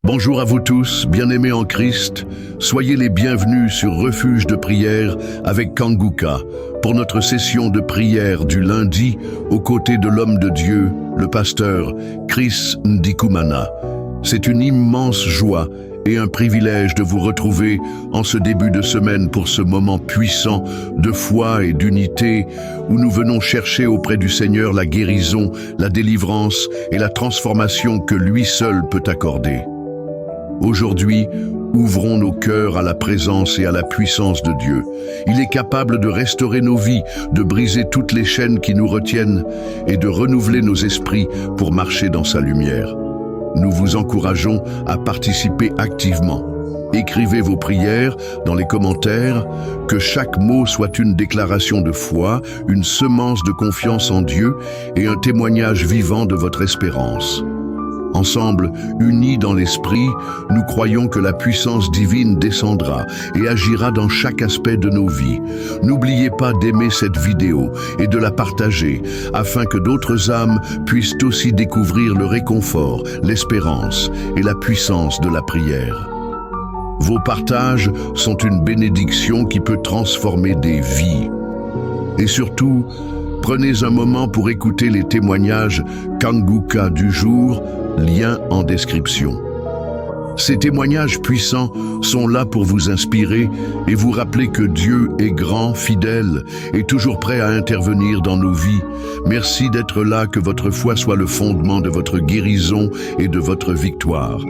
Bonjour à vous tous, bien-aimés en Christ. Soyez les bienvenus sur Refuge de prière avec Kanguka pour notre session de prière du lundi aux côtés de l'homme de Dieu, le pasteur Chris Ndikumana. C'est une immense joie et un privilège de vous retrouver en ce début de semaine pour ce moment puissant de foi et d'unité où nous venons chercher auprès du Seigneur la guérison, la délivrance et la transformation que lui seul peut accorder. Aujourd'hui, ouvrons nos cœurs à la présence et à la puissance de Dieu. Il est capable de restaurer nos vies, de briser toutes les chaînes qui nous retiennent et de renouveler nos esprits pour marcher dans sa lumière. Nous vous encourageons à participer activement. Écrivez vos prières dans les commentaires, que chaque mot soit une déclaration de foi, une semence de confiance en Dieu et un témoignage vivant de votre espérance. Ensemble, unis dans l'esprit, nous croyons que la puissance divine descendra et agira dans chaque aspect de nos vies. N'oubliez pas d'aimer cette vidéo et de la partager afin que d'autres âmes puissent aussi découvrir le réconfort, l'espérance et la puissance de la prière. Vos partages sont une bénédiction qui peut transformer des vies. Et surtout, prenez un moment pour écouter les témoignages Kanguka du jour, lien en description. Ces témoignages puissants sont là pour vous inspirer et vous rappeler que Dieu est grand, fidèle et toujours prêt à intervenir dans nos vies. Merci d'être là, que votre foi soit le fondement de votre guérison et de votre victoire.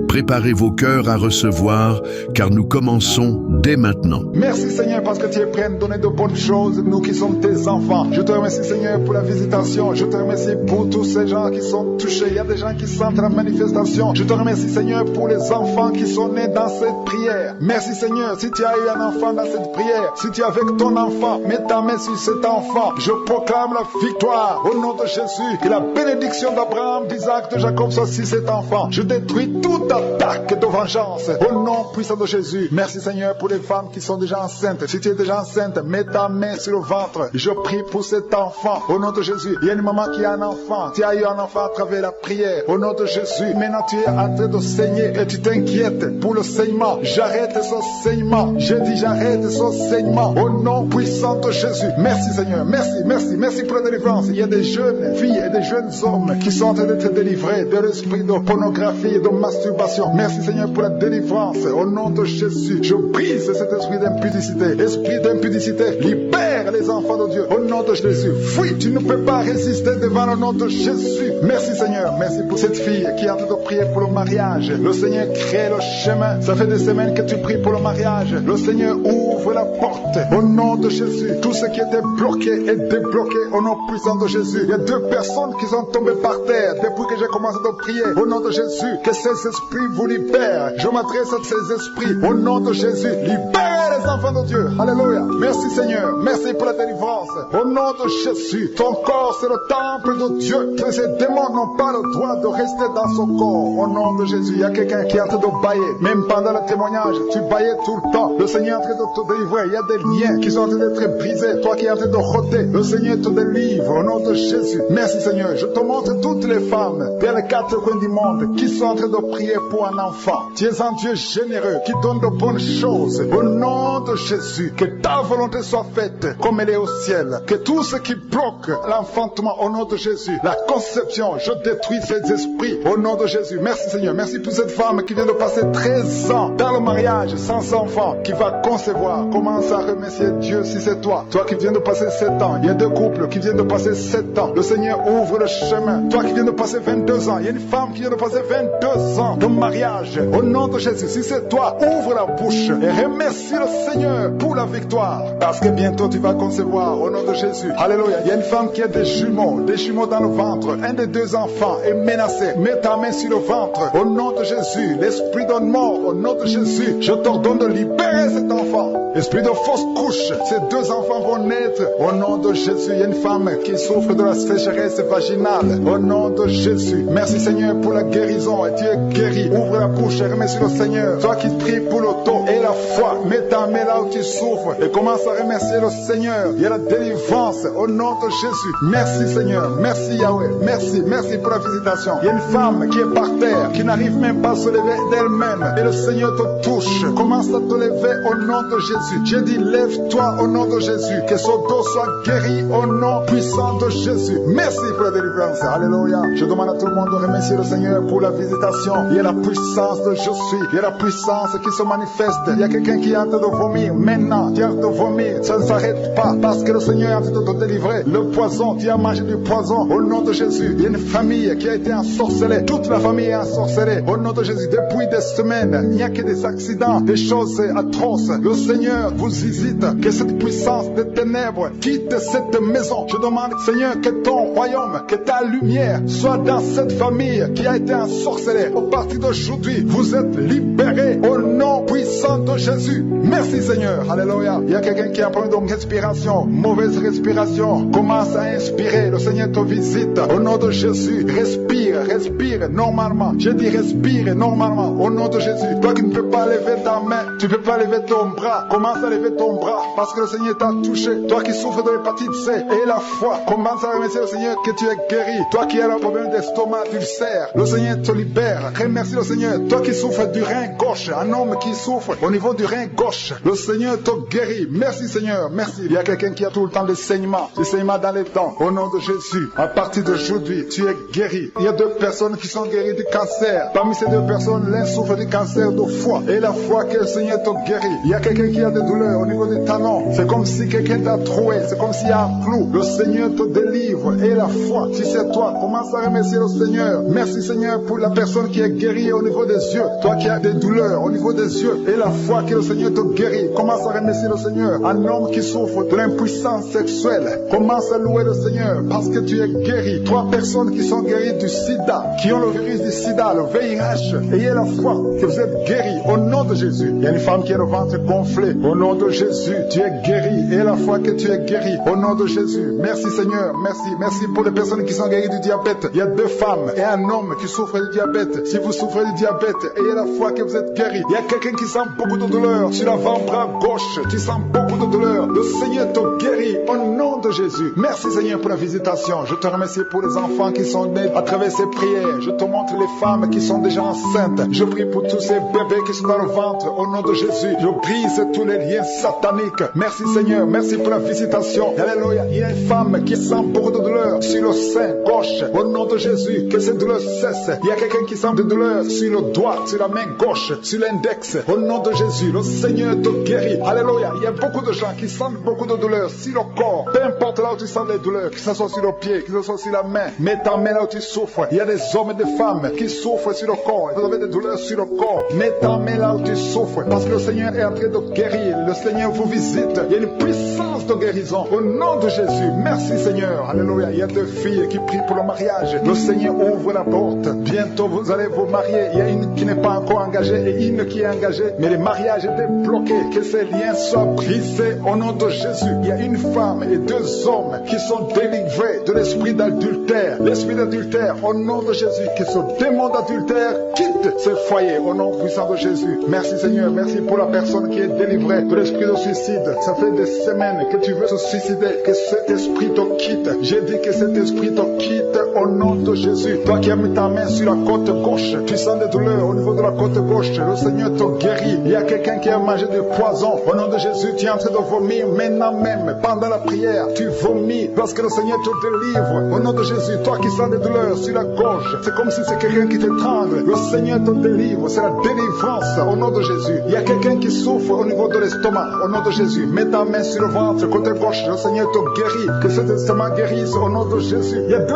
Préparez vos cœurs à recevoir, car nous commençons dès maintenant. Merci Seigneur parce que tu es prêt à nous donner de bonnes choses, nous qui sommes tes enfants. Je te remercie Seigneur pour la visitation. Je te remercie pour tous ces gens qui sont touchés. Il y a des gens qui sentent la manifestation. Je te remercie Seigneur pour les enfants qui sont nés dans cette prière. Merci Seigneur, si tu as eu un enfant dans cette prière, si tu es avec ton enfant, mets ta main sur cet enfant. Je proclame la victoire au nom de Jésus. Que la bénédiction d'Abraham, d'Isaac, de Jacob soit sur cet enfant. Je détruis toute attaque de vengeance au nom puissant de Jésus. Merci Seigneur pour les femmes qui sont déjà enceintes. Si tu es déjà enceinte, mets ta main sur le ventre. Je prie pour cet enfant au nom de Jésus. Il y a une maman qui a un enfant. Tu as eu un enfant à travers la prière au nom de Jésus. Maintenant tu es en train de saigner et tu t'inquiètes pour le saignement. J'arrête ce saignement. Je dis j'arrête ce saignement au nom puissant de Jésus. Merci Seigneur. Merci pour la délivrance. Il y a des jeunes filles et des jeunes hommes qui sont en train d'être délivrés de l'esprit de pornographie et de masturbation. Merci Seigneur pour la délivrance au nom de Jésus. Je brise cet esprit d'impudicité. Esprit d'impudicité, libère les enfants de Dieu au nom de Jésus. Fuis, tu ne peux pas résister devant le nom de Jésus. Merci Seigneur, merci pour cette fille qui est en train de prier pour le mariage. Le Seigneur crée le chemin. Ça fait des semaines que tu pries pour le mariage. Le Seigneur ouvre la porte au nom de Jésus. Tout ce qui était bloqué est débloqué au nom puissant de Jésus. Il y a 2 personnes qui sont tombées par terre depuis que j'ai commencé à prier au nom de Jésus. Que ces esprits vous libèrent. Je m'adresse à ces esprits au nom de Jésus. Libère les enfants de Dieu. Alléluia. Merci Seigneur. Merci pour la délivrance. Au nom de Jésus. Ton corps c'est le temple de Dieu. Que ces démons n'ont pas le droit de rester dans son corps. Au nom de Jésus. Il y a quelqu'un qui est en train de bailler. Même pendant le témoignage, tu baillais tout le temps. Le Seigneur est en train de te délivrer. Il y a des liens qui sont en train d'être brisés. Toi qui es en train de rôter, le Seigneur te délivre. Au nom de Jésus. Merci Seigneur. Je te montre toutes les femmes dans les 4 coins du monde qui sont en train de prier pour un enfant. Tu es un Dieu généreux qui donne de bonnes choses. Au nom de Jésus, que ta volonté soit faite comme elle est au ciel. Que tout ce qui bloque l'enfantement au nom de Jésus, la conception, je détruis ces esprits au nom de Jésus. Merci Seigneur. Merci pour cette femme qui vient de passer 13 ans dans le mariage sans enfant, qui va concevoir. Commence à remercier Dieu si c'est toi. Toi qui viens de passer 7 ans. Il y a 2 couples qui viennent de passer 7 ans. Le Seigneur ouvre le chemin. Toi qui viens de passer 22 ans. Il y a une femme qui vient de passer 22 ans de mariage. Au nom de Jésus, si c'est toi, ouvre la bouche et remercie le Seigneur pour la victoire. Parce que bientôt tu vas concevoir au nom de Jésus. Alléluia. Il y a une femme qui a des jumeaux dans le ventre. Un des 2 enfants est menacé. Mets ta main sur le ventre. Au nom de Jésus, l'esprit de mort, au nom de Jésus, je t'ordonne de libérer cet enfant. Esprit de fausse couche, ces 2 enfants vont naître. Au nom de Jésus, il y a une femme qui souffre de la sécheresse vaginale. Au nom de Jésus, merci Seigneur pour la guérison. Et tu es guéri. Ouvre la bouche et remercie le Seigneur. Toi qui pries pour le dos et la foi, mets ta main là où tu souffres et commence à remercier le Seigneur. Il y a la délivrance au nom de Jésus. Merci Seigneur, merci Yahweh, merci pour la visitation. Il y a une femme qui est par terre, qui n'arrive même pas à se lever d'elle-même. Et le Seigneur te touche. Commence à te lever au nom de Jésus. J'ai dit lève-toi au nom de Jésus. Que son dos soit guéri au nom puissant de Jésus. Merci pour la délivrance. Alléluia. Je demande à tout le monde de remercier le Seigneur pour la visitation. Il y a la puissance de je suis. Il y a la puissance qui se manifeste. Il y a quelqu'un qui est en train de vomir. Maintenant, tu es en train de vomir. Ça ne s'arrête pas parce que le Seigneur est en train de te délivrer. Le poison, tu as mangé du poison au nom de Jésus. Il y a une famille qui a été ensorcelée. Toute la famille est ensorcelée au nom de Jésus. Depuis des semaines, il n'y a que des accidents, des choses atroces. Le Seigneur vous visite. Que cette puissance des ténèbres quitte cette maison. Je demande, Seigneur, que ton royaume, que ta lumière soit dans cette famille qui a été ensorcelée. Au partir d'aujourd'hui, vous êtes libérés au nom puissant de Jésus. Merci Seigneur. Alléluia. Il y a quelqu'un qui a un problème de respiration, mauvaise respiration. Commence à inspirer. Le Seigneur te visite. Au nom de Jésus, respire normalement. Je dis respire normalement. Au nom de Jésus. Toi qui ne peux pas lever ta main, tu ne peux pas lever ton bras. Commence à lever ton bras parce que le Seigneur t'a touché. Toi qui souffres de l'hépatite C et la foi, commence à remercier le Seigneur que tu es guéri. Toi qui as un problème d'estomac, d'ulcère, le Seigneur te libère. Remercie le Seigneur. Toi qui souffres du rein gauche, un homme qui souffre au niveau du rein gauche, le Seigneur te guérit. Merci Seigneur, merci. Il y a quelqu'un qui a tout le temps des saignements dans les dents. Au nom de Jésus, à partir d'aujourd'hui, tu es guéri. Il y a 2 personnes qui sont guéries du cancer. Parmi ces 2 personnes, l'un souffre du cancer de foie et la foi que le Seigneur te guérit. Il y a quelqu'un qui a des douleurs au niveau des talons. C'est comme si quelqu'un t'a troué. C'est comme s'il y a un clou. Le Seigneur te délivre et la foi. Si c'est toi, commence à remercier le Seigneur. Merci Seigneur pour la personne qui est guérie au niveau des yeux. Toi qui as des douleurs au niveau des yeux et la foi que le Seigneur te guérit. Commence à remercier le Seigneur. Un homme qui souffre de l'impuissance sexuelle. Commence à louer le Seigneur parce que tu es guéri. 3 personnes qui sont guéries du sida, qui ont le virus du sida, le VIH. Ayez la foi que vous êtes guéris au nom de Jésus. Il y a une femme qui a le ventre gonflé. Au nom de Jésus, tu es guéri. Et la foi que tu es guéri. Au nom de Jésus. Merci Seigneur. Merci pour les personnes qui sont guéries du diabète. Il y a 2 femmes et un homme qui souffrent du diabète. Si vous souffrez du diabète, ayez la foi que vous êtes guéri. Il y a quelqu'un qui sent beaucoup de douleur sur l'avant-bras gauche. Tu sens beaucoup de douleur. Le Seigneur te guérit au nom de Jésus. Merci Seigneur pour la visitation. Je te remercie pour les enfants qui sont nés à travers ces prières. Je te montre les femmes qui sont déjà enceintes. Je prie pour tous ces bébés qui sont dans le ventre. Au nom de Jésus, je brise tous les liens sataniques. Merci Seigneur, merci pour la visitation. Alléluia. Il y a une femme qui sent beaucoup de douleur sur le sein gauche. Au nom de Jésus, que cette douleur cesse. Il y a quelqu'un qui sent de douleur sur le doigt, sur la main gauche, sur l'index. Au nom de Jésus, le Seigneur te guérit. Alléluia. Il y a beaucoup de gens qui sentent beaucoup de douleur sur le corps. Peu importe là où tu sens les douleurs, que ce soit sur le pied, que ce soit sur la main. Mets ta main là où tu souffres. Il y a des hommes et des femmes qui souffrent sur le corps. Vous avez des douleurs sur le corps. Mets ta main là où tu souffres. Parce que le Seigneur est en train de guérir. Le Seigneur vous visite. Il y a une puissance de guérison. Au nom de Jésus. Merci Seigneur. Alléluia. Il y a 2 filles qui prient pour le mariage. Le Seigneur ouvre la porte. Bientôt vous allez vous marier. Il y a une qui n'est pas encore engagée et une qui est engagée. Mais le mariage était bloqué. Que ces liens soient brisés au nom de Jésus. Il y a une femme et 2 hommes qui sont délivrés de l'esprit d'adultère. L'esprit d'adultère au nom de Jésus. Que ce démon d'adultère quitte ce foyer au nom puissant de Jésus. Merci Seigneur. Merci pour la personne qui est délivrée de l'esprit de suicide. Ça fait des semaines que tu veux te suicider. Que cet esprit te quitte. J'ai dit que cet esprit te quitte au nom de Jésus. Toi qui as mis ta main sur la côte gauche, tu sens des douleurs au niveau de la côte gauche. Le Seigneur te guérit. Il y a quelqu'un qui a mangé du poison. Au nom de Jésus, tu es en train de vomir maintenant même. Pendant la prière, tu vomis parce que le Seigneur te délivre. Au nom de Jésus, toi qui sens des douleurs sur la gorge, c'est comme si c'est quelqu'un qui t'étrangle. Le Seigneur te délivre. C'est la délivrance au nom de Jésus. Il y a quelqu'un qui souffre au niveau de l'estomac. Au nom de Jésus, mets ta main sur le ventre, côté gauche. Le Seigneur te guérit. Que cet estomac guérisse au nom de Jésus. Il y a 2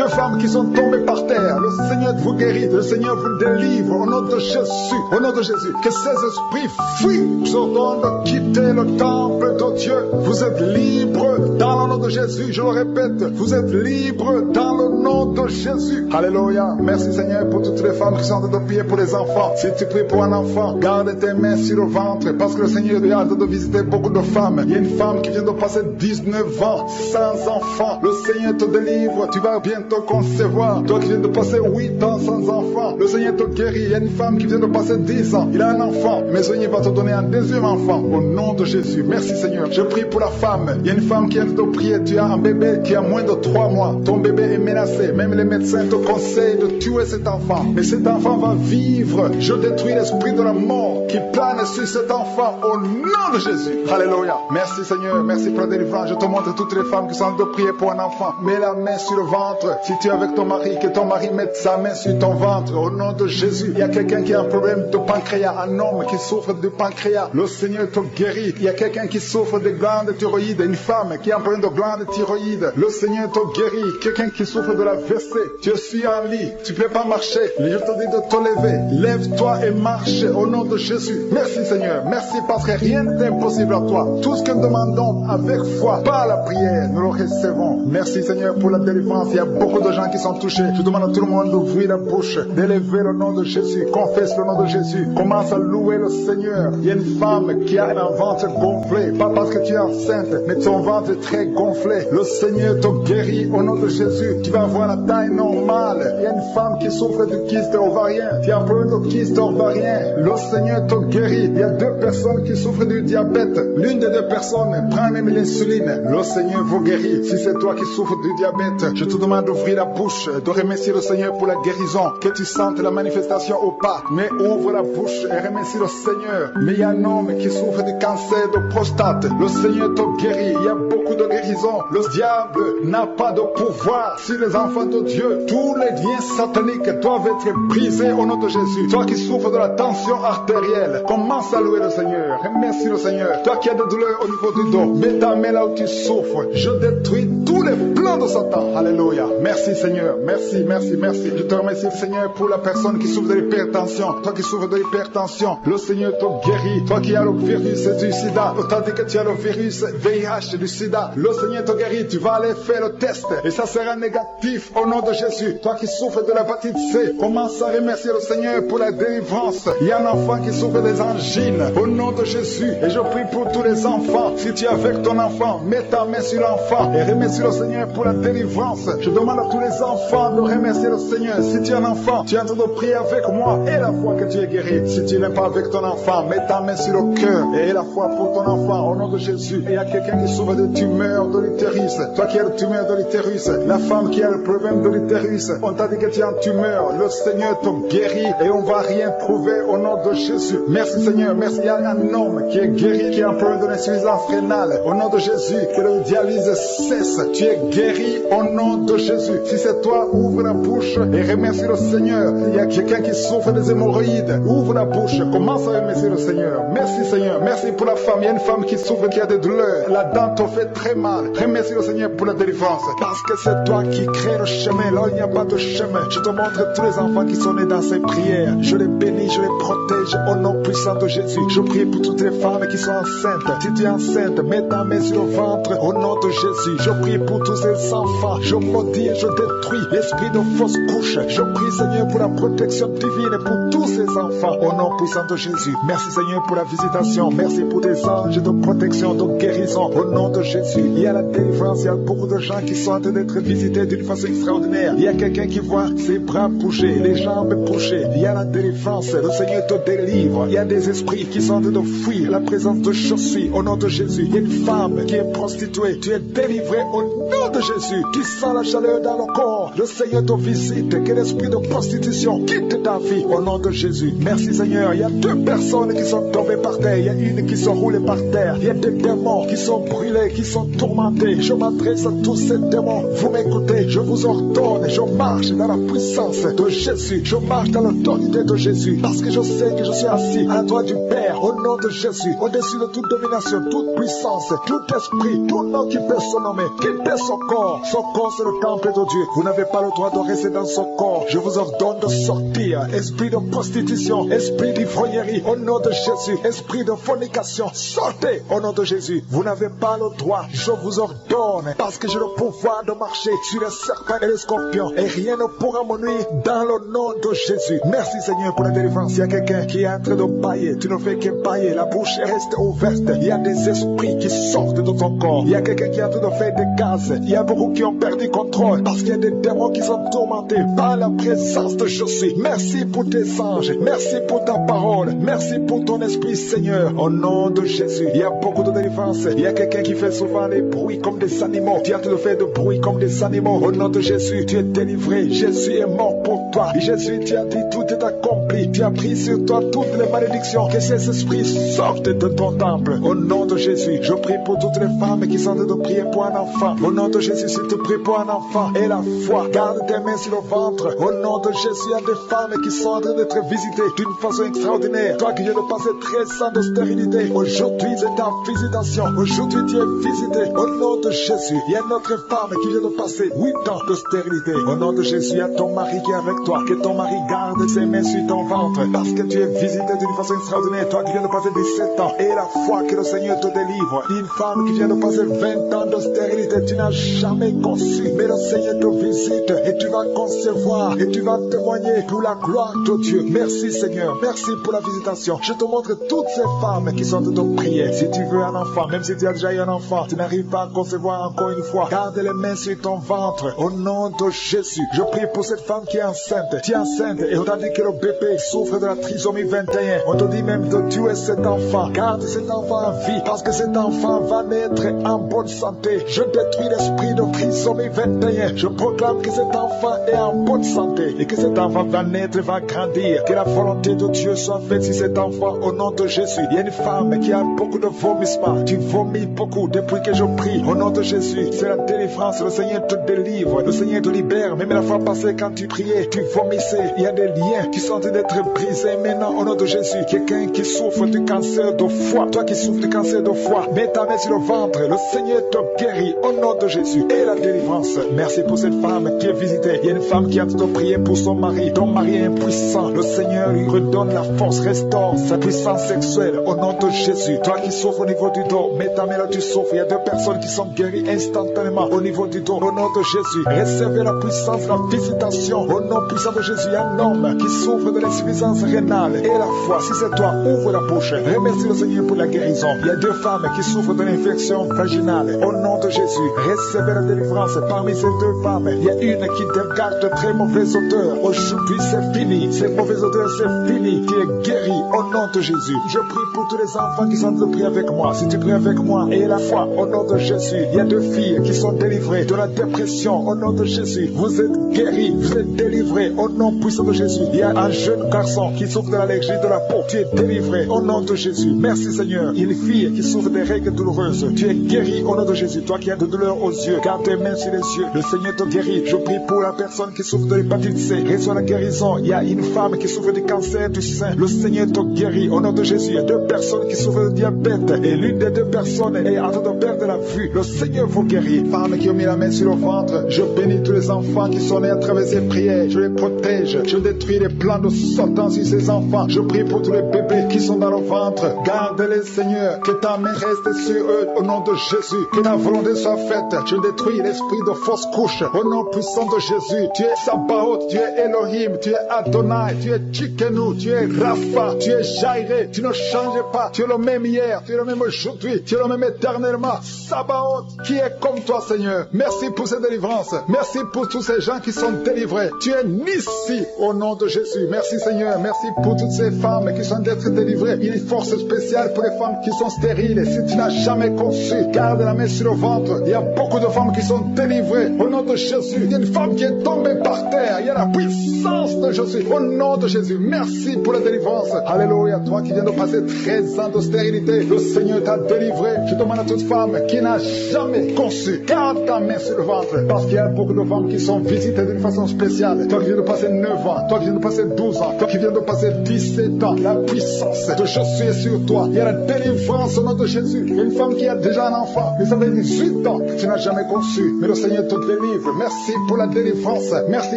femmes qui sont tombées par terre. Le Seigneur vous guérit. Le Seigneur vous délivre au nom de Jésus. Au nom de Jésus. Que ces esprits fuient. Je ordonne de quitter le temple de Dieu. Vous êtes libres dans le nom de Jésus. Je le répète. Vous êtes libres dans le nom de Jésus. Jésus. Alléluia. Merci Seigneur pour toutes les femmes qui sont en train de prier pour les enfants. Si tu pries pour un enfant, garde tes mains sur le ventre parce que le Seigneur est en train de visiter beaucoup de femmes. Il y a une femme qui vient de passer 19 ans sans enfant. Le Seigneur te délivre. Tu vas bientôt concevoir. Toi qui viens de passer 8 ans sans enfant, le Seigneur te guérit. Il y a une femme qui vient de passer 10 ans. Il a un enfant. Mais le Seigneur va te donner un deuxième enfant au nom de Jésus. Merci Seigneur. Je prie pour la femme. Il y a une femme qui vient de prier. Tu as un bébé qui a moins de 3 mois. Ton bébé est menacé. Même les médecins te conseillent de tuer cet enfant. Mais cet enfant va vivre. Je détruis l'esprit de la mort qui plane sur cet enfant au nom de Jésus. Alléluia. Merci Seigneur. Merci pour la délivrance. Je te montre toutes les femmes qui sont en train de prier pour un enfant. Mets la main sur le ventre. Si tu es avec ton mari, que ton mari mette sa main sur ton ventre au nom de Jésus. Il y a quelqu'un qui a un problème de pancréas. Un homme qui souffre de pancréas. Le Seigneur te guérit. Il y a quelqu'un qui souffre de glandes thyroïdes. Une femme qui a un problème de glandes thyroïdes. Le Seigneur te guérit. Quelqu'un qui souffre de la WC. Tu suis en lit. Tu ne peux pas marcher. Je te dis de te lever. Lève-toi et marche au nom de Jésus. Merci Seigneur. Merci parce que rien n'est impossible à toi. Tout ce que nous demandons avec foi, par la prière, nous le recevons. Merci Seigneur pour la délivrance. Il y a beaucoup de gens qui sont touchés. Je demande à tout le monde d'ouvrir la bouche, d'élever le nom de Jésus. Confesse le nom de Jésus. Commence à louer le Seigneur. Il y a une femme qui a un ventre gonflé. Pas parce que tu es enceinte, mais ton ventre est très gonflé. Le Seigneur te guérit au nom de Jésus. Tu vas avoir la taille normale. Il y a une femme qui souffre de kyste ovarien. Tu as un problème de kyste ovarien. Le Seigneur te guérit. Il y a 2 personnes qui souffrent du diabète. L'une des 2 personnes prend même l'insuline. Le Seigneur vous guérit. Si c'est toi qui souffres du diabète, je te demande d'ouvrir la bouche, de remercier le Seigneur pour la guérison. Que tu sentes la manifestation ou pas. Mais ouvre la bouche et remercie le Seigneur. Mais il y a un homme qui souffre du cancer de prostate. Le Seigneur te guérit. Il y a beaucoup de guérisons. Le diable n'a pas de pouvoir sur les enfants de Dieu. Tous les liens sataniques doivent être brisés au nom de Jésus. Toi qui souffres de la tension artérielle, commence à louer le Seigneur. Remercie le Seigneur. Toi qui as des douleurs au niveau du dos, mets ta main là où tu souffres. Je détruis tous les plans de Satan. Alléluia. Merci Seigneur. Merci, merci, merci. Je te remercie Seigneur pour la personne qui souffre de l'hypertension. Toi qui souffres de l'hypertension, le Seigneur te guérit. Toi qui as le virus du sida, tandis que tu as le virus VIH du sida, le Seigneur te guérit. Tu vas aller faire le test et ça sera négatif au nom de Jésus. Toi qui souffres de l'hépatite C, commence à remercier le Seigneur pour la délivrance. Il y a un enfant qui souffre des angines au nom de Jésus. Et je prie pour tous les enfants. Si tu es avec ton enfant, mets ta main sur l'enfant et remercie le Seigneur pour la délivrance. Je demande à tous les enfants de remercier le Seigneur. Si tu es un enfant, tu es en train de prier avec moi et la foi que tu es guéri. Si tu n'es pas avec ton enfant, mets ta main sur le cœur et la foi pour ton enfant au nom de Jésus. Et il y a quelqu'un qui souffre de tumeur de l'utérus. Toi qui as le tumeur de l'utérus, la femme qui a le problème de l'utérus, on t'a dit que tu as une tumeur. Le Seigneur te guérit et on va rien trouver au nom de Jésus. Merci Seigneur, merci. Il y a un homme qui est guéri, qui a un problème de l'insuffisance rénale. Au nom de Jésus, que le dialyse cesse. Tu es guéri au nom de Jésus. Si c'est toi, ouvre la bouche et remercie le Seigneur. Il y a quelqu'un qui souffre des hémorroïdes. Ouvre la bouche, commence à remercier le Seigneur. Merci Seigneur, merci pour la femme. Il y a une femme qui souffre, qui a des douleurs. La dent te fait très mal. Remercie le Seigneur pour la délivrance. Parce que c'est toi qui crée le chemin. Là où il n'y a pas de chemin. Je te montre tous les enfants qui sont nés dans ces prières. Je les bénis, je les protège au nom puissant de Jésus. Je prie pour toutes les femmes qui sont enceintes. Si tu es enceinte, mets ta main sur le ventre au nom de Jésus. Je prie pour tous ces enfants. Je maudis et je détruis l'esprit de fausse couche. Je prie Seigneur pour la protection divine pour tous ces enfants au nom puissant de Jésus. Merci Seigneur pour la visitation. Merci pour tes anges de protection, de guérison au nom de Jésus. Il y a la délivrance. Il y a beaucoup de gens qui sont en train d'être visités d'une façon extraordinaire. Il y a quelqu'un qui voit ses bras bouger, les jambes bouger. Il y a la délivrance. Le Seigneur te délivre. Il y a des esprits qui sont en train de fuir la présence de Jésus au nom de Jésus. Il y a une femme qui est prostituée. Tu es délivré au nom de Jésus. Tu sens la chaleur dans le corps. Le Seigneur te visite. Que l'esprit de prostitution quitte ta vie au nom de Jésus. Merci Seigneur. Il y a 2 personnes qui sont tombées par terre. Il y a une qui sont roulée par terre. Il y a des démons qui sont brûlés, qui sont tourmentés. Je m'adresse à tous ces démons. Vous m'écoutez. Je vous ordonne. Je marche dans la puissance de Jésus. Je marche dans l'autorité de Jésus. Parce que je sais que je suis assis à la droite du Père au nom de Jésus. Au-dessus de toute domination, toute puissance, tout esprit, tout nom qui peut se nommer. Quittez son corps. Son corps c'est le temple de Dieu. Vous n'avez pas le droit de rester dans son corps. Je vous ordonne de sortir. Esprit de prostitution. prostitution, esprit d'ivrognerie, au nom de Jésus, esprit de fornication, sortez au nom de Jésus. Vous n'avez pas le droit, je vous ordonne, parce que j'ai le pouvoir de marcher sur les serpents et les scorpions, et rien ne pourra me nuire dans le nom de Jésus. Merci Seigneur pour la délivrance. Il y a quelqu'un qui est en train de bailler, tu ne fais que bailler, la bouche reste ouverte. Il y a des esprits qui sortent de ton corps. Il y a quelqu'un qui est en train de faire des gaz. Il y a beaucoup qui ont perdu contrôle parce qu'il y a des démons qui sont tourmentés par la présence de Jésus. Merci pour tes anges, merci pour ta parole, merci pour ton esprit Seigneur. Au nom de Jésus, il y a beaucoup de délivrance. Il y a quelqu'un qui fait souvent des bruits comme des animaux. Tu es en train de faire des bruits comme des animaux. Au nom de Jésus, tu es délivré. Jésus est mort pour toi. Jésus, tu as dit tout est accompli. Tu as pris sur toi toutes les malédictions. Que ces esprits sortent de ton temple. Au nom de Jésus, je prie pour toutes les femmes qui sont en train de prier pour un enfant. Au nom de Jésus, s'il te prie pour un enfant. Et la foi, garde tes mains sur le ventre. Au nom de Jésus, il y a des femmes qui sont en train d'être visitées d'une façon extraordinaire. Toi qui viens de passer 13 ans de stérilité, aujourd'hui c'est ta visitation. Aujourd'hui tu es visité. Au nom de Jésus, il y a une autre femme qui vient de passer 8 ans de stérilité. Au nom de Jésus, il y a ton mari qui est avec toi. Que ton mari garde ses mains sur ton ventre. Parce que tu es visité d'une façon extraordinaire. Toi qui viens de passer 17 ans. Et la foi que le Seigneur te délivre. Une femme qui vient de passer 20 ans de stérilité. Tu n'as jamais conçu. Mais le Seigneur te visite. Et tu vas concevoir. Et tu vas témoigner pour la gloire de Dieu. Merci Seigneur. Merci pour la visitation. Je te montre toutes ces femmes qui sont en train de prier. Si tu veux un enfant, même si tu as déjà eu un enfant, tu n'arrives pas à concevoir encore une fois. Garde les mains sur ton ventre. Au nom de Jésus. Je prie pour cette femme qui est enceinte. Tu es enceinte et on t'a dit que le bébé souffre de la trisomie 21. On te dit même de tuer cet enfant. Garde cet enfant en vie parce que cet enfant va naître en bonne santé. Je détruis l'esprit de trisomie 21. Je proclame que cet enfant est en bonne santé et que cet enfant va naître, va grandir. Que la volonté de Dieu soit faite sur cet enfant au nom de Jésus. Il y a une femme qui a beaucoup de vomissements. Tu vomis beaucoup depuis que je prie. Au nom de Jésus, c'est la délivrance. Le Seigneur te délivre. Le Seigneur te libère. Même la fois passée quand tu priais, tu vomissais. Il y a des liens qui sont en train d'être brisés maintenant au nom de Jésus. Quelqu'un qui souffre du cancer de foie. Toi qui souffres du cancer de foie, mets ta main sur le ventre. Le Seigneur te guérit au nom de Jésus. Et la délivrance. Merci pour cette femme qui est visitée. Il y a une femme qui a de prier pour son mari. Ton mari est impuissant. Le Seigneur lui redonne la force, restaure sa puissance sexuelle au nom de Jésus. Toi qui souffres au niveau du dos, mets ta main là, tu souffres. Il y a 2 personnes qui sont guéries instantanément au niveau du dos. Au nom de Jésus, recevez la puissance, la visitation. Au nom puissant de Jésus, il y a un homme qui souffre de l'insuffisance rénale. Et la foi, si c'est toi, ouvre la bouche. Remercie le Seigneur pour la guérison. Il y a 2 femmes qui souffrent de l'infection vaginale. Au nom de Jésus, recevez la délivrance. Parmi ces 2 femmes, il y a une qui dégage de très mauvaises odeurs. Aujourd'hui, c'est fini. Ces mauvaises odeurs, c'est fini. Tu es guéri au nom de Jésus. Je prie pour tous les enfants qui sont en train de prier avec moi. Si tu pries avec moi et la foi, au nom de Jésus, il y a 2 filles qui sont délivrées de la dépression. Au nom de Jésus, vous êtes guéris, vous êtes délivrés au nom puissant de Jésus. Il y a un jeune garçon qui souffre de l'allergie de la peau. Tu es délivré au nom de Jésus. Merci Seigneur. Il y a une fille qui souffre des règles douloureuses. Tu es guéri au nom de Jésus. Toi qui as de douleur aux yeux, garde tes mains sur les yeux. Le Seigneur te guérit. Je prie pour la personne qui souffre de l'hépatite C. Reçois la guérison. Il y a une femme qui souffre du cancer du sein. Le Seigneur te guérit au nom de Jésus. Il y a 2 personnes qui souffrent de diabète et l'une des 2 personnes est en train de perdre la vue. Le Seigneur vous guérit. Femmes qui ont mis la main sur le ventre, je bénis tous les enfants qui sont nés à travers ces prières. Je les protège. Je détruis les plans de Satan sur ces enfants. Je prie pour tous les bébés qui sont dans le ventre. Garde-les, Seigneur. Que ta main reste sur eux au nom de Jésus. Que ta volonté soit faite. Je détruis l'esprit de fausse couche au nom puissant de Jésus. Tu es Sabaoth, tu es Elohim, tu es Adonai, tu es Tchikenu, tu es Rapha, tu es Jairé. Tu ne changes pas. Tu es le même hier, tu es le même aujourd'hui, tu es le même éternellement. Sabaoth, qui est comme toi, Seigneur. Merci pour cette délivrance. Merci pour tous ces gens qui sont délivrés. Tu es Nissi au nom de Jésus. Merci Seigneur. Merci pour toutes ces femmes qui sont d'être délivrées. Il y a une force spéciale pour les femmes qui sont stériles. Si tu n'as jamais conçu, garde la main sur le ventre. Il y a beaucoup de femmes qui sont délivrées au nom de Jésus. Il y a une femme qui est tombée par terre. Il y a la puissance de Jésus au nom de Jésus. Merci pour la délivrance. Alléluia. Toi qui viens de passer 13 ans de stérilité, le Seigneur t'a délivré. Je demande à toute femme qui n'a jamais conçu, garde ta main sur le ventre. Parce qu'il y a beaucoup de femmes qui sont visitées d'une façon spéciale. Toi qui viens de passer 9 ans, toi qui viens de passer 12 ans, toi qui viens de passer 17 ans, la puissance de Jésus est sur toi. Il y a la délivrance au nom de Jésus. Une femme qui a déjà un enfant, mais ça fait 18 ans que tu n'as jamais conçu, mais le Seigneur te délivre. Merci pour la délivrance. Merci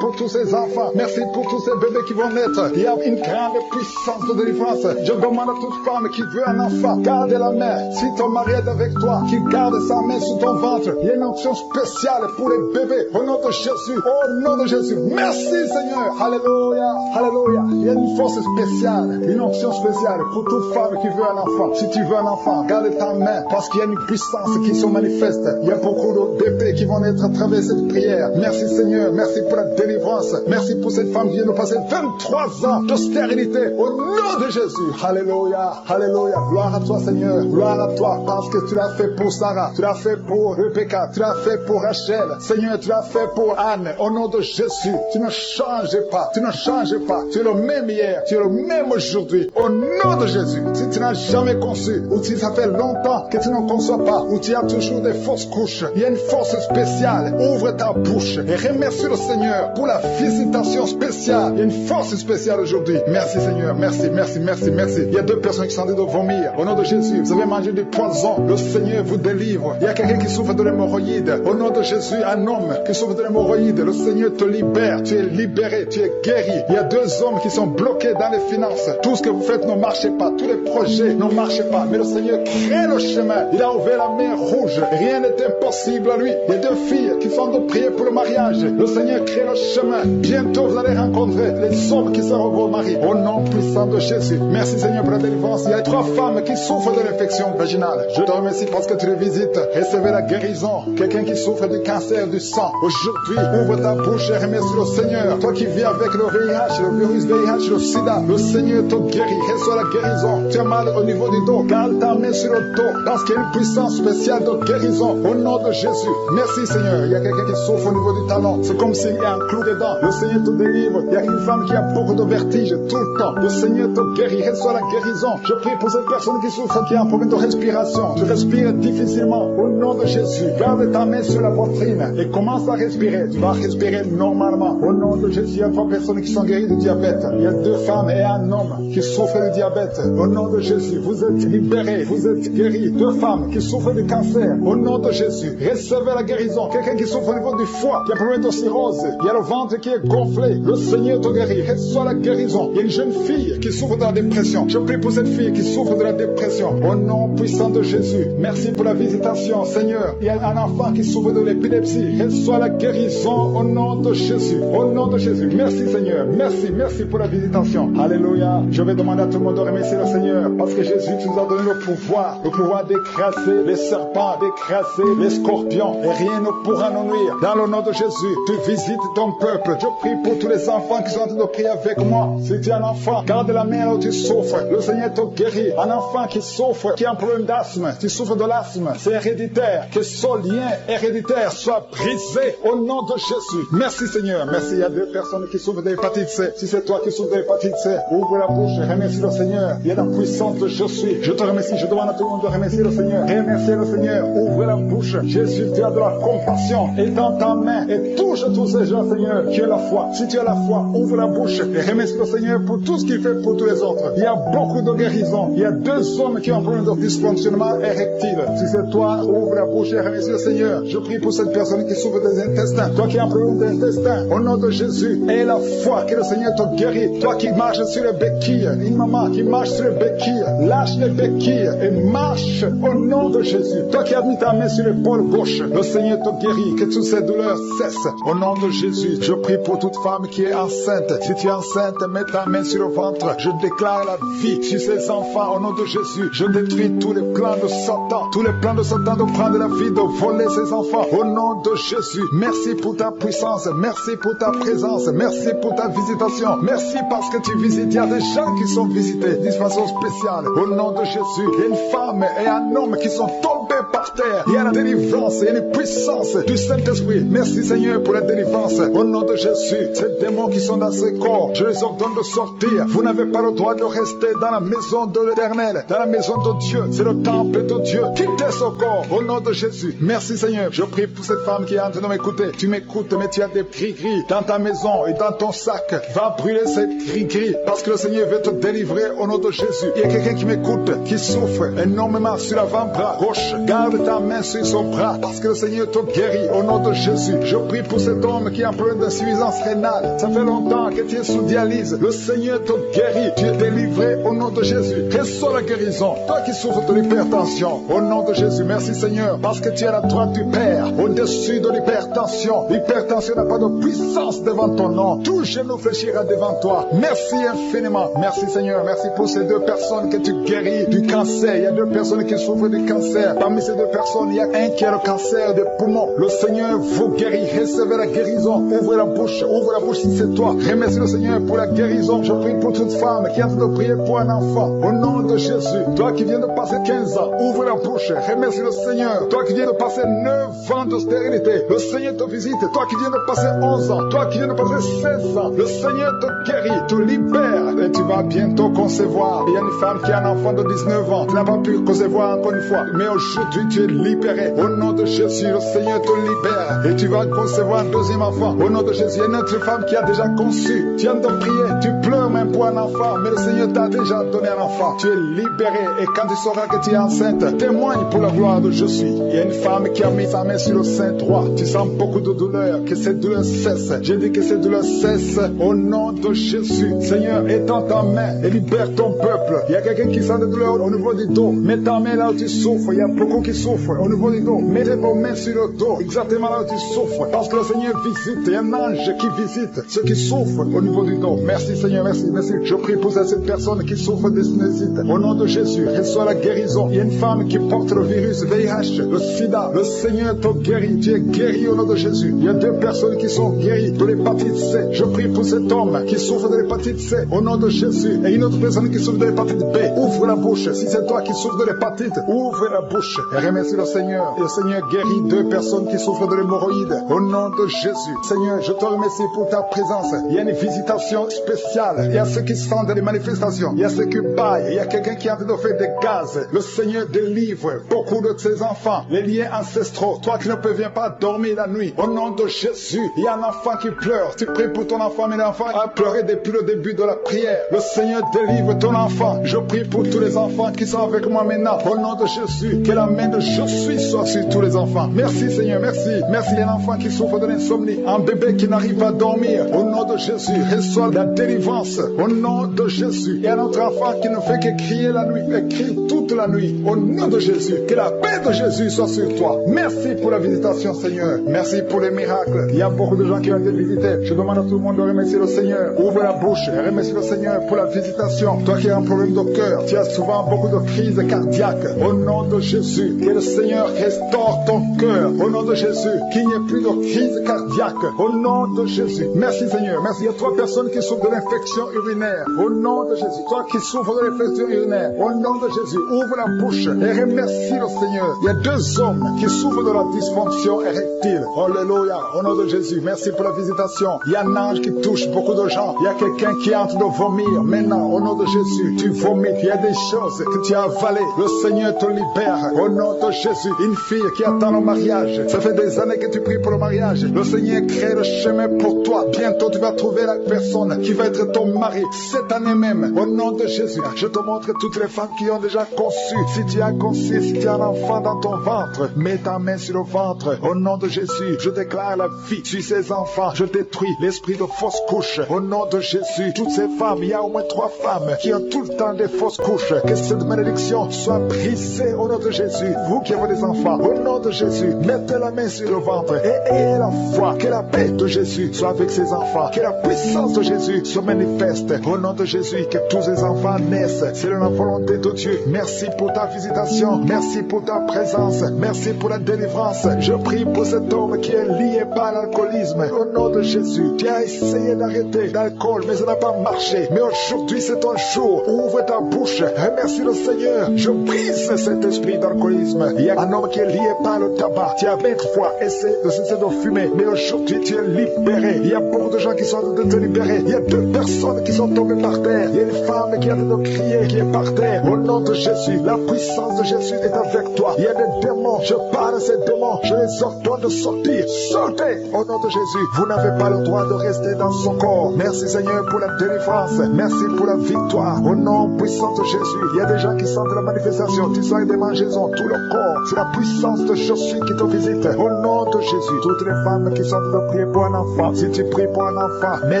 pour tous ces enfants. Merci pour tous ces bébés qui vont naître. Il y a une grande puissance de délivrance. Je demande à toute femme qui veut un enfant, garde la main. Si ton mari est avec toi, qu'il garde sa main sous ton ventre. Il y a une onction spéciale pour les bébés. Au nom de Jésus. Au nom de Jésus. Merci Seigneur. Alléluia. Alléluia. Il y a une force spéciale, une onction spéciale pour toute femme qui veut un enfant. Si tu veux un enfant, garde ta main parce qu'il y a une puissance qui se manifeste. Il y a beaucoup de bébés qui vont naître à travers cette prière. Merci Seigneur. Merci pour la délivrance. Merci pour cette femme qui vient de passer 23 ans de stérilité. Au nom de Jésus. Alléluia. Alléluia. Gloire à toi Seigneur. Gloire à toi parce que tu l'as fait pour Sarah. Tu l'as fait pour Rebecca. Tu l'as fait pour Rachel. Seigneur, tu l'as fait pour Anne. Au nom de Jésus. Tu ne changes pas. Tu ne changes pas. Tu es le même hier. Tu es le même aujourd'hui. Au nom de Jésus. Si tu n'as jamais conçu ou si ça fait longtemps que tu ne conçois pas ou tu as toujours des fausses couches, il y a une force spéciale. Ouvre ta bouche et remercie le Seigneur pour la visitation spéciale. Il y a une force spéciale aujourd'hui. Merci Seigneur. Merci, merci, merci, merci. Il y a 2 personnes qui sont en train de vomir. Au nom de Jésus, vous avez mangé du poison. Le Seigneur vous délivre. Il y a quelqu'un qui souffre de l'hémorroïde. Au nom de Jésus, un homme qui souffre de l'hémorroïde. Le Seigneur te libère. Tu es libéré. Tu es guéri. Il y a 2 hommes qui sont bloqués dans les finances. Tout ce que vous faites ne marche pas. Tous les projets ne marchent pas. Mais le Seigneur crée le chemin. Il a ouvert la mer rouge. Rien n'est impossible à lui. Il y a 2 filles qui sont de prier pour le mariage. Le Seigneur crée le chemin. Bientôt, vous allez rencontrer les hommes qui seront vos maris. Au nom puissant de Jésus. Merci Seigneur pour la délivrance. Il y a 3 femmes qui souffrent de l'infection vaginale. Je te remercie parce que tu les visites. Recevez la guérison. Quelqu'un qui souffre du cancer du sang. Aujourd'hui, ouvre ta bouche et remercie le Seigneur. Toi qui vis avec le VIH, le virus VIH, le sida, le Seigneur te guérit. Reçois la guérison. Tu as mal au niveau du dos. Garde ta main sur le dos. Parce qu'il y a une puissance spéciale de guérison. Au nom de Jésus. Merci Seigneur. Il y a quelqu'un qui souffre au niveau du talon. C'est comme s'il y a un clou dedans. Le Seigneur te délivre. Il y a une femme qui a beaucoup de vertige tout le temps. Le Seigneur te guérit. Reçois la guérison. Je prie pour cette personne qui souffre, qui a un problème de respiration. Tu respires difficilement. Au nom de Jésus. Garde ta main sur la poitrine et commence à respirer. Tu vas respirer normalement. Au nom de Jésus, il y a 3 personnes qui sont guéries du diabète. Il y a 2 femmes et un homme qui souffrent du diabète. Au nom de Jésus, vous êtes libérés. Vous êtes guéris. 2 femmes qui souffrent du cancer. Au nom de Jésus, recevez la guérison. Quelqu'un qui souffre au niveau du foie, qui a un problème de cirrhose. Il y a le ventre qui est gonflé. Le Seigneur te guérit. Reçois la guérison. Il y a une jeune fille qui souffre de la dépression. Je prie pour cette fille qui souffre de la dépression. Au nom puissant de Jésus. Merci pour la visitation, Seigneur. Il y a un enfant qui souffre de l'épilepsie. Reçois la guérison au nom de Jésus. Au nom de Jésus. Merci, Seigneur. Merci, merci pour la visitation. Alléluia. Je vais demander à tout le monde de remercier le Seigneur. Parce que Jésus nous a donné le pouvoir d'écraser les serpents, d'écraser les scorpions. Et rien ne pourra nous nuire. Dans le nom de Jésus, tu visites ton peuple. Je prie pour tous les enfants qui sont en train de prier avec moi. Si tu es un enfant, garde la main où tu souffres. Le Seigneur te guérit. Un enfant qui souffre, qui a un problème d'asthme, tu souffres de l'asthme, c'est héréditaire. Que ce lien héréditaire soit brisé au nom de Jésus. Merci Seigneur. Merci. Il y a 2 personnes qui souffrent de l'hépatite C. Si c'est toi qui souffres de l'hépatite C, ouvre la bouche et remercie le Seigneur. Il y a la puissance de je suis. Je te remercie. Je demande à tout le monde de remercier le Seigneur. Remerciez le Seigneur. Ouvre la bouche. Jésus, tu as de la compassion. Et dans ta main et touche tous ces gens, Seigneur, qui a la foi. Si tu as la foi, ouvre la bouche et remercie le Seigneur pour tout ce qu'il fait pour tous les autres. Il y a beaucoup de guérisons. Il y a 2 hommes qui ont un problème de dysfonctionnement érectile. Si c'est toi, ouvre la bouche et remercie le Seigneur. Je prie pour cette personne qui souffre des intestins. Toi qui as un problème d'intestin, au nom de Jésus, aie la foi que le Seigneur te guérit. Toi qui marches sur les béquilles, une maman qui marche sur les béquilles, lâche les béquilles et marche au nom de Jésus. Toi qui as mis ta main sur l'épaule gauche, le Seigneur te guérit. Que toutes ces douleurs cessent au nom de Jésus. Je prie pour toute femme qui est enceinte. Si tu es enceinte, mets ta main sur le ventre. Je déclare la vie sur ces enfants au nom de Jésus. Je détruis tous les plans de Satan. Tous les plans de Satan de prendre la vie, de voler ces enfants au nom de Jésus. Merci pour ta puissance. Merci pour ta présence. Merci pour ta visitation. Merci parce que tu visites. Il y a des gens qui sont visités d'une façon spéciale au nom de Jésus. Il y a une femme et un homme qui sont tombés par terre. Il y a la délivrance. Il y a une puissance du Saint-Esprit. Merci Seigneur pour la délivrance au nom de Jésus. Ces démons qui sont dans ce corps, je les ordonne de sortir. Vous n'avez pas le droit de rester dans la maison de l'Éternel, dans la maison de Dieu. C'est le temple de Dieu. Quittez ce corps au nom de Jésus. Merci Seigneur. Je prie pour cette femme qui est en train de m'écouter. Tu m'écoutes, mais tu as des gris-gris dans ta maison et dans ton sac. Va brûler ces gris-gris parce que le Seigneur veut te délivrer au nom de Jésus. Il y a quelqu'un qui m'écoute, qui souffre énormément sur l'avant-bras gauche. Garde ta main sur son bras parce que le Seigneur te guérit au nom de Jésus. Je prie pour cet homme qui a un problème d'insuffisance rénale. rénale. Ça fait longtemps que tu es sous dialyse. Le Seigneur te guérit. Tu es délivré au nom de Jésus. Reçois la guérison. Toi qui souffres de l'hypertension, au nom de Jésus. Merci Seigneur, parce que tu es à la droite du Père, au-dessus de l'hypertension. L'hypertension n'a pas de puissance devant ton nom. Tout genou fléchira devant toi. Merci infiniment. Merci Seigneur. Merci pour ces deux personnes que tu guéris du cancer. Il y a deux personnes qui souffrent du cancer. Parmi ces deux personnes, il y a un qui a le cancer des poumons. Le Seigneur vous guérit. Recevez la guérison. Ouvre la bouche si c'est toi. Remercie le Seigneur pour la guérison. Je prie pour toute femme qui a envie de prier pour un enfant. Au nom de Jésus. Toi qui viens de passer 15 ans, ouvre la bouche. Remercie le Seigneur. Toi qui viens de passer 9 ans de stérilité, le Seigneur te visite. Toi qui viens de passer 11 ans, toi qui viens de passer 16 ans, le Seigneur te guérit, te libère. Et tu vas bientôt concevoir. Il y a une femme qui a un enfant de 19 ans. Tu n'as pas pu concevoir encore une fois. Mais aujourd'hui, tu es libéré. Au nom de Jésus, le Seigneur te libère. Et tu vas concevoir un deuxième enfant. Au nom de Jésus, il y a une autre femme qui a déjà conçu. Tu viens de prier. Tu pleures même pour un enfant. Mais le Seigneur t'a déjà donné un enfant. Tu es libéré. Et quand tu sauras que tu es enceinte, témoigne pour la gloire de Jésus. Il y a une femme qui a mis sa main sur le sein droit. Tu sens beaucoup de douleur. Que cette douleur cesse. J'ai dit que cette douleur cesse. Au nom de Jésus. Seigneur, étends ta main et libère ton peuple. Il y a quelqu'un qui sent de douleur au niveau du dos. Mets ta main là où tu souffres. Il y a beaucoup qui souffrent au niveau du dos. Mettez vos mains sur le dos, exactement là où tu souffres. Parce que le Seigneur visite. Il y a un ange qui visite ceux qui souffrent au niveau du dos. Merci Seigneur, merci. Je prie pour cette personne qui souffre de sinusite. Au nom de Jésus, reçois la guérison. Il y a une femme qui porte le virus VIH, le sida. Le Seigneur te guérit. Tu es guéri au nom de Jésus. Il y a deux personnes qui sont guéries de l'hépatite C. Je prie pour cet homme qui souffre de l'hépatite C au nom de Jésus. Et une autre personne qui souffre de l'hépatite B. Ouvre la bouche. Si c'est toi qui souffres de l'hépatite, ouvre la bouche et remercie le Seigneur. Et le Seigneur guérit deux personnes qui souffrent de l'hémorroïde au nom de Jésus. Seigneur, je te remercie pour ta présence. Il y a une visitation spéciale. Il y a ceux qui sentent des manifestations. Il y a ceux qui baillent. Il y a quelqu'un qui est en train de faire des gaz. Le Seigneur délivre beaucoup de ses enfants. Les liens ancestraux. Toi qui ne peux pas dormir la nuit. Au nom de Jésus, il y a un enfant qui pleure. Tu pries pour ton enfant, mais l'enfant a pleuré depuis le début de la prière. Le Seigneur délivre ton enfant. Je prie pour tous les enfants qui sont avec moi maintenant. Au nom de Jésus, que la main de je suis soit sur tous les enfants. Merci Seigneur, merci. Merci, il y a un enfant qui souffre de l'insomnie. Un bébé qui n'arrive pas à dormir. Au nom de Jésus, reçois la délivrance. Au nom de Jésus, il y a un autre enfant qui ne fait que crier la nuit. Il crie toute la nuit. Au nom de Jésus, que la paix de Jésus soit sur toi. Merci pour la visitation Seigneur. Merci pour les miracles. Il y a beaucoup de gens qui ont été visités. Je demande à tout le monde de remercier le Seigneur. Ouvre la bouche et remercie le Seigneur pour la visitation. Toi qui as un problème de cœur, tu as souvent beaucoup de crises cardiaques. Au nom de Jésus, que le Seigneur restaure ton cœur. Au nom de Jésus, qu'il n'y ait plus de crise cardiaque. Au nom de Jésus. Merci Seigneur. Merci. Il y a 3 personnes qui souffrent de l'infection urinaire. Au nom de Jésus. Toi qui souffres de l'infection urinaire. Au nom de Jésus. Ouvre la bouche et remercie le Seigneur. Il y a 2 hommes qui souffrent de la dysfonction érectile. Alléluia. Au nom de Jésus. Merci pour la visitation. Il y a un ange qui touche beaucoup de gens. Il y a quelqu'un qui est en train de vomir. Maintenant, au nom de Jésus, tu vomis. Il y a des choses que tu as avalées. Le Seigneur te libère. Au nom de Jésus. Une fille qui attend le mariage. Ça fait des années que tu pries pour le mariage. Le Seigneur crée le chemin pour toi. Bientôt, tu vas trouver la personne qui va être ton mari. Cette année même. Au nom de Jésus. Je te montre toutes les femmes qui ont déjà conçu. Si tu as conçu, si tu as un enfant dans ton ventre, mets ta main sur le ventre. Au nom de Jésus, je déclare la vie sur ces enfants. Je détruis l'esprit de fausse couche. Au nom de Jésus, toutes ces femmes, il y a au moins 3 femmes qui ont tout le temps des fausses couches. Que cette malédiction soit brisée au nom de Jésus. Vous qui avez des enfants, au nom de Jésus, mettez la main sur le ventre et ayez la foi. Que la paix de Jésus soit avec ces enfants. Que la puissance de Jésus se manifeste. Au nom de Jésus, que tous ces enfants naissent. C'est la volonté de Dieu. Merci pour ta visitation. Merci pour ta présence. Merci pour la délivrance. Je prie pour cet homme qui est lié par l'alcoolisme. Au nom de Jésus, tu as essayé d'arrêter l'alcool, mais ça n'a pas marché. Mais aujourd'hui, c'est ton jour. Ouvre ta bouche. Remercie le Seigneur. Je brise cet esprit d'alcoolisme. Il y a un homme qui est lié par le tabac. Tu as 20 fois essayé de cesser de fumer, mais aujourd'hui, tu es libéré. Il y a beaucoup de gens qui sont en train de te libérer. Il y a 2 personnes qui sont tombées par terre. Il y a une femme qui est en train de crier, qui est par terre. Au nom de Jésus, la puissance de Jésus est avec toi. Il y a des démons. Je parle à ces démons. Je les ordonne de sortir. Sortez au nom de Jésus. Vous n'avez pas le droit de rester dans son corps. Merci Seigneur pour la délivrance. Merci pour la victoire. Au nom puissant de Jésus. Il y a des gens qui sentent la manifestation. Tu sens des démangeaisons. Tout le corps. C'est la puissance de Jésus qui te visite. Au nom de Jésus. Toutes les femmes qui sont de prier pour un enfant. Si tu tu pries pour un enfant, mets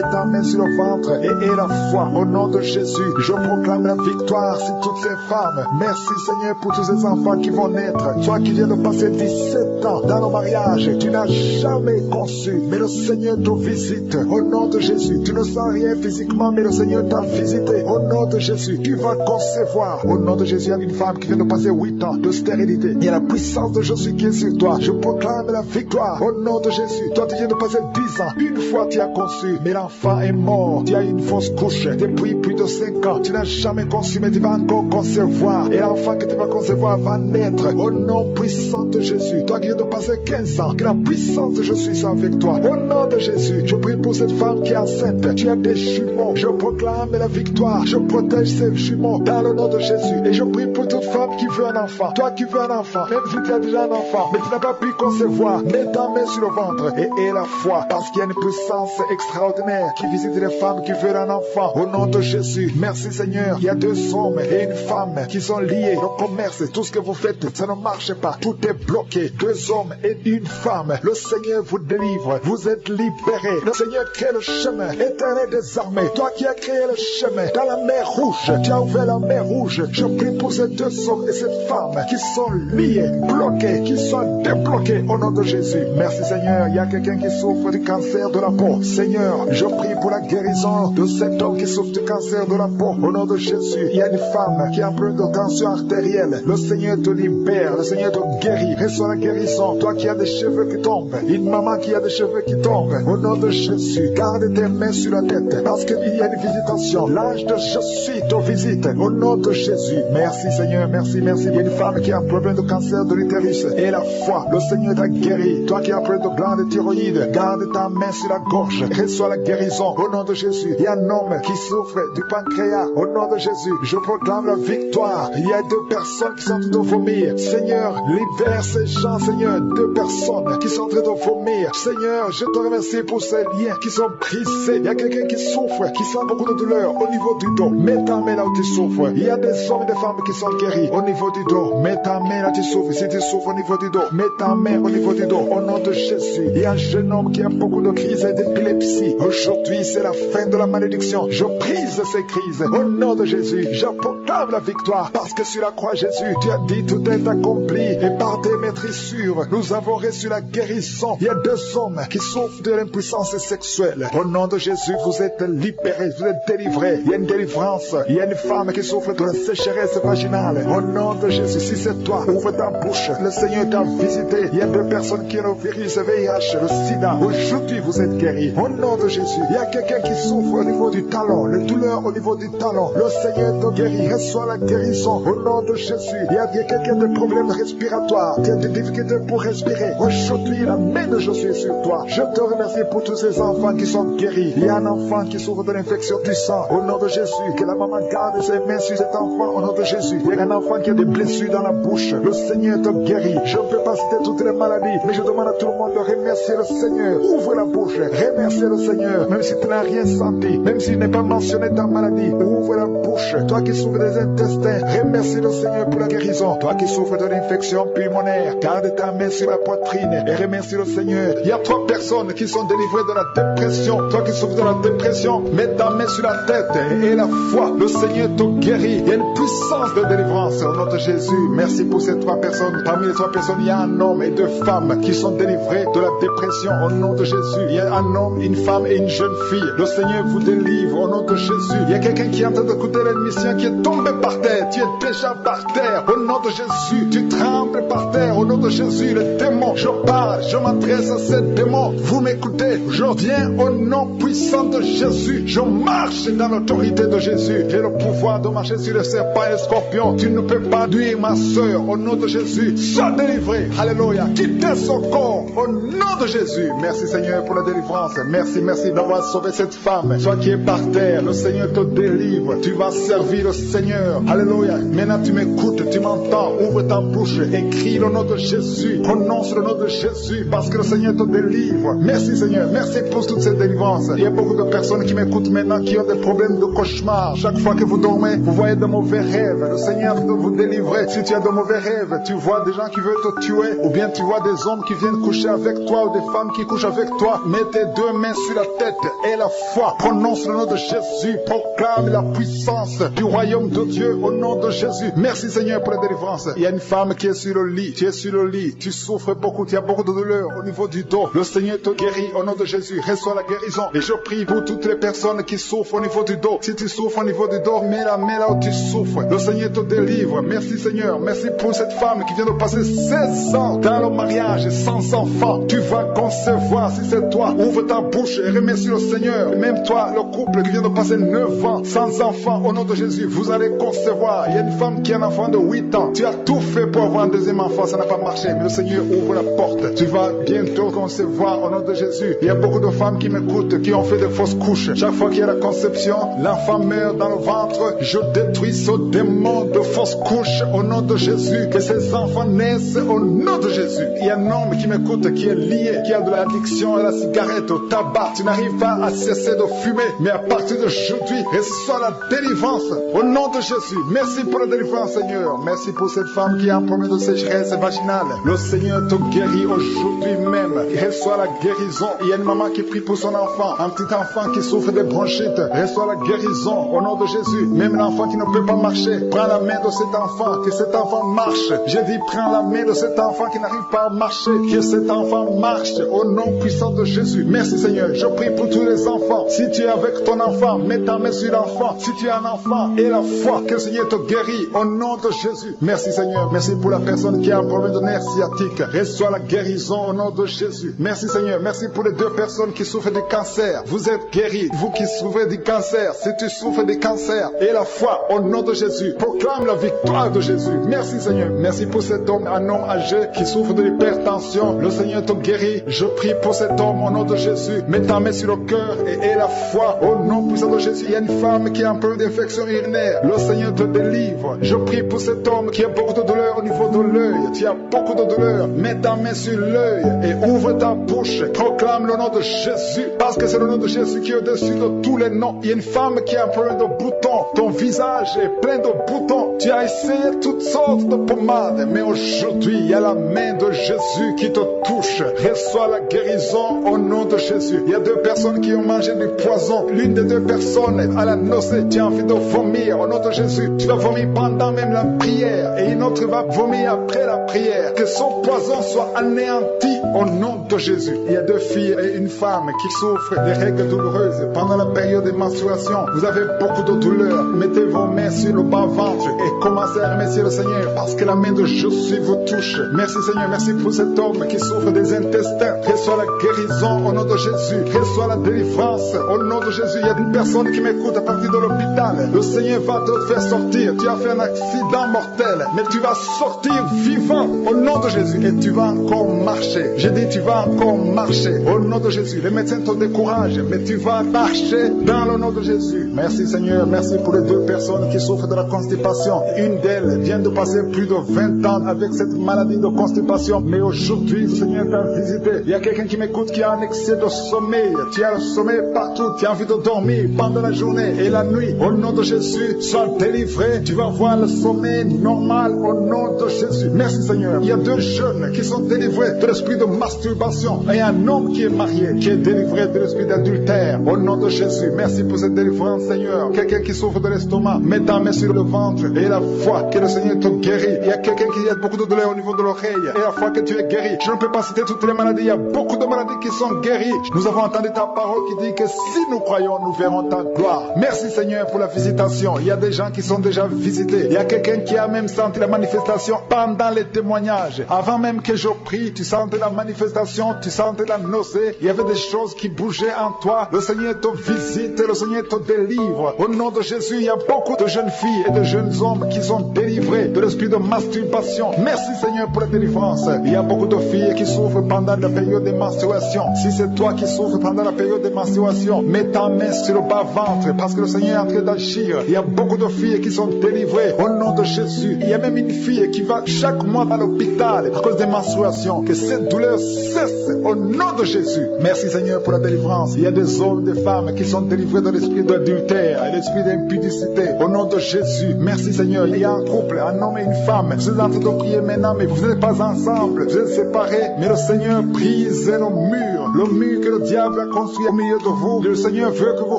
ta main sur le ventre et aie la foi. Au nom de Jésus, je proclame la victoire sur toutes ces femmes. Merci Seigneur pour tous ces enfants qui vont naître. Toi qui viens de passer 17 ans dans nos mariages, tu n'as jamais conçu, mais le Seigneur te visite. Au nom de Jésus, tu ne sens rien physiquement, mais le Seigneur t'a visité. Au nom de Jésus, tu vas concevoir. Au nom de Jésus, il y a une femme qui vient de passer 8 ans de stérilité. Il y a la puissance de Jésus qui est sur toi. Je proclame la victoire. Au nom de Jésus, toi tu viens de passer 10 ans. Une fois tu as conçu, mais l'enfant est mort. Tu as une fausse couche depuis plus de 5 ans. Tu n'as jamais conçu, mais tu vas encore concevoir. Et l'enfant que tu vas concevoir va naître. Au nom puissant de Jésus, toi qui viens de passer 15 ans, que la puissance de Jésus soit avec toi. Au nom de Jésus, je prie pour cette femme qui est enceinte. Tu as des jumeaux. Je proclame la victoire. Je protège ces jumeaux dans le nom de Jésus. Et je prie pour toute femme qui veut un enfant. Toi qui veux un enfant, même si tu as déjà un enfant, mais tu n'as pas pu concevoir, mets ta main sur le ventre et aie la foi. Parce qu'il y a une puissance extraordinaire qui visite les femmes qui veulent un enfant. Au nom de Jésus, merci Seigneur. Il y a 2 hommes et une femme qui sont liés. Le commerce, tout ce que vous faites, ça ne marche pas. Tout est bloqué. 2 hommes et une femme. Le Seigneur vous délivre. Vous êtes libérés. Le Seigneur crée le chemin éternel des armées. Toi qui as créé le chemin dans la mer rouge, tu as ouvert la mer rouge. Je prie pour ces 2 hommes et cette femme qui sont liés, bloqués, qui sont débloqués au nom de Jésus. Merci Seigneur. Il y a quelqu'un qui souffre du cancer de la peau. Seigneur, je prie pour la guérison de cet homme qui souffre du cancer de la peau. Au nom de Jésus, il y a une femme qui a un problème de tension artérielle. Le Seigneur te libère, le Seigneur te guérit. Reçois la guérison. Toi qui as des cheveux qui tombent, une maman qui a des cheveux qui tombent, au nom de Jésus, garde tes mains sur la tête parce qu'il y a une visitation. L'ange de Jésus te visite au nom de Jésus. Merci Seigneur, merci, merci. Il y a une femme qui a un problème de cancer de l'utérus et la foi, le Seigneur t'a guéri. Toi qui as un problème de glande thyroïde, garde ta main sur la gorge, reçois la guérison au nom de Jésus. Il y a un homme qui souffre du pancréas au nom de Jésus. Je proclame la victoire. Il y a 2 personnes qui sont en train de vomir. Seigneur, libère ces gens, Seigneur. 2 personnes qui sont en train de vomir. Seigneur, je te remercie pour ces liens qui sont brisés. Il y a quelqu'un qui souffre, qui sent beaucoup de douleur au niveau du dos. Mets ta main là où tu souffres. Il y a des hommes et des femmes qui sont guéris au niveau du dos. Mets ta main là où tu souffres. Si tu souffres au niveau du dos, mets ta main au niveau du dos. Au nom de Jésus, il y a un jeune homme qui a beaucoup de crises d'épilepsie. Aujourd'hui, c'est la fin de la malédiction. Je brise ces crises. Au nom de Jésus, je proclame la victoire. Parce que sur la croix, Jésus, tu as dit tout est accompli. Et par tes maîtrissures, nous avons reçu la guérison. Il y a 2 hommes qui souffrent de l'impuissance sexuelle. Au nom de Jésus, vous êtes libérés, vous êtes délivrés. Il y a une délivrance. Il y a une femme qui souffre de la sécheresse vaginale. Au nom de Jésus, si c'est toi, ouvre ta bouche. Le Seigneur t'a visité. Il y a 2 personnes qui ont le virus VIH, le sida. Aujourd'hui, vous êtes guéris. Au nom de Jésus, il y a quelqu'un qui souffre au niveau du talon, les douleurs au niveau du talon. Le Seigneur te guérit. Reçois la guérison. Au nom de Jésus, il y a quelqu'un qui a des problèmes respiratoires, qui a des difficultés pour respirer. Aujourd'hui, la main de Jésus est sur toi. Je te remercie pour tous ces enfants qui sont guéris. Il y a un enfant qui souffre de l'infection du sang. Au nom de Jésus, que la maman garde ses mains sur cet enfant. Au nom de Jésus, il y a un enfant qui a des blessures dans la bouche. Le Seigneur te guérit. Je ne peux pas citer toutes les maladies, mais je demande à tout le monde de remercier le Seigneur. Ouvre la bouche, remercier le Seigneur. Même si tu n'as rien senti, même s'il n'est pas mentionné ta maladie, ouvre la bouche. Toi qui souffres des intestins, remercie le Seigneur pour la guérison. Toi qui souffres de l'infection pulmonaire, garde ta main sur la poitrine et remercie le Seigneur. Il y a 3 personnes qui sont délivrées de la dépression. Toi qui souffres de la dépression, mets ta main sur la tête et la foi. Le Seigneur te guérit. Il y a une puissance de délivrance au nom de Jésus. Merci pour ces 3 personnes. Parmi les 3 personnes, il y a un homme et 2 femmes qui sont délivrés de la dépression au nom de Jésus. Il y a un homme, une femme et une jeune fille. Le Seigneur vous délivre au nom de Jésus. Il y a quelqu'un qui est en train d'écouter l'émission qui est tombé par terre. Tu es déjà par terre au nom de Jésus. Tu trembles par terre au nom de Jésus. Le démon, je parle, je m'adresse à ces démons. Vous m'écoutez, je viens au nom puissant de Jésus. Je marche dans l'autorité de Jésus. J'ai le pouvoir de marcher sur les serpents et les scorpions. Tu ne peux pas nuire ma soeur au nom de Jésus. Sois délivré. Alléluia. Quittez son corps au nom de Jésus. Merci Seigneur pour la délivrance. Merci, merci d'avoir sauvé cette femme. Toi qui es par terre, le Seigneur te délivre. Tu vas servir le Seigneur. Alléluia. Maintenant tu m'écoutes, tu m'entends. Ouvre ta bouche, écris le nom de Jésus. Prononce le nom de Jésus parce que le Seigneur te délivre. Merci Seigneur. Merci pour toute cette délivrance. Il y a beaucoup de personnes qui m'écoutent maintenant qui ont des problèmes de cauchemar. Chaque fois que vous dormez, vous voyez de mauvais rêves. Le Seigneur doit vous délivrer. Si tu as de mauvais rêves, tu vois des gens qui veulent te tuer, ou bien tu vois des hommes qui viennent coucher avec toi, ou des femmes qui couchent avec toi, mets tes deux mains sur la tête et la foi. Prononce le nom de Jésus. Proclame la puissance du royaume de Dieu au nom de Jésus. Merci Seigneur pour la délivrance. Il y a une femme qui est sur le lit. Tu es sur le lit. Tu souffres beaucoup. Tu as beaucoup de douleur au niveau du dos. Le Seigneur te guérit au nom de Jésus. Reçois la guérison. Et je prie pour toutes les personnes qui souffrent au niveau du dos. Si tu souffres au niveau du dos, mets la main là où tu souffres. Le Seigneur te délivre. Merci Seigneur. Merci pour cette femme qui vient de passer 16 ans dans le mariage sans enfant. Tu vas concevoir si c'est toi. Ouvre ta bouche et remercie le Seigneur. Même toi, le couple qui vient de passer 9 ans sans enfant, au nom de Jésus, vous allez concevoir. Il y a une femme qui a un enfant de 8 ans. Tu as tout fait pour avoir un deuxième enfant, ça n'a pas marché. Mais le Seigneur ouvre la porte. Tu vas bientôt concevoir au nom de Jésus. Il y a beaucoup de femmes qui m'écoutent, qui ont fait des fausses couches. Chaque fois qu'il y a la conception, l'enfant meurt dans le ventre. Je détruis ce démon de fausses couches au nom de Jésus. Que ces enfants naissent au nom de Jésus. Il y a un homme qui m'écoute, qui est lié, qui a de l'addiction à la cigarette, au tabac. Tu n'arrives pas à cesser de fumer, mais à partir d'aujourd'hui, reçois la délivrance au nom de Jésus. Merci pour la délivrance, Seigneur. Merci pour cette femme qui a un problème de sécheresse vaginale. Le Seigneur te guérit aujourd'hui même. Reçois la guérison. Il y a une maman qui prie pour son enfant, un petit enfant qui souffre de bronchite. Reçois la guérison au nom de Jésus. Même l'enfant qui ne peut pas marcher, prends la main de cet enfant, que cet enfant marche. J'ai dit, prends la main de cet enfant qui n'arrive pas à marcher, que cet enfant marche au nom puissant de Jésus. Merci Seigneur. Je prie pour tous les enfants. Si tu es avec ton enfant, mets ta main sur l'enfant. Si tu es un enfant, et la foi, que le Seigneur te guérit au nom de Jésus. Merci Seigneur. Merci pour la personne qui a un problème de nerf sciatique. Reçois la guérison au nom de Jésus. Merci Seigneur. Merci pour les 2 personnes qui souffrent du cancer. Vous êtes guéris. Vous qui souffrez du cancer, si tu souffres du cancer, et la foi au nom de Jésus. Proclame la victoire de Jésus. Merci Seigneur. Merci pour cet homme, un homme âgé qui souffre de l'hypertension. Le Seigneur te guérit. Je prie pour cet homme au nom de Jésus. Mets ta main sur le cœur et la foi au nom puissant de Jésus. Il y a une femme qui a un peu d'infection urinaire. Le Seigneur te délivre. Je prie pour cet homme qui a beaucoup de douleur au niveau de l'œil. Tu as beaucoup de douleur. Mets ta main sur l'œil et ouvre ta bouche. Proclame le nom de Jésus. Parce que c'est le nom de Jésus qui est au-dessus de tous les noms. Il y a une femme qui a un problème de boutons. Ton visage est plein de boutons. Tu as essayé toutes sortes de pommades. Mais aujourd'hui, il y a la main de Jésus qui te touche. Reçois la guérison au nom de Jésus. Il y a 2 personnes qui ont mangé du poison. L'une des 2 personnes à la nausée, tu as envie de vomir au nom de Jésus. Tu vas vomir pendant même la prière. Et une autre va vomir après la prière. Que son poison soit anéanti au nom de Jésus. Il y a 2 filles et une femme qui souffrent des règles douloureuses pendant la période de menstruation. Vous avez beaucoup de douleur. Mettez vos mains sur le bas-ventre et commencez à remercier le Seigneur parce que la main de Jésus vous touche. Merci Seigneur. Merci pour cet homme qui souffre des intestins. Reçois la guérison au nom de Jésus. Reçois la délivrance au nom de Jésus. Il y a une personne qui m'écoute à partir de l'hôpital. Le Seigneur va te faire sortir. Tu as fait un accident mortel, mais tu vas sortir vivant au nom de Jésus et tu vas encore marcher. J'ai dit tu vas encore marcher au nom de Jésus. Les médecins te découragent, mais tu vas marcher dans le nom de Jésus. Merci Seigneur. Merci pour les 2 personnes qui souffrent de la constipation. Une d'elles vient de passer plus de 20 ans avec cette maladie de constipation, mais aujourd'hui le Seigneur t'a visité. Il y a quelqu'un qui m'écoute qui a un excès de sommeil. Tu as le sommeil partout. Tu as envie de dormir pendant la journée et la nuit. Au nom de Jésus, sois délivré. Tu vas voir le sommeil normal au nom de Jésus. Merci Seigneur. Il y a 2 jeunes qui sont délivrés de l'esprit de masturbation et un homme qui est marié qui est délivré de l'esprit d'adultère au nom de Jésus. Merci pour cette délivrance Seigneur. Quelqu'un qui souffre de l'estomac, mets ta main sur le ventre et la foi que le Seigneur te guérit. Il y a quelqu'un qui a beaucoup de douleur au niveau de l'oreille et la foi que tu es guéri. Je ne peux pas citer toutes les maladies. Il y a beaucoup de maladies qui sont guéries. Nous avons entendu ta parole qui dit que si nous croyons, nous verrons ta gloire. Merci Seigneur pour la visitation. Il y a des gens qui sont déjà visités. Il y a quelqu'un qui a même senti la manifestation pendant les témoignages. Avant même que je prie, tu sentais la manifestation, tu sentais la nausée. Il y avait des choses qui bougeaient en toi. Le Seigneur te visite, le Seigneur te délivre. Au nom de Jésus, il y a beaucoup de jeunes filles et de jeunes hommes qui sont délivrées de l'esprit de masturbation. Merci Seigneur pour la délivrance. Il y a beaucoup de filles qui souffrent pendant la période de menstruation. Si c'est toi qui souffres pendant la période de menstruation, mets ta main sur le bas-ventre parce que le Seigneur est en train d'agir. Il y a beaucoup de filles qui sont délivrées au nom de Jésus. Il y a même une fille qui va chaque mois à l'hôpital à cause des menstruations. Que cette douleur cesse au nom de Jésus. Merci Seigneur pour la délivrance. Il y a des hommes, des femmes qui sont délivrés de l'esprit d'adultère et l'esprit d'impudicité au nom de Jésus. Merci Seigneur. Il y a un couple, un homme et une femme. Vous êtes en train de prier maintenant, mais vous n'êtes pas ensemble. Vous êtes séparés, mais le Seigneur brise le mur que le diable a construit au milieu de vous. Le Seigneur veut que vous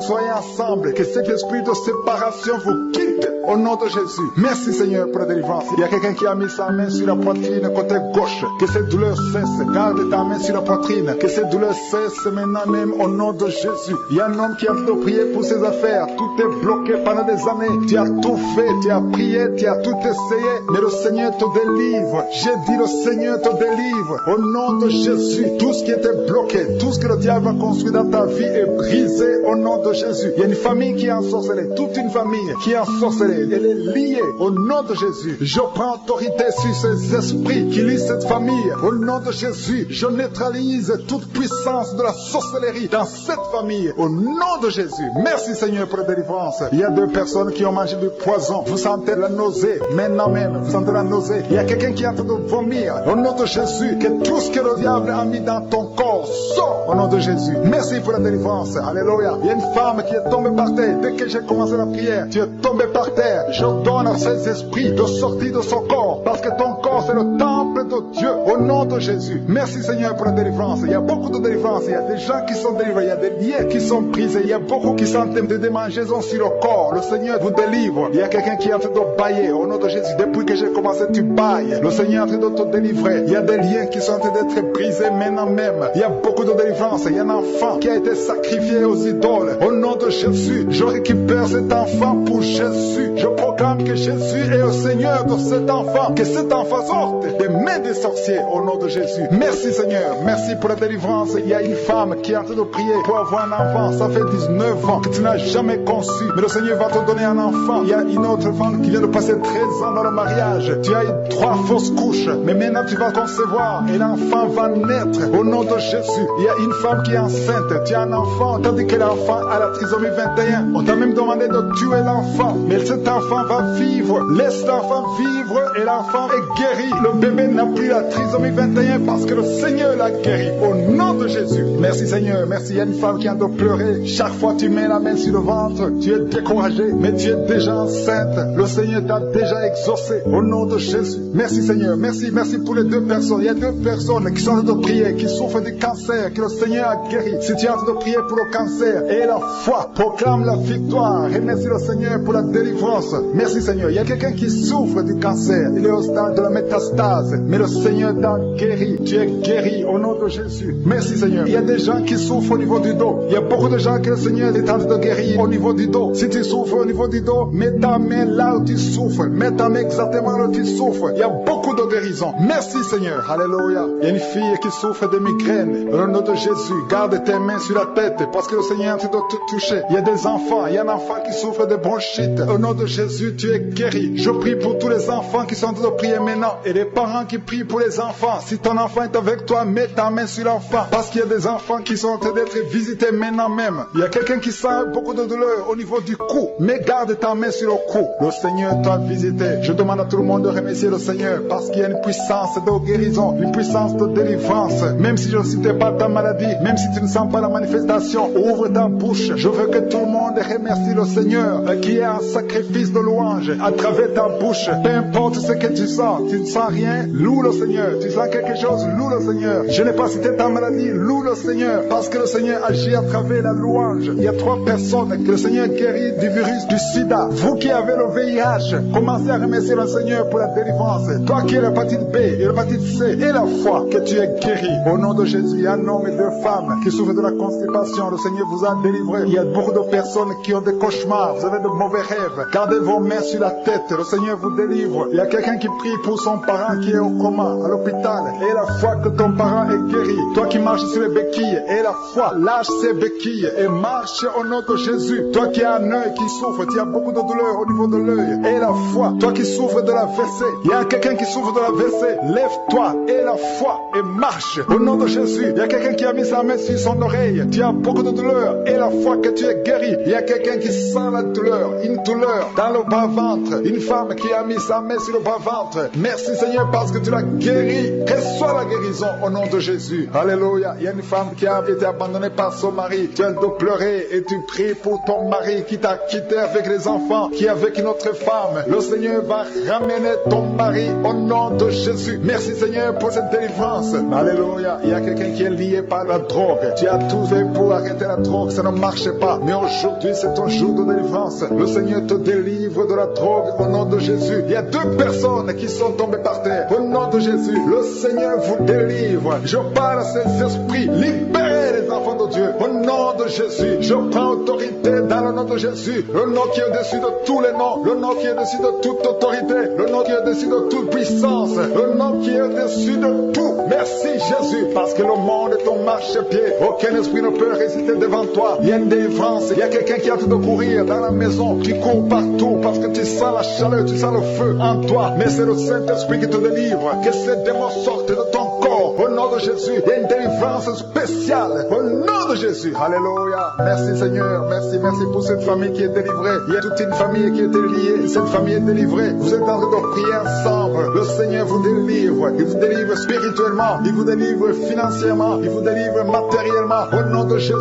soyez ensemble, que cet esprit de séparation vous quitte au nom de Jésus. Merci Seigneur pour la délivrance. Il y a quelqu'un qui a mis sa main sur la poitrine côté gauche. Que cette douleur cesse. Garde ta main sur la poitrine. Que cette douleur cesse maintenant même au nom de Jésus. Il y a un homme qui a de prier pour ses affaires. Tout est bloqué pendant des années. Tu as tout fait, tu as prié, tu as tout essayé, mais le Seigneur te délivre. J'ai dit le Seigneur te délivre au nom de Jésus. Tout ce qui était bloqué, tout ce que le diable a construit dans ta vie est brisé au nom de Jésus. Il y a une famille qui est ensorcelée, toute une famille qui est ensorcelée. Elle est liée au nom de Jésus. Je prends autorité sur ces esprits qui lient cette famille. Au nom de Jésus, je neutralise toute puissance de la sorcellerie dans cette famille. Au nom de Jésus. Merci Seigneur pour la délivrance. Il y a deux personnes qui ont mangé du poison. Vous sentez la nausée. Maintenant même, vous sentez la nausée. Il y a quelqu'un qui est en train de vomir. Au nom de Jésus, que tout ce que le diable a mis dans ton corps sort au nom de Jésus. Merci pour la délivrance. Alléluia. Il y a une femme qui est tombée par terre. Dès que j'ai commencé la prière, tu es tombé par terre. Je donne à ces esprits de sortir de son corps, parce que ton corps c'est le temple de Dieu, au nom de Jésus. Merci Seigneur pour la délivrance. Il y a beaucoup de délivrance. Il y a des gens qui sont délivrés. Il y a des liens qui sont brisés. Il y a beaucoup qui sont des démangeaisons sur le corps. Le Seigneur vous délivre. Il y a quelqu'un qui est en train de bailler au nom de Jésus. Depuis que j'ai commencé, tu bailles. Le Seigneur est en train de te délivrer. Il y a des liens qui sont en train d'être brisés maintenant même. Il y a beaucoup de délivrance. Il y a un enfant qui a été sacrifié aux idoles. Au nom de Jésus, je récupère cet enfant pour Jésus. Je proclame que Jésus est le Seigneur de cet enfant. Que cet enfant sorte des mains des sorciers au nom de Jésus. Merci Seigneur. Merci pour la délivrance. Il y a une femme qui est en train de prier pour avoir un enfant. Ça fait 19 ans que tu n'as jamais conçu. Mais le Seigneur va te donner un enfant. Il y a une autre femme qui vient de passer 13 ans dans le mariage. Tu as eu 3 fausses couches. Mais maintenant tu vas concevoir. Et l'enfant va naître au nom de Jésus. Il y a une femme qui est enceinte. Tu as un enfant. Tandis que l'enfant a la trisomie 21. On t'a même demandé de tuer l'enfant. Mais cet enfant va vivre. Laisse l'enfant vivre et l'enfant est guéri. Le bébé n'a plus la trisomie 21 parce que le Seigneur l'a guéri. Au nom de Jésus. Merci Seigneur. Merci. Il y a une femme qui a de pleurer. Chaque fois tu mets la main sur le ventre, tu es découragé, mais tu es déjà enceinte. Le Seigneur t'a déjà exaucé. Au nom de Jésus. Merci Seigneur. Merci. Merci pour les deux personnes. Il y a deux personnes qui sont en train de prier, qui souffrent du cancer, que le Seigneur a guéri. Si tu es en train de prier pour le cancer et la foi, proclame la victoire. Remercie le Seigneur pour la délivrance. Merci Seigneur. Il y a quelqu'un qui souffre du cancer. Il est au stade de la métastase. Mais le Seigneur t'a guéri. Tu es guéri au nom de Jésus. Merci Seigneur. Il y a des gens qui souffrent au niveau du dos. Il y a beaucoup de gens que le Seigneur est en train de guérir au niveau du dos. Si tu souffres au niveau du dos, mets ta main là où tu souffres. Mets ta main exactement là où tu souffres. Il y a beaucoup de guérison. Merci Seigneur. Alléluia. Il y a une fille qui souffre de migraine. Au nom de Jésus, garde tes mains sur la tête parce que le Seigneur est en train de te toucher. Il y a des enfants. Il y a un enfant qui souffre de bronchite. Au nom de Jésus, tu es guéri. Je prie pour tous les enfants qui sont en train de prier maintenant et les parents qui prient pour les enfants. Si ton enfant est avec toi, mets ta main sur l'enfant parce qu'il y a des enfants qui sont en train d'être visités maintenant même. Il y a quelqu'un qui sent beaucoup de douleur au niveau du cou, mais garde ta main sur le cou. Le Seigneur t'a visité. Je demande à tout le monde de remercier le Seigneur parce qu'il y a une puissance de guérison, une puissance de délivrance. Même si je ne citais pas ta maladie, même si tu ne sens pas la manifestation, ouvre ta bouche. Je veux que tout le monde remercie le Seigneur qui est un sacrifice de louange à travers ta bouche. Peu importe ce que tu ne sens rien, loue le Seigneur. Tu sens quelque chose, loue le Seigneur. Je n'ai pas cité ta maladie, loue le Seigneur parce que le Seigneur agit à travers la louange. Il y a 3 personnes que le Seigneur guérit du virus du sida. Vous qui avez le VIH, commencez à remercier le Seigneur pour la délivrance. Toi qui es le l'hépatite B et l'hépatite C et la foi que tu es guéri. Au nom de Jésus, il y a un homme et deux femmes qui souffrent de la constipation. Le Seigneur vous a délivré. Il y a beaucoup de personnes qui ont des cauchemars. Vous avez de mauvais rêves. Gardez vos mains sur la tête. Le Seigneur vous délivre. Il y a quelqu'un qui prie pour son parent qui est au coma, à l'hôpital. Et la foi que ton parent est guéri. Toi qui marches sur les béquilles. Et la foi, lâche ces béquilles et marche au nom de Jésus. Toi qui as un œil qui souffre, tu as beaucoup de douleur au niveau de l'œil. Et la foi, toi qui souffres de la WC. Il y a quelqu'un qui souffre de la WC. Lève-toi et la foi et marche au nom de Jésus. Il y a quelqu'un qui a mis sa main sur son oreille. Tu as beaucoup de douleur et la foi que tu es guéri. Il y a quelqu'un qui sent la douleur, une douleur dans le bas-ventre. Une femme qui a mis sa main sur le bas-ventre. Merci Seigneur parce que tu l'as guéri. Reçois la guérison au nom de Jésus. Alléluia. Il y a une femme qui a été abandonnée par son mari. Tu as de pleurer et tu pries pour ton mari qui t'a quitté avec les enfants, qui est avec une autre femme. Le Seigneur va ramener ton mari au nom de Jésus. Merci Seigneur pour cette délivrance. Alléluia. Il y a quelqu'un qui est lié par la drogue. Tu as tout fait pour arrêter la drogue, ça ne marche pas. Mais aujourd'hui, c'est ton jour de délivrance. Le Seigneur te délivre de la drogue au nom de Jésus. Il y a deux personnes qui sont tombées par terre. Au nom de Jésus, le Seigneur vous délivre. Je parle à ces esprits. Libérez les enfants de Dieu. Au nom de Jésus, je prends autorité dans le nom de Jésus. Le nom qui est au-dessus de tous les noms. Le nom qui est au-dessus de toute autorité. Le nom qui est au-dessus de toute puissance. Le nom qui est au-dessus de tout. Merci Jésus, parce que le monde est ton marchepied. Aucun esprit ne peut résister devant toi. Il y a une délivrance. Il y a quelqu'un qui a tout de courir dans la maison. Tu cours partout parce que tu sens la chaleur, tu sens le feu en toi. Mais c'est le Saint-Esprit qui te délivre. Que ces démons sortent de ton corps. Au nom de Jésus, il y a une délivrance spéciale. Au nom de Jésus. Alléluia. Merci Seigneur. Merci pour cette famille qui est délivrée. Il y a toute une famille qui est liée. Cette famille est délivrée. Vous êtes en train de prier ensemble. Le Seigneur vous délivre. Il vous délivre spirituellement. Il vous délivre financièrement. Il vous délivre matériellement. Au nom de Jésus.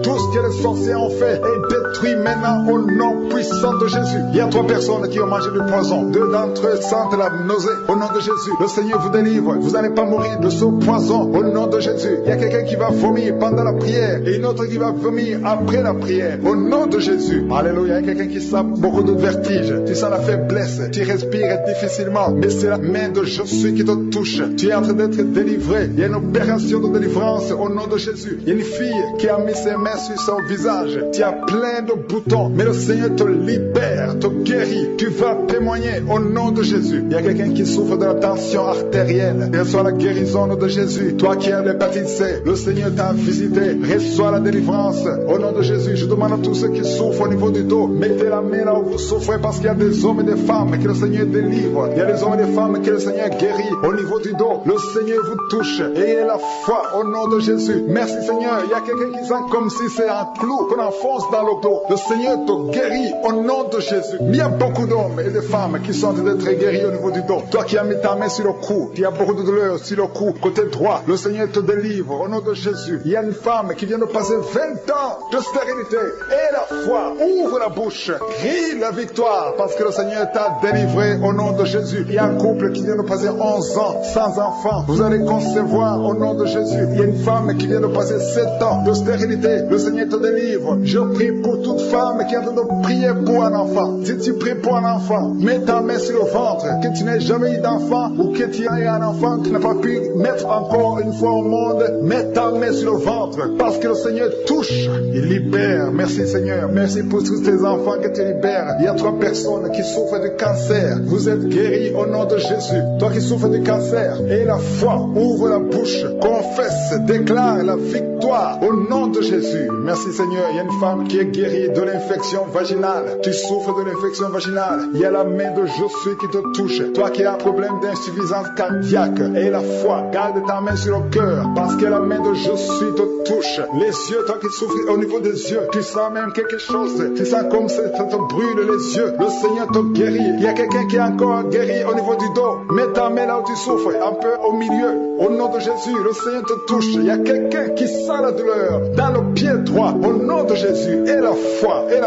Tout ce que les sorciers ont fait est détruit maintenant au nom puissant de Jésus. Il y a 3 personnes qui ont mangé du poison. 2 d'entre eux sentent la nausée. Au nom de Jésus. Le Seigneur vous délivre. Vous n'allez pas mourir de ce poison. Au nom de Jésus. Il y a quelqu'un qui va vomir pendant la prière. Et une autre qui va vomir après la prière. Au nom de Jésus. Alléluia. Il y a quelqu'un qui sent beaucoup de vertige. Tu sens la faiblesse. Tu respires difficilement. Mais c'est la main de Jésus qui te touche. Tu es en train d'être délivré. Il y a une opération de délivrance au nom de Jésus. Il y a une fille qui a mis ses mains sur son visage. Tu as plein de boutons. Mais le Seigneur te libère, te guérit. Tu vas témoigner au nom de Jésus. Il y a quelqu'un qui souffre de la tension artérielle. Reçois la guérison de Jésus. Toi qui as l'hépatite C, le Seigneur t'a visité. Reçois la délivrance au nom de Jésus. Je demande à tous ceux qui souffrent au niveau du dos, mettez la main là où vous souffrez parce qu'il y a des hommes et des femmes que le Seigneur délivre. Il y a des hommes et des femmes que le Seigneur guérit au niveau du dos. Le Seigneur vous touche. Ayez la foi au nom de Jésus. Merci Seigneur. Il y a quelqu'un qui sent comme si c'est un clou qu'on enfonce dans le dos. Le Seigneur te guérit au nom de Jésus. Il y a beaucoup d'hommes et de femmes qui sont d'être guéris au niveau du dos. Toi qui as mis ta main sur le cou, il y a beaucoup de douleur sur le cou, côté droit. Le Seigneur te délivre au nom de Jésus. Il y a une femme qui vient de passer 20 ans de stérilité. Et la foi, ouvre la bouche, crie la victoire parce que le Seigneur t'a délivré au nom de Jésus. Il y a un couple qui vient de passer 11 ans sans enfant. Vous allez concevoir au nom de Jésus. Il y a une femme qui vient de passer 7 ans de stérilité. Le Seigneur te délivre. Je prie pour toute femme qui est en train de prier pour un enfant. Si tu pries pour un enfant, mets ta main sur le ventre. Que tu n'aies jamais eu d'enfant ou que tu aies un enfant qui n'a pas pu mettre encore une fois au monde, mets ta main sur le ventre parce que le Seigneur touche. Il libère. Merci Seigneur. Merci pour tous tes enfants que tu libères. Il y a 3 personnes qui souffrent de cancer. Vous êtes guéris au nom de Jésus. Toi qui souffres de cancer, et la foi, ouvre la bouche, confesse, déclare la victoire au nom de Jésus. Merci Seigneur. Il y a une femme qui est guérie de l'infection vaginale. Tu souffres de l'infection vaginale. Il y a la main de Jésus qui te touche. Toi qui as un problème d'insuffisance cardiaque, et la foi, garde ta main sur le cœur parce que la main de Jésus te touche. Les yeux, toi qui souffres au niveau des yeux, tu sens même quelque chose. Tu sens comme ça te brûle les yeux. Le Seigneur te guérit. Il y a quelqu'un qui est encore guéri au niveau du dos. Mets ta main là où tu souffres, un peu au milieu. Au nom de Jésus, le Seigneur te touche. Il y a quelqu'un qui sent sens la douleur dans le pied droit, au nom de Jésus, et la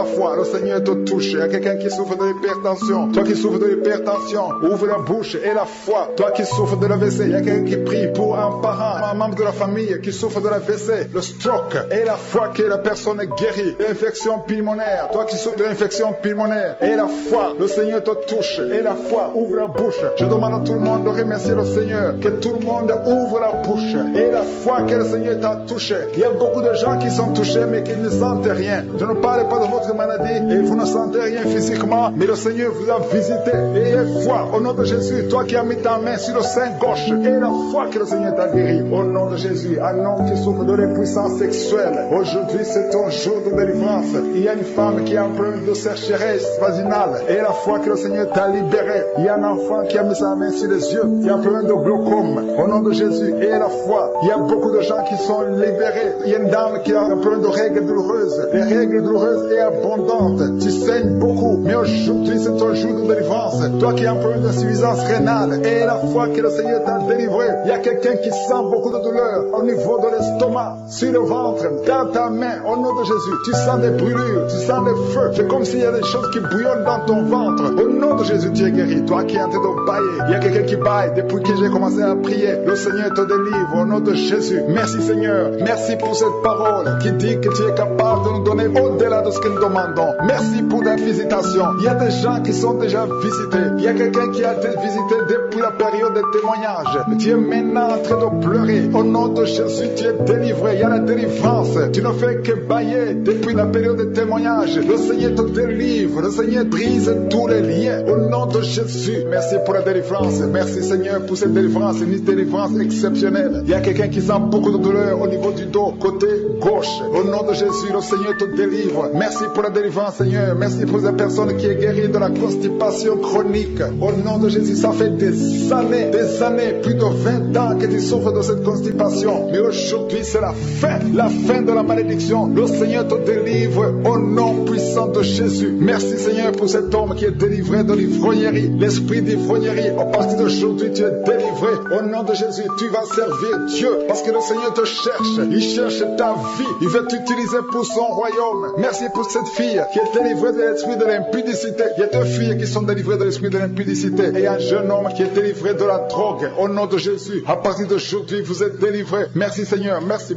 foi, le Seigneur te touche. Il y a quelqu'un qui souffre de l'hypertension, toi qui souffres de l'hypertension, ouvre la bouche, et la foi, toi qui souffres de l'AVC, il y a quelqu'un qui prie pour un parent, un membre de la famille qui souffre de l'AVC, le stroke, et la foi que la personne est guérie, l'infection pulmonaire, toi qui souffres de l'infection pulmonaire, et la foi, le Seigneur te touche, et la foi, ouvre la bouche. Je demande à tout le monde de remercier le Seigneur, que tout le monde ouvre la bouche, et la foi que le Seigneur t'a touché. Il y a beaucoup de gens qui sont touchés mais qui ne sentent rien. Je ne parle pas de votre maladie et vous ne sentez rien physiquement, mais le Seigneur vous a visité. Et ayez foi au nom de Jésus, toi qui as mis ta main sur le sein gauche, et la foi que le Seigneur t'a guéri. Au nom de Jésus, un homme qui souffre de l'impuissance sexuelle, aujourd'hui c'est ton jour de délivrance. Il y a une femme qui a un problème de sécheresse vaginale, et la foi que le Seigneur t'a libéré. Il y a un enfant qui a mis sa main sur les yeux, qui a un problème de glaucome. Au nom de Jésus, et la foi, il y a beaucoup de gens qui sont libérés. Il y a une dame qui a un problème de règles douloureuses. Les règles douloureuses est abondante. Tu saignes beaucoup, mais aujourd'hui c'est ton jour de délivrance. Toi qui as un problème d'insuffisance rénale, et la foi que le Seigneur t'a délivré. Il y a quelqu'un qui sent beaucoup de douleur au niveau de l'estomac, sur le ventre. Dans ta main, au nom de Jésus, tu sens des brûlures, tu sens des feux. C'est comme s'il y a des choses qui bouillonnent dans ton ventre. Au nom de Jésus, tu es guéri. Toi qui es en train de bailler, il y a quelqu'un qui baille depuis que j'ai commencé à prier. Le Seigneur te délivre au nom de Jésus. Merci Seigneur. Merci pour cette parole qui dit que tu es capable de nous donner au-delà de ce que nous demandons. Merci pour ta visitation. Il y a des gens qui sont déjà visités. Il y a quelqu'un qui a été visité depuis la période de témoignage. Tu es maintenant en train de pleurer. Au nom de Jésus, tu es délivré. Il y a la délivrance. Tu ne fais que bailler depuis la période de témoignage. Le Seigneur te délivre. Le Seigneur brise tous les liens. Au nom de Jésus, merci pour la délivrance. Merci Seigneur pour cette délivrance. Une délivrance exceptionnelle. Il y a quelqu'un qui sent beaucoup de douleur au niveau du dos, côté gauche. Au nom de Jésus, le Seigneur te délivre. Merci pour la délivrance, Seigneur. Merci pour cette personne qui est guérie de la constipation chronique. Au nom de Jésus, ça fait des années, plus de 20 ans que tu souffres de cette constipation. Mais aujourd'hui, c'est la fin de la malédiction. Le Seigneur te délivre au nom puissant de Jésus. Merci, Seigneur, pour cet homme qui est délivré de l'ivrognerie. L'esprit d'ivrognerie, à partir d'aujourd'hui, tu es délivré. Au nom de Jésus, tu vas servir Dieu parce que le Seigneur te cherche. Il cherche ta vie. Il veut t'utiliser pour son royaume. Merci pour cette fille qui est délivrée de l'esprit de l'impudicité. Il y a deux filles qui sont délivrées de l'esprit de l'impudicité et un jeune homme qui est délivré de la drogue. Au nom de Jésus, à partir d'aujourd'hui, vous êtes délivrés. Merci Seigneur. Merci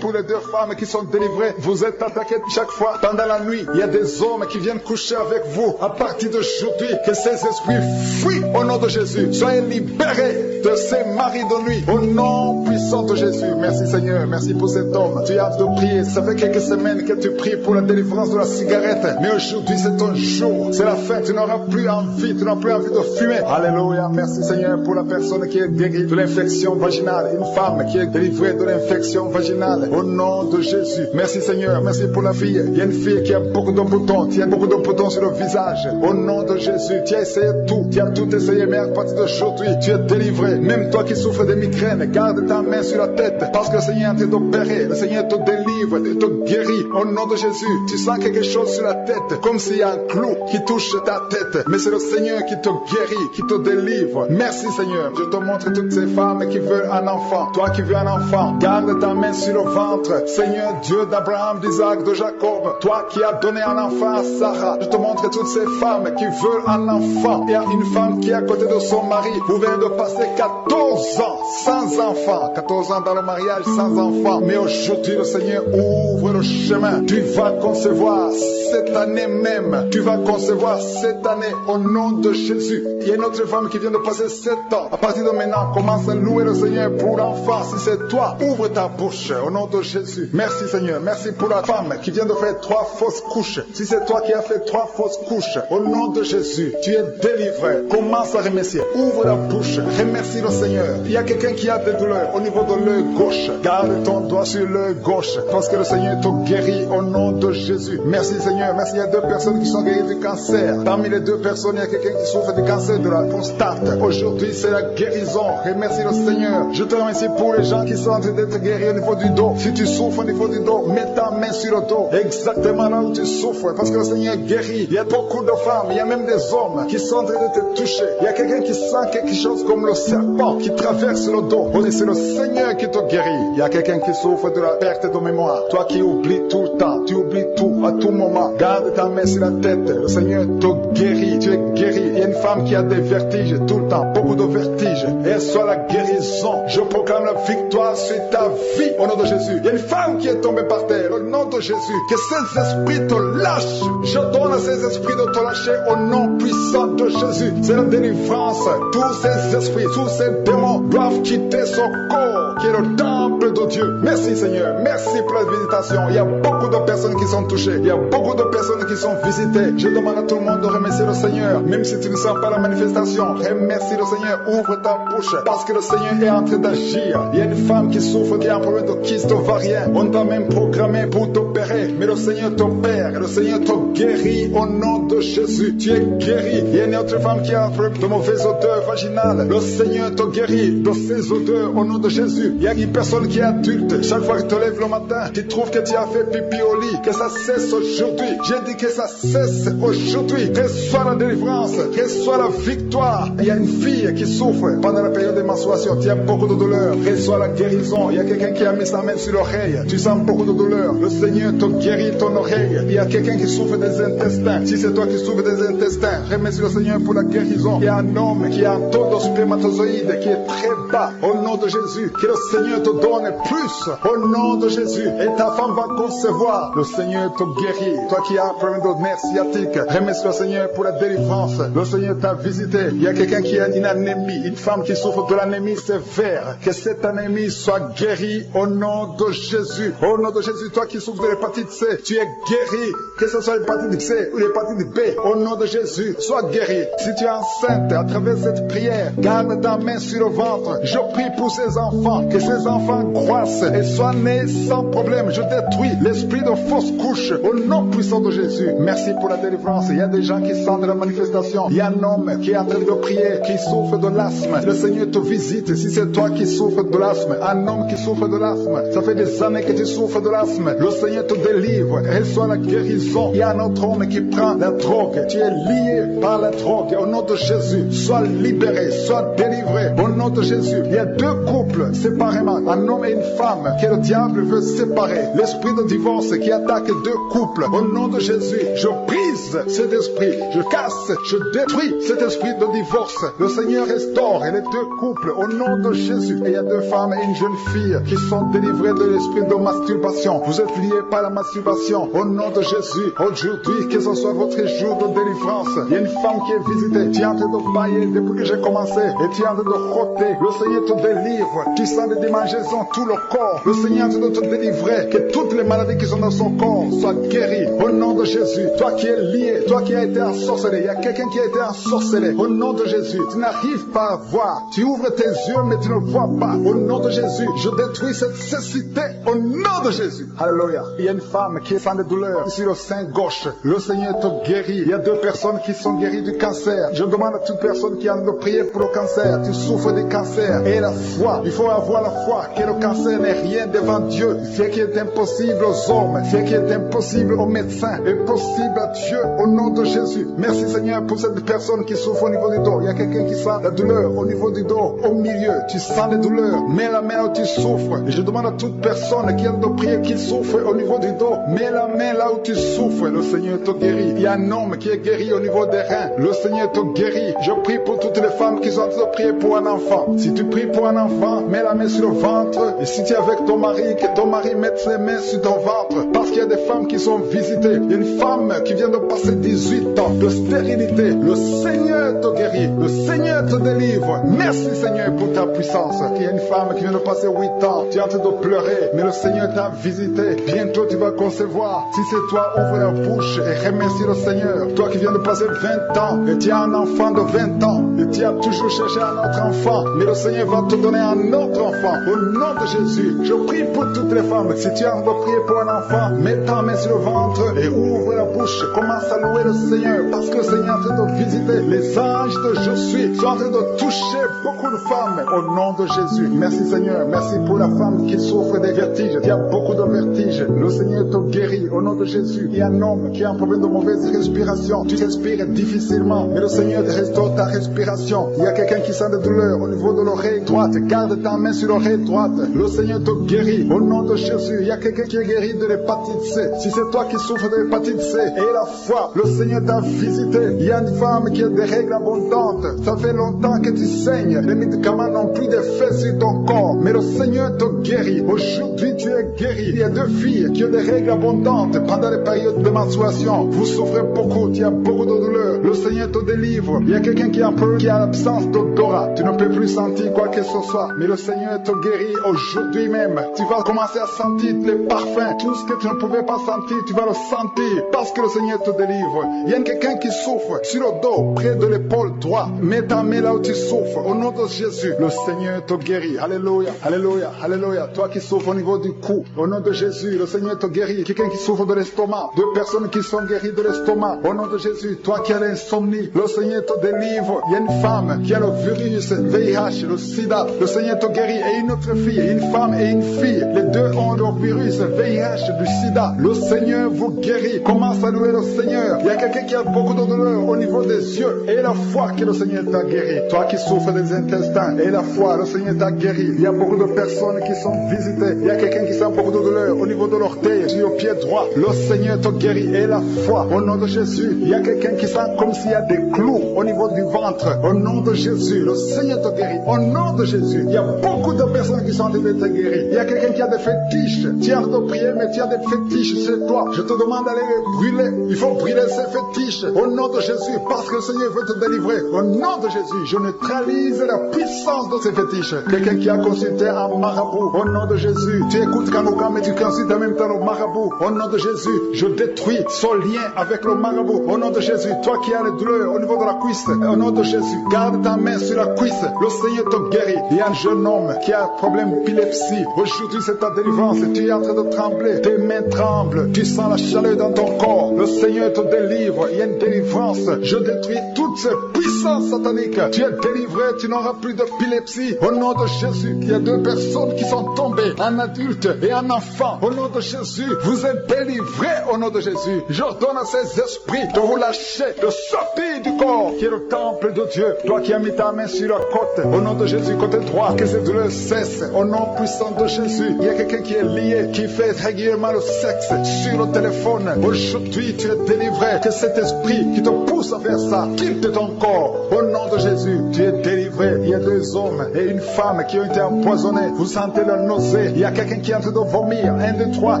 pour les deux femmes qui sont délivrées. Vous êtes attaquées chaque fois pendant la nuit. Il y a des hommes qui viennent coucher avec vous. À partir d'aujourd'hui, que ces esprits fuient au nom de Jésus. Soyez libérés de ces maris de nuit. Au nom puissant de Jésus. Merci Seigneur. Merci pour cet homme. Tu as de prier. Ça fait quelques semaines que tu pries pour la délivrance de la cigarette. Mais aujourd'hui, c'est ton jour. C'est la fin. Tu n'auras plus envie. Tu n'auras plus envie de fumer. Alléluia. Merci Seigneur pour la personne qui est guérie de l'infection vaginale. Une femme qui est délivrée de l'infection vaginale. Au nom de Jésus. Merci Seigneur. Merci pour la fille. Il y a une fille qui a beaucoup de boutons. Tu as beaucoup de boutons sur le visage. Au nom de Jésus. Tu as essayé tout. Tu as tout essayé. Mais à partir d'aujourd'hui, tu es délivré. Même toi qui souffres de migraines, garde ta main sur la tête. Parce que le Seigneur est d'opérer. Le Seigneur te délivre. Il te guérit. Au nom de Jésus. Tu sens quelque chose sur la tête. Comme s'il y a un clou qui touche ta tête. Mais c'est le Seigneur qui te guérit, qui te délivre. Merci Seigneur. Je te montre toutes ces femmes qui veulent un enfant. Toi qui veux un enfant, garde ta main sur le ventre. Seigneur Dieu d'Abraham, d'Isaac, de Jacob. Toi qui as donné un enfant à Sarah. Je te montre toutes ces femmes qui veulent un enfant. Il y a une femme qui est à côté de son mari. Vous venez de passer 14 ans sans enfant. 14 ans dans le mariage sans enfant. Mais aujourd'hui le Seigneur ouvre le chemin. Tu vas concevoir cette année même. Tu vas concevoir cette année au nom de Jésus. Il y a une autre femme qui vient de passer 7 ans. À partir de maintenant, commence à louer le Seigneur pour l'enfant. Si c'est toi, ouvre ta bouche au nom de Jésus. Merci Seigneur. Merci pour la femme qui vient de faire 3 fausses couches. Si c'est toi qui as fait 3 fausses couches, au nom de Jésus, tu es délivré. Commence à remercier. Ouvre la bouche. Remercie le Seigneur. Il y a quelqu'un qui a des douleurs au niveau de l'œil gauche. Garde ton doigt sur l'œil gauche parce que le Seigneur te guérit au nom de Jésus. Merci Seigneur Seigneur. Merci, il y a 2 personnes qui sont guéries du cancer. Parmi les 2 personnes, il y a quelqu'un qui souffre du cancer de la prostate. Aujourd'hui, c'est la guérison. Remercie le Seigneur. Je te remercie pour les gens qui sont en train d'être guéris au niveau du dos. Si tu souffres au niveau du dos, mets ta main sur le dos. Exactement là où tu souffres. Parce que le Seigneur guérit. Il y a beaucoup de femmes, il y a même des hommes qui sont en train de te toucher. Il y a quelqu'un qui sent quelque chose comme le serpent qui traverse le dos. C'est le Seigneur qui te guérit. Il y a quelqu'un qui souffre de la perte de mémoire. Toi qui oublies tout le temps, tu oublies tout à tout moment. Garde ta main sur la tête. Le Seigneur te guérit. Tu es guéri. Il y a une femme qui a des vertiges tout le temps, beaucoup de vertiges. Et soit la guérison. Je proclame la victoire sur ta vie au nom de Jésus. Il y a une femme qui est tombée par terre au nom de Jésus. Que ces esprits te lâchent. Je donne à ces esprits de te lâcher au nom puissant de Jésus. C'est la délivrance. Tous ces esprits, tous ces démons doivent quitter son corps qui est le temple de Dieu. Merci Seigneur. Merci pour la visitation. Il y a beaucoup de personnes qui sont touchées. Il y a beaucoup de personnes qui sont visitées. Je demande à tout le monde de remercier le Seigneur. Même si tu ne sens pas la manifestation, remercie le Seigneur. Ouvre ta bouche parce que le Seigneur est en train d'agir. Il y a une femme qui souffre, qui a un problème de kyste ovarien. On t'a même programmé pour t'opérer. Mais le Seigneur t'opère. Le Seigneur te guérit au nom de Jésus. Tu es guéri. Il y a une autre femme qui a un problème de mauvaise odeur vaginale. Le Seigneur te guérit de ces odeurs au nom de Jésus. Il y a une personne qui est adulte. Chaque fois que tu te lèves le matin, tu trouves que tu as fait pipi au lit. Que ça cesse aujourd'hui. J'ai dit que ça cesse aujourd'hui. Que soit la délivrance. Que soit la victoire. Il y a une fille qui souffre pendant la période de menstruation. Tu as beaucoup de douleur. Que soit la guérison. Il y a quelqu'un qui a mis sa main sur l'oreille. Tu sens beaucoup de douleur. Le Seigneur te guérit ton oreille. Il y a quelqu'un qui souffre des intestins. Si c'est toi qui souffres des intestins, remercie le Seigneur pour la guérison. Il y a un homme qui a un taux de spermatozoïde qui est très bas. Au nom de Jésus, que le Seigneur te donne plus. Au nom de Jésus. Et ta femme va concevoir. Le Seigneur te guérit. Toi qui as un problème de nerf sciatique, remercie le Seigneur pour la délivrance. Le Seigneur t'a visité. Il y a quelqu'un qui a une anémie, une femme qui souffre de l'anémie sévère. Que cette anémie soit guérie au nom de Jésus. Au nom de Jésus, toi qui souffres de l'hépatite C, tu es guéri. Que ce soit l'hépatite C ou l'hépatite B, au nom de Jésus, sois guéri. Si tu es enceinte, à travers cette prière, garde ta main sur le ventre. Je prie pour ces enfants, que ces enfants croissent et soient nés sans problème. Je détruis l'esprit de fausse couche au nom puissant de Jésus. Merci pour la délivrance. Il y a des gens qui sentent la manifestation. Il y a un homme qui est en train de prier, qui souffre de l'asthme. Le Seigneur te visite. Si c'est toi qui souffres de l'asthme, un homme qui souffre de l'asthme, ça fait des années que tu souffres de l'asthme. Le Seigneur te délivre. Reçois la guérison. Il y a un autre homme qui prend la drogue. Tu es lié par la drogue. Au nom de Jésus, sois libéré, sois délivré. Au nom de Jésus, il y a 2 couples séparément, un homme et une femme, que le diable veut séparer. L'esprit de divorce qui attaque 2 couples. Au nom de Jésus, je brise cet esprit. Je casse, je détruis cet esprit de divorce. Le Seigneur restaure les 2 couples. Au nom de Jésus. Et il y a 2 femmes et une jeune fille qui sont délivrées de l'esprit de masturbation. Vous êtes liés par la masturbation. Au nom de Jésus, aujourd'hui, que ce soit votre jour de délivrance. Il y a une femme qui est visitée. Tu es en train de bailler depuis que j'ai commencé. Et tu es en train de roter. Le Seigneur te délivre. Tu sens des démangeaisons tout le corps. Le Seigneur est en train de te délivrer. Que toutes les maladies qui sont dans son corps soient guéries. Au nom de Jésus. Toi qui es lié, toi qui as été ensorcelé. Il y a quelqu'un qui a été ensorcelé. Au nom de Jésus. Tu n'arrives pas à voir. Tu ouvres tes yeux mais tu ne vois pas. Au nom de Jésus. Je détruis cette cécité. Au nom de Jésus. Alléluia. Il y a une femme qui sent des douleurs sur le sein gauche. Le Seigneur te guérit. Il y a 2 personnes qui sont guéries du cancer. Je demande à toute personne qui a envie de prier pour le cancer. Tu souffres du cancer. Et la foi. Il faut avoir la foi que le cancer n'est rien devant Dieu. Ce qui est impossible aux hommes, ce qui est impossible aux médecins, est possible à Dieu au nom de Jésus. Merci Seigneur pour cette personne qui souffre au niveau du dos. Il y a quelqu'un qui sent la douleur au niveau du dos, au milieu. Tu sens les douleurs. Mets la main où tu souffres. Et je demande à toute personne qui a envie de prier, qui souffre au niveau du dos. Mets la main là où tu souffres. Le Seigneur te guérit. Il y a un homme qui est guéri au niveau des reins. Le Seigneur te guérit. Je prie pour toutes les femmes qui sont en train de prier pour un enfant. Si tu pries pour un enfant, mets la main sur le ventre. Et si tu es avec ton mari, que ton mari mette ses mains sur ton ventre. Parce qu'il y a des femmes qui sont visitées. Il y a une femme qui vient de passer 18 ans de stérilité. Le Seigneur te guérit. Le Seigneur te délivre. Merci Seigneur pour ta puissance. Il y a une femme qui vient de passer 8 ans. Tu es en train de pleurer. Mais le Seigneur t'a visité. Bientôt tu vas concevoir. Si c'est toi, ouvre la bouche et remercie le Seigneur. Toi qui viens de passer 20 ans. Et tu as un enfant de 20 ans. Et tu as toujours cherché un autre enfant. Mais le Seigneur va te donner un autre enfant. Au nom de Jésus. Je prie pour toutes les femmes. Si tu as envie de prier pour un enfant, mets ta main sur le ventre et ouvre la bouche. Commence à louer le Seigneur parce que le Seigneur est en train de visiter. Les anges de Je suis sont en train de toucher beaucoup de femmes au nom de Jésus. Merci Seigneur. Merci pour la femme qui souffre des vertiges. Il y a beaucoup de vertiges. Le Seigneur te guérit au nom de Jésus. Il y a un homme qui a un problème de mauvaise respiration. Tu respires difficilement, mais le Seigneur te restaure ta respiration. Il y a quelqu'un qui sent de douleur au niveau de l'oreille droite. Garde ta main sur l'oreille droite. Le Seigneur te guérit au nom de Jésus. Il y a quelqu'un qui est guéri de l'hépatite C. Si c'est toi qui souffres de l'hépatite C et la foi, le Seigneur t'a visité. Il y a une femme qui a des règles abondantes. Ça fait longtemps que tu saignes. Les médicaments n'ont plus d'effet sur ton corps, mais le Seigneur te guérit. Aujourd'hui, tu es guéri. Il y a 2 filles qui ont des règles abondantes pendant les périodes de menstruation. Vous souffrez beaucoup, il y a beaucoup de douleur. Le Seigneur te délivre. Il y a quelqu'un qui a l'absence d'odorat. Tu ne peux plus sentir quoi que ce soit, mais le Seigneur te guérit aujourd'hui même. Tu vas commencer à sentir les parfums. Tout ce que tu ne pouvais pas sentir, tu vas le sentir parce que le Seigneur te délivre. Il y a quelqu'un qui souffre sur le dos, près de l'épaule droite. Mets ta main là où tu souffres. Au nom de Jésus, le Seigneur te guérit. Alléluia, alléluia, alléluia. Toi qui souffres au niveau du cou, au nom de Jésus, le Seigneur te guérit. Quelqu'un qui souffre de l'estomac, 2 personnes qui sont guéries de l'estomac, au nom de Jésus. Toi qui as l'insomnie, le Seigneur te délivre. Il y a une femme qui a le virus VIH, le sida, le Seigneur te guérit. Et une autre fille, une femme et une fille, les 2 ont le virus VIH du sida. Le Seigneur vous guérit. Commence à louer le Seigneur. Il y a quelqu'un qui a beaucoup de douleur au niveau des yeux et la foi que le Seigneur t'a guéri. Toi qui souffres des intestins et la foi, le Seigneur t'a guéri. Il y a beaucoup de personnes qui sont visitées. Il y a quelqu'un qui sent beaucoup de douleur au niveau de l'orteil, sur le pied droit. Le Seigneur te guérit et la foi au nom de Jésus. Il y a quelqu'un qui sent comme s'il y a des clous au niveau du ventre. Au nom de Jésus, le Seigneur te guérit. Au nom de Jésus, il y a beaucoup de personnes qui sont en train de te guérir. Il y a quelqu'un qui a des fétiches. Tu es en train de prier, mais tu as des fétiches chez toi. Je te demande d'aller les brûler. Il faut brûler ces fétiches au nom de Jésus parce que le Seigneur veut te délivrer. Au nom de Jésus, je neutralise la puissance de ces fétiches. Quelqu'un qui a consulté un marabout, au nom de Jésus, tu écoutes Kanouka, mais tu consultes en même temps le marabout. Au nom de Jésus, je détruis son lien avec le marabout. Au nom de Jésus, toi qui as les douleurs au niveau de la cuisse, au nom de Jésus, garde ta main sur la cuisse. Le Seigneur te guérit. Il y a un jeune homme qui a un problème d'épilepsie. Aujourd'hui, c'est ta délivrance. Tu es en train de trembler. Tes mains tremblent. Tu sens la chaleur dans ton corps. Le Seigneur te délivre. Il y a une délivrance. Je détruis toutes ces puissances sataniques. Tu es délivré. Tu n'auras plus d'épilepsie. Au nom de Jésus, il y a 2 personnes qui sont tombées, un adulte et un enfant. Au nom de Jésus, vous êtes délivrés au nom de Jésus. J'ordonne à ces esprits de vous lâcher, de sortir du corps qui est le temple de Dieu. Toi qui as mis ta main sur la côte, au nom de Jésus, côté droit, que cette douleur cesse. Au nom puissant de Jésus, il y a quelqu'un qui est lié, qui fait régulièrement le sexe sur le téléphone. Aujourd'hui, tu es délivré. Que cet esprit qui te pousse à faire ça quitte ton corps. Au nom de Jésus, tu es délivré. Il y a 2 hommes et une femme qui ont été empoisonnés. Vous sentez la nausée. Il y a quelqu'un qui est en train de vomir. 1, 2, 3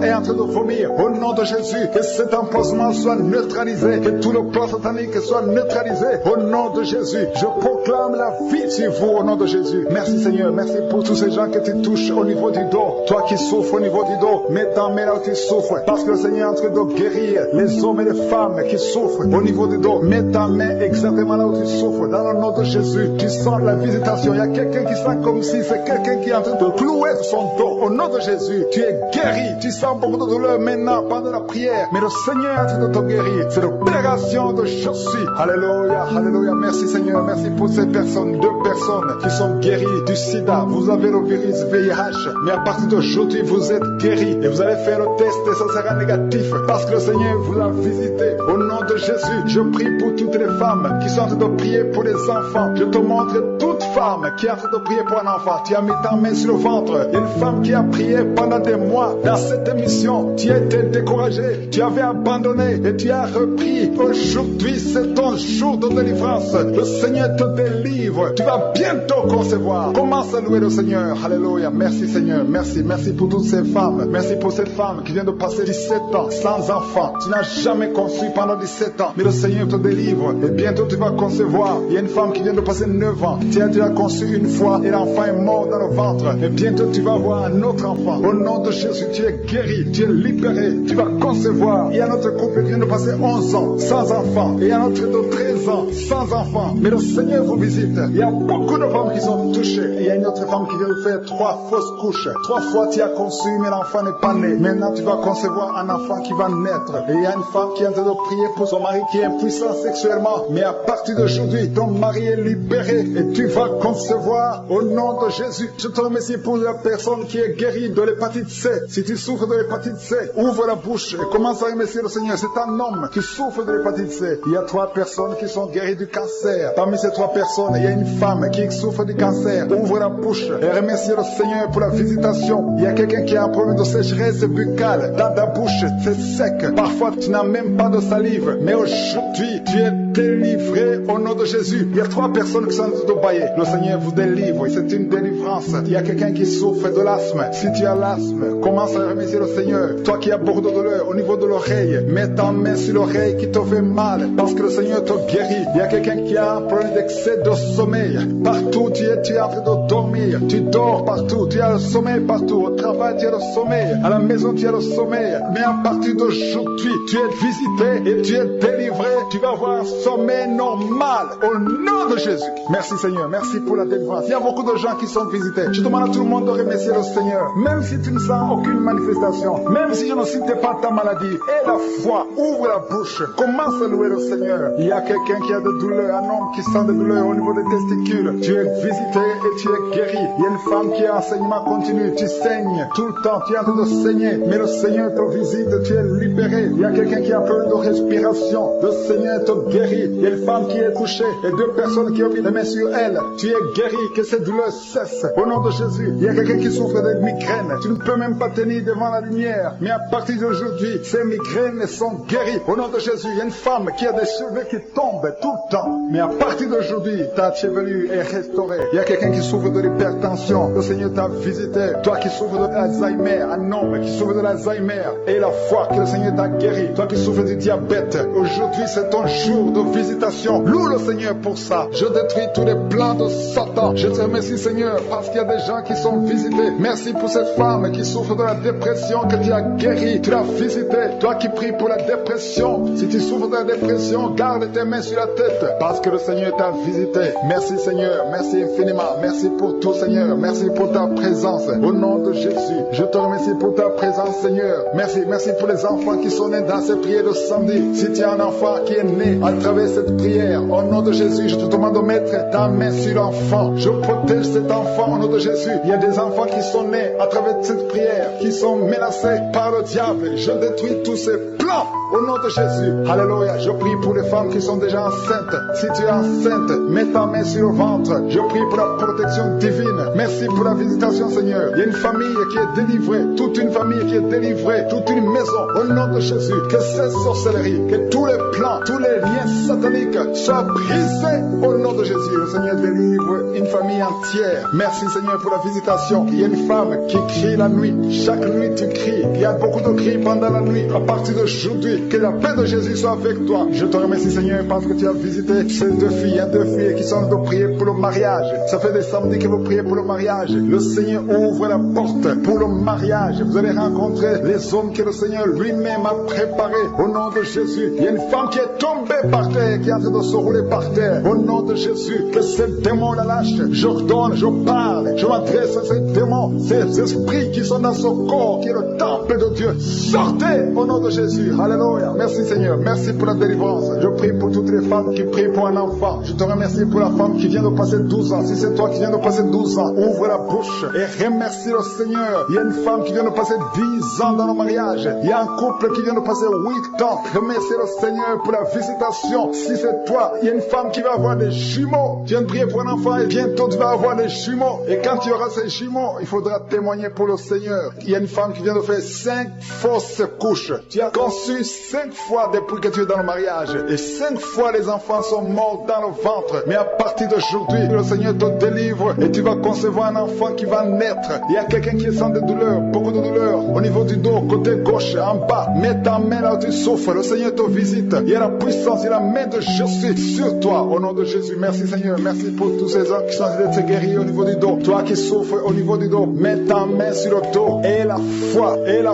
est en train de vomir. Au nom de Jésus, que cet empoisonnement soit neutralisé. Que tout le plan satanique soit neutralisé. Au nom de Jésus, je proclame la vie sur vous au nom de Jésus. Merci Seigneur. Merci pour tous ces gens que tu touches au niveau du dos. Toi qui souffres au niveau du dos, mets ta main là où tu souffres. Parce que le Seigneur est en train de guérir les hommes et les femmes qui souffrent au niveau du dos. Mets ta main exactement là où tu souffres. Dans le nom de Jésus, tu sens la visitation. Il y a quelqu'un qui sent comme si c'est quelqu'un qui est en train de clouer son dos. Au nom de Jésus, tu es guéri. Tu sens beaucoup de douleur maintenant pendant la prière. Mais le Seigneur est en train de te guérir. C'est l'opération de Je suis. Alléluia, alléluia. Merci Seigneur. Merci pour ces personnes, 2 personnes qui sont guéries du sida. Vous avez le virus VIH. Mais à partir d'aujourd'hui, vous êtes guéris. Et vous allez faire le test et ça sera négatif. Parce que le Seigneur vous a visité. Au nom de Jésus, je prie pour toutes les femmes qui sont en train de prier pour les enfants. Je te montre toute femme qui est en train de prier pour un enfant. Tu as mis ta main sur le ventre. Il y a une femme qui a prié pendant des mois dans cette émission. Tu as été découragé. Tu avais abandonné et tu as repris. Aujourd'hui, c'est ton jour de délivrance. Le Seigneur te délivre. Tu vas bientôt concevoir. Commence à louer le Seigneur. Alléluia. Merci Seigneur. Merci. Merci pour toutes ces femmes. Merci pour cette femme qui vient de passer 17 ans sans enfant. Tu n'as jamais conçu pendant 17 ans. Mais le Seigneur te délivre. Et bientôt tu vas concevoir. fois. Il y a une femme qui vient de passer 9 ans. Tu as déjà conçu une fois et l'enfant est mort dans le ventre. Et bientôt tu vas avoir un autre enfant. Au nom de Jésus, tu es guéri, tu es libéré, tu vas concevoir. Il y a notre couple qui vient de passer 11 ans sans enfant. Et il y a notre de 13 ans sans enfant. Mais le Seigneur vous visite. Il y a beaucoup de femmes qui sont touchées. Et il y a une autre femme qui vient de faire 3 fausses couches. 3 fois tu as conçu, mais l'enfant n'est pas né. Maintenant tu vas concevoir un enfant qui va naître. Et il y a une femme qui est en train de prier pour son mari qui est impuissant sexuellement. Mais à partir d'aujourd'hui, ton mari est libéré et tu vas concevoir au nom de Jésus. Je te remercie pour la personne qui est guérie de l'hépatite C. Si tu souffres de l'hépatite C, ouvre la bouche et commence à remercier le Seigneur. C'est un homme qui souffre de l'hépatite C. Il y a 3 personnes qui sont guéries du cancer. Parmi ces 3 personnes, il y a une femme qui souffre du cancer. Ouvre la bouche et remercie le Seigneur pour la visitation. Il y a quelqu'un qui a un problème de sécheresse buccale. Dans ta bouche, c'est sec. Parfois, tu n'as même pas de salive. Mais aujourd'hui, tu es délivré au nom de Jésus. Il y a 3 personnes qui sont de bailler. Le Seigneur vous délivre. C'est une délivrance. Il y a quelqu'un qui souffre de l'asthme. Si tu as l'asthme, commence à remercier le Seigneur. Toi qui as beaucoup de douleur au niveau de l'oreille, mets ta main sur l'oreille qui te fait mal parce que le Seigneur te guérit. Il y a quelqu'un qui a un problème d'excès de sommeil. Partout tu es en train de dormir. Tu dors partout. Tu as le sommeil partout. Au travail, tu as le sommeil. À la maison, tu as le sommeil. Mais à partir d'aujourd'hui, tu es visité et tu es délivré. Tu vas avoir un sommeil normal au nom de Jésus. Merci Seigneur. Merci pour la délivrance. Il y a beaucoup de gens qui sont visités. Je demande à tout le monde de remercier le Seigneur. Même si tu ne sens aucune manifestation, même si je ne cite pas ta maladie, et la foi, ouvre la bouche, commence à louer le Seigneur. Il y a quelqu'un qui a des douleurs, un homme qui sent des douleurs au niveau des testicules. Tu es visité et tu es guéri. Il y a une femme qui a enseignement continu. Tu saignes tout le temps, tu es en train de saigner, mais le Seigneur te visite, tu es libéré. Il y a quelqu'un qui a peur de respiration. Le Seigneur te guérit. Il y a une femme qui est couchée et 2 personnes qui ont mis les mains sur elle. Tu es guéri, que ces douleurs cessent au nom de Jésus. Il y a quelqu'un qui souffre de migraines. Tu ne peux même pas tenir devant la lumière. Mais à partir d'aujourd'hui, ces migraines sont guéries au nom de Jésus. Il y a une femme qui a des cheveux qui tombent tout le temps. Mais à partir d'aujourd'hui, ta chevelure est restaurée. Il y a quelqu'un qui souffre de l'hypertension. Le Seigneur t'a visité. Toi qui souffres de l'Alzheimer, un homme qui souffre de l'Alzheimer. Et la foi que le Seigneur t'a guéri. Toi qui souffres du diabète, aujourd'hui c'est ton jour de visitation. Loue le Seigneur pour ça. Je détruis tous les plans de Satan. Je te remercie Seigneur parce qu'il y a des gens qui sont visités. Merci pour cette femme qui souffre de la dépression que tu as guérie. Tu l'as visitée. Toi qui pries pour la dépression. Si tu souffres de la dépression, garde tes mains sur la tête parce que le Seigneur t'a visité. Merci Seigneur. Merci infiniment. Merci pour tout Seigneur. Merci pour ta présence. Au nom de Jésus, je te remercie pour ta présence Seigneur. Merci. Merci pour les enfants qui sont nés dans ces prières de samedi. Si tu as un enfant qui est né à travers cette prière, au nom de Jésus, je te demande de mettre ta main sur l'enfant. Je protège cet enfant au nom de Jésus. Il y a des enfants qui sont nés à travers cette prière, qui sont menacés par le diable. Je détruis tous ces plans au nom de Jésus. Alléluia. Je prie pour les femmes qui sont déjà enceintes. Si tu es enceinte, mets ta main sur le ventre. Je prie pour la protection divine. Merci pour la visitation Seigneur. Il y a une famille qui est délivrée. Toute une famille qui est délivrée. Toute une maison au nom de Jésus. Que cette sorcellerie, que tous les plans, tous les liens sataniques soient brisés au nom de Jésus. Le Seigneur délivre une famille entière. Merci Seigneur pour la visitation. Il y a une femme qui crie la nuit. Chaque nuit tu cries. Il y a beaucoup de cris pendant la nuit. À partir d'aujourd'hui, que la paix de Jésus soit avec toi. Je te remercie Seigneur parce que tu as visité ces 2 filles. Il y a 2 filles qui sont en train de prier pour le mariage. Ça fait des samedis que vous priez pour le mariage. Le Seigneur ouvre la porte pour le mariage. Vous allez rencontrer les hommes que le Seigneur lui-même a préparés. Au nom de Jésus, il y a une femme qui est tombée par terre, qui est en train de se rouler par terre. Au nom de Jésus, que ces démons la lâchent. J'ordonne, je parle, je m'adresse à ces démons, ces esprits qui sont dans ce corps, qui est le temple de Dieu. Sortez au nom de Jésus. Alléluia. Merci Seigneur. Merci pour la délivrance. Je prie pour toutes les femmes qui prient pour un enfant. Je te remercie pour la femme qui vient de passer 12 ans. Si c'est toi qui viens de passer 12 ans, ouvre la bouche et remercie le Seigneur. Il y a une femme qui vient de passer 10 ans dans le mariage. Il y a un couple qui vient de passer 8 ans. Remercie le Seigneur pour la visitation. Si c'est toi, il y a une femme qui va avoir des jumeaux. Tu viens de prier pour un enfant et bientôt tu vas avoir des jumeaux. Et quand tu auras ces jumeaux, il faudra témoigner pour le Seigneur. Il y a une femme qui vient de faire 5 fausses couches. Tu as conçu 5 fois depuis que tu es dans le mariage. Et 5 fois les enfants sont morts dans le ventre. Mais à partir d'aujourd'hui, Jésus, le Seigneur te délivre et tu vas concevoir un enfant qui va naître. Il y a quelqu'un qui sent des douleurs, beaucoup de douleurs au niveau du dos, côté gauche, en bas. Mets ta main là où tu souffres, le Seigneur te visite. Il y a la puissance, il y a la main de Jésus sur toi, au nom de Jésus. Merci Seigneur, merci pour tous ces gens qui sont en train d'être guéris au niveau du dos. Toi qui souffres au niveau du dos, mets ta main sur le dos et la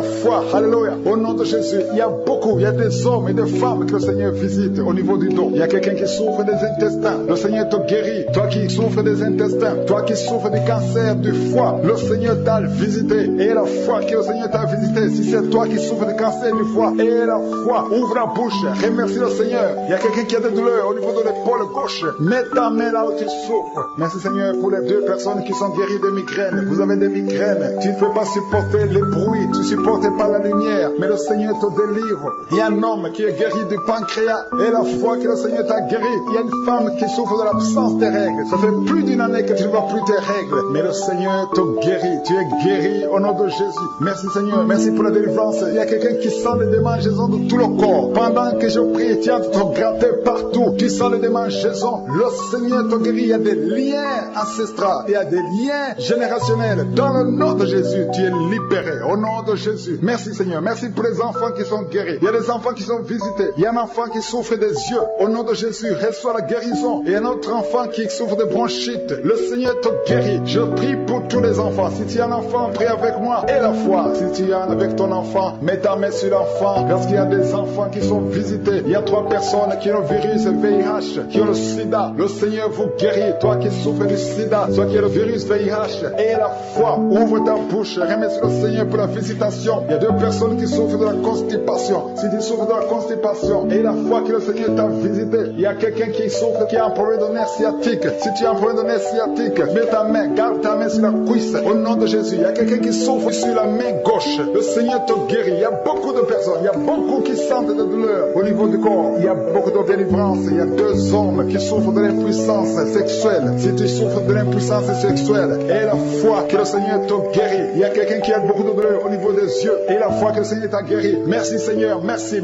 foi, alléluia, au nom de Jésus. Il y a beaucoup, il y a des hommes et des femmes que le Seigneur visite au niveau du dos. Il y a quelqu'un qui souffre des intestins, le Seigneur te guérit. Toi qui souffres des intestins, toi qui souffres du cancer du foie, le Seigneur t'a visité. Et la foi que le Seigneur t'a visité, si c'est toi qui souffres du cancer du foie, et la foi, ouvre la bouche, remercie le Seigneur. Il y a quelqu'un qui a des douleurs au niveau de l'épaule gauche, mets ta main là où tu souffres. Merci Seigneur pour les 2 personnes qui sont guéries de migraines. Vous avez des migraines, tu ne peux pas supporter les bruits, tu ne supportes pas la lumière, mais le Seigneur te délivre. Il y a un homme qui est guéri du pancréas, et la foi que le Seigneur t'a guéri. Il y a une femme qui souffre de l'absence des règles. Ça fait plus d'une année que tu ne vois plus tes règles, mais le Seigneur te guérit. Tu es guéri au nom de Jésus. Merci Seigneur, merci pour la délivrance. Il y a quelqu'un qui sent les démangeaisons de tout le corps. Pendant que je prie, tu as te gratter partout. Tu sens les démangeaisons. Le Seigneur te guérit. Il y a des liens ancestraux, il y a des liens générationnels. Dans le nom de Jésus, tu es libéré au nom de Jésus. Merci Seigneur, merci pour les enfants qui sont guéris. Il y a des enfants qui sont visités. Il y a un enfant qui souffre des yeux. Au nom de Jésus, reçois la guérison. Et un autre enfant qui souffre de bronchite. Le Seigneur te guérit. Je prie pour tous les enfants. Si tu as un enfant, prie avec moi. Et la foi. Si tu es avec ton enfant, mets ta main sur l'enfant. Parce qu'il y a des enfants qui sont visités. Il y a 3 personnes qui ont le virus VIH, qui ont le sida. Le Seigneur vous guérit. Toi qui souffres du sida, toi qui as le virus VIH. Et la foi. Ouvre ta bouche. Remercie le Seigneur pour la visitation. Il y a 2 personnes qui souffrent de la constipation. Si tu souffres de la constipation, et la foi que le Seigneur t'a visité. Il y a quelqu'un qui souffre, qui a un problème de nerf sciatique. Si tu as un problème de nerf sciatique, mets ta main, garde ta main sur la cuisse. Au nom de Jésus, il y a quelqu'un qui souffre sur la main gauche. Le Seigneur te guérit. Il y a beaucoup de personnes, il y a beaucoup qui sentent des douleurs au niveau du corps. Il y a beaucoup de délivrance. Il y a 2 hommes qui souffrent de l'impuissance sexuelle. Si tu souffres de l'impuissance sexuelle, et la foi que le Seigneur te guérit. Il y a quelqu'un qui a beaucoup de douleurs au niveau des yeux, et la foi que le Seigneur t'a guéri. Merci Seigneur, merci,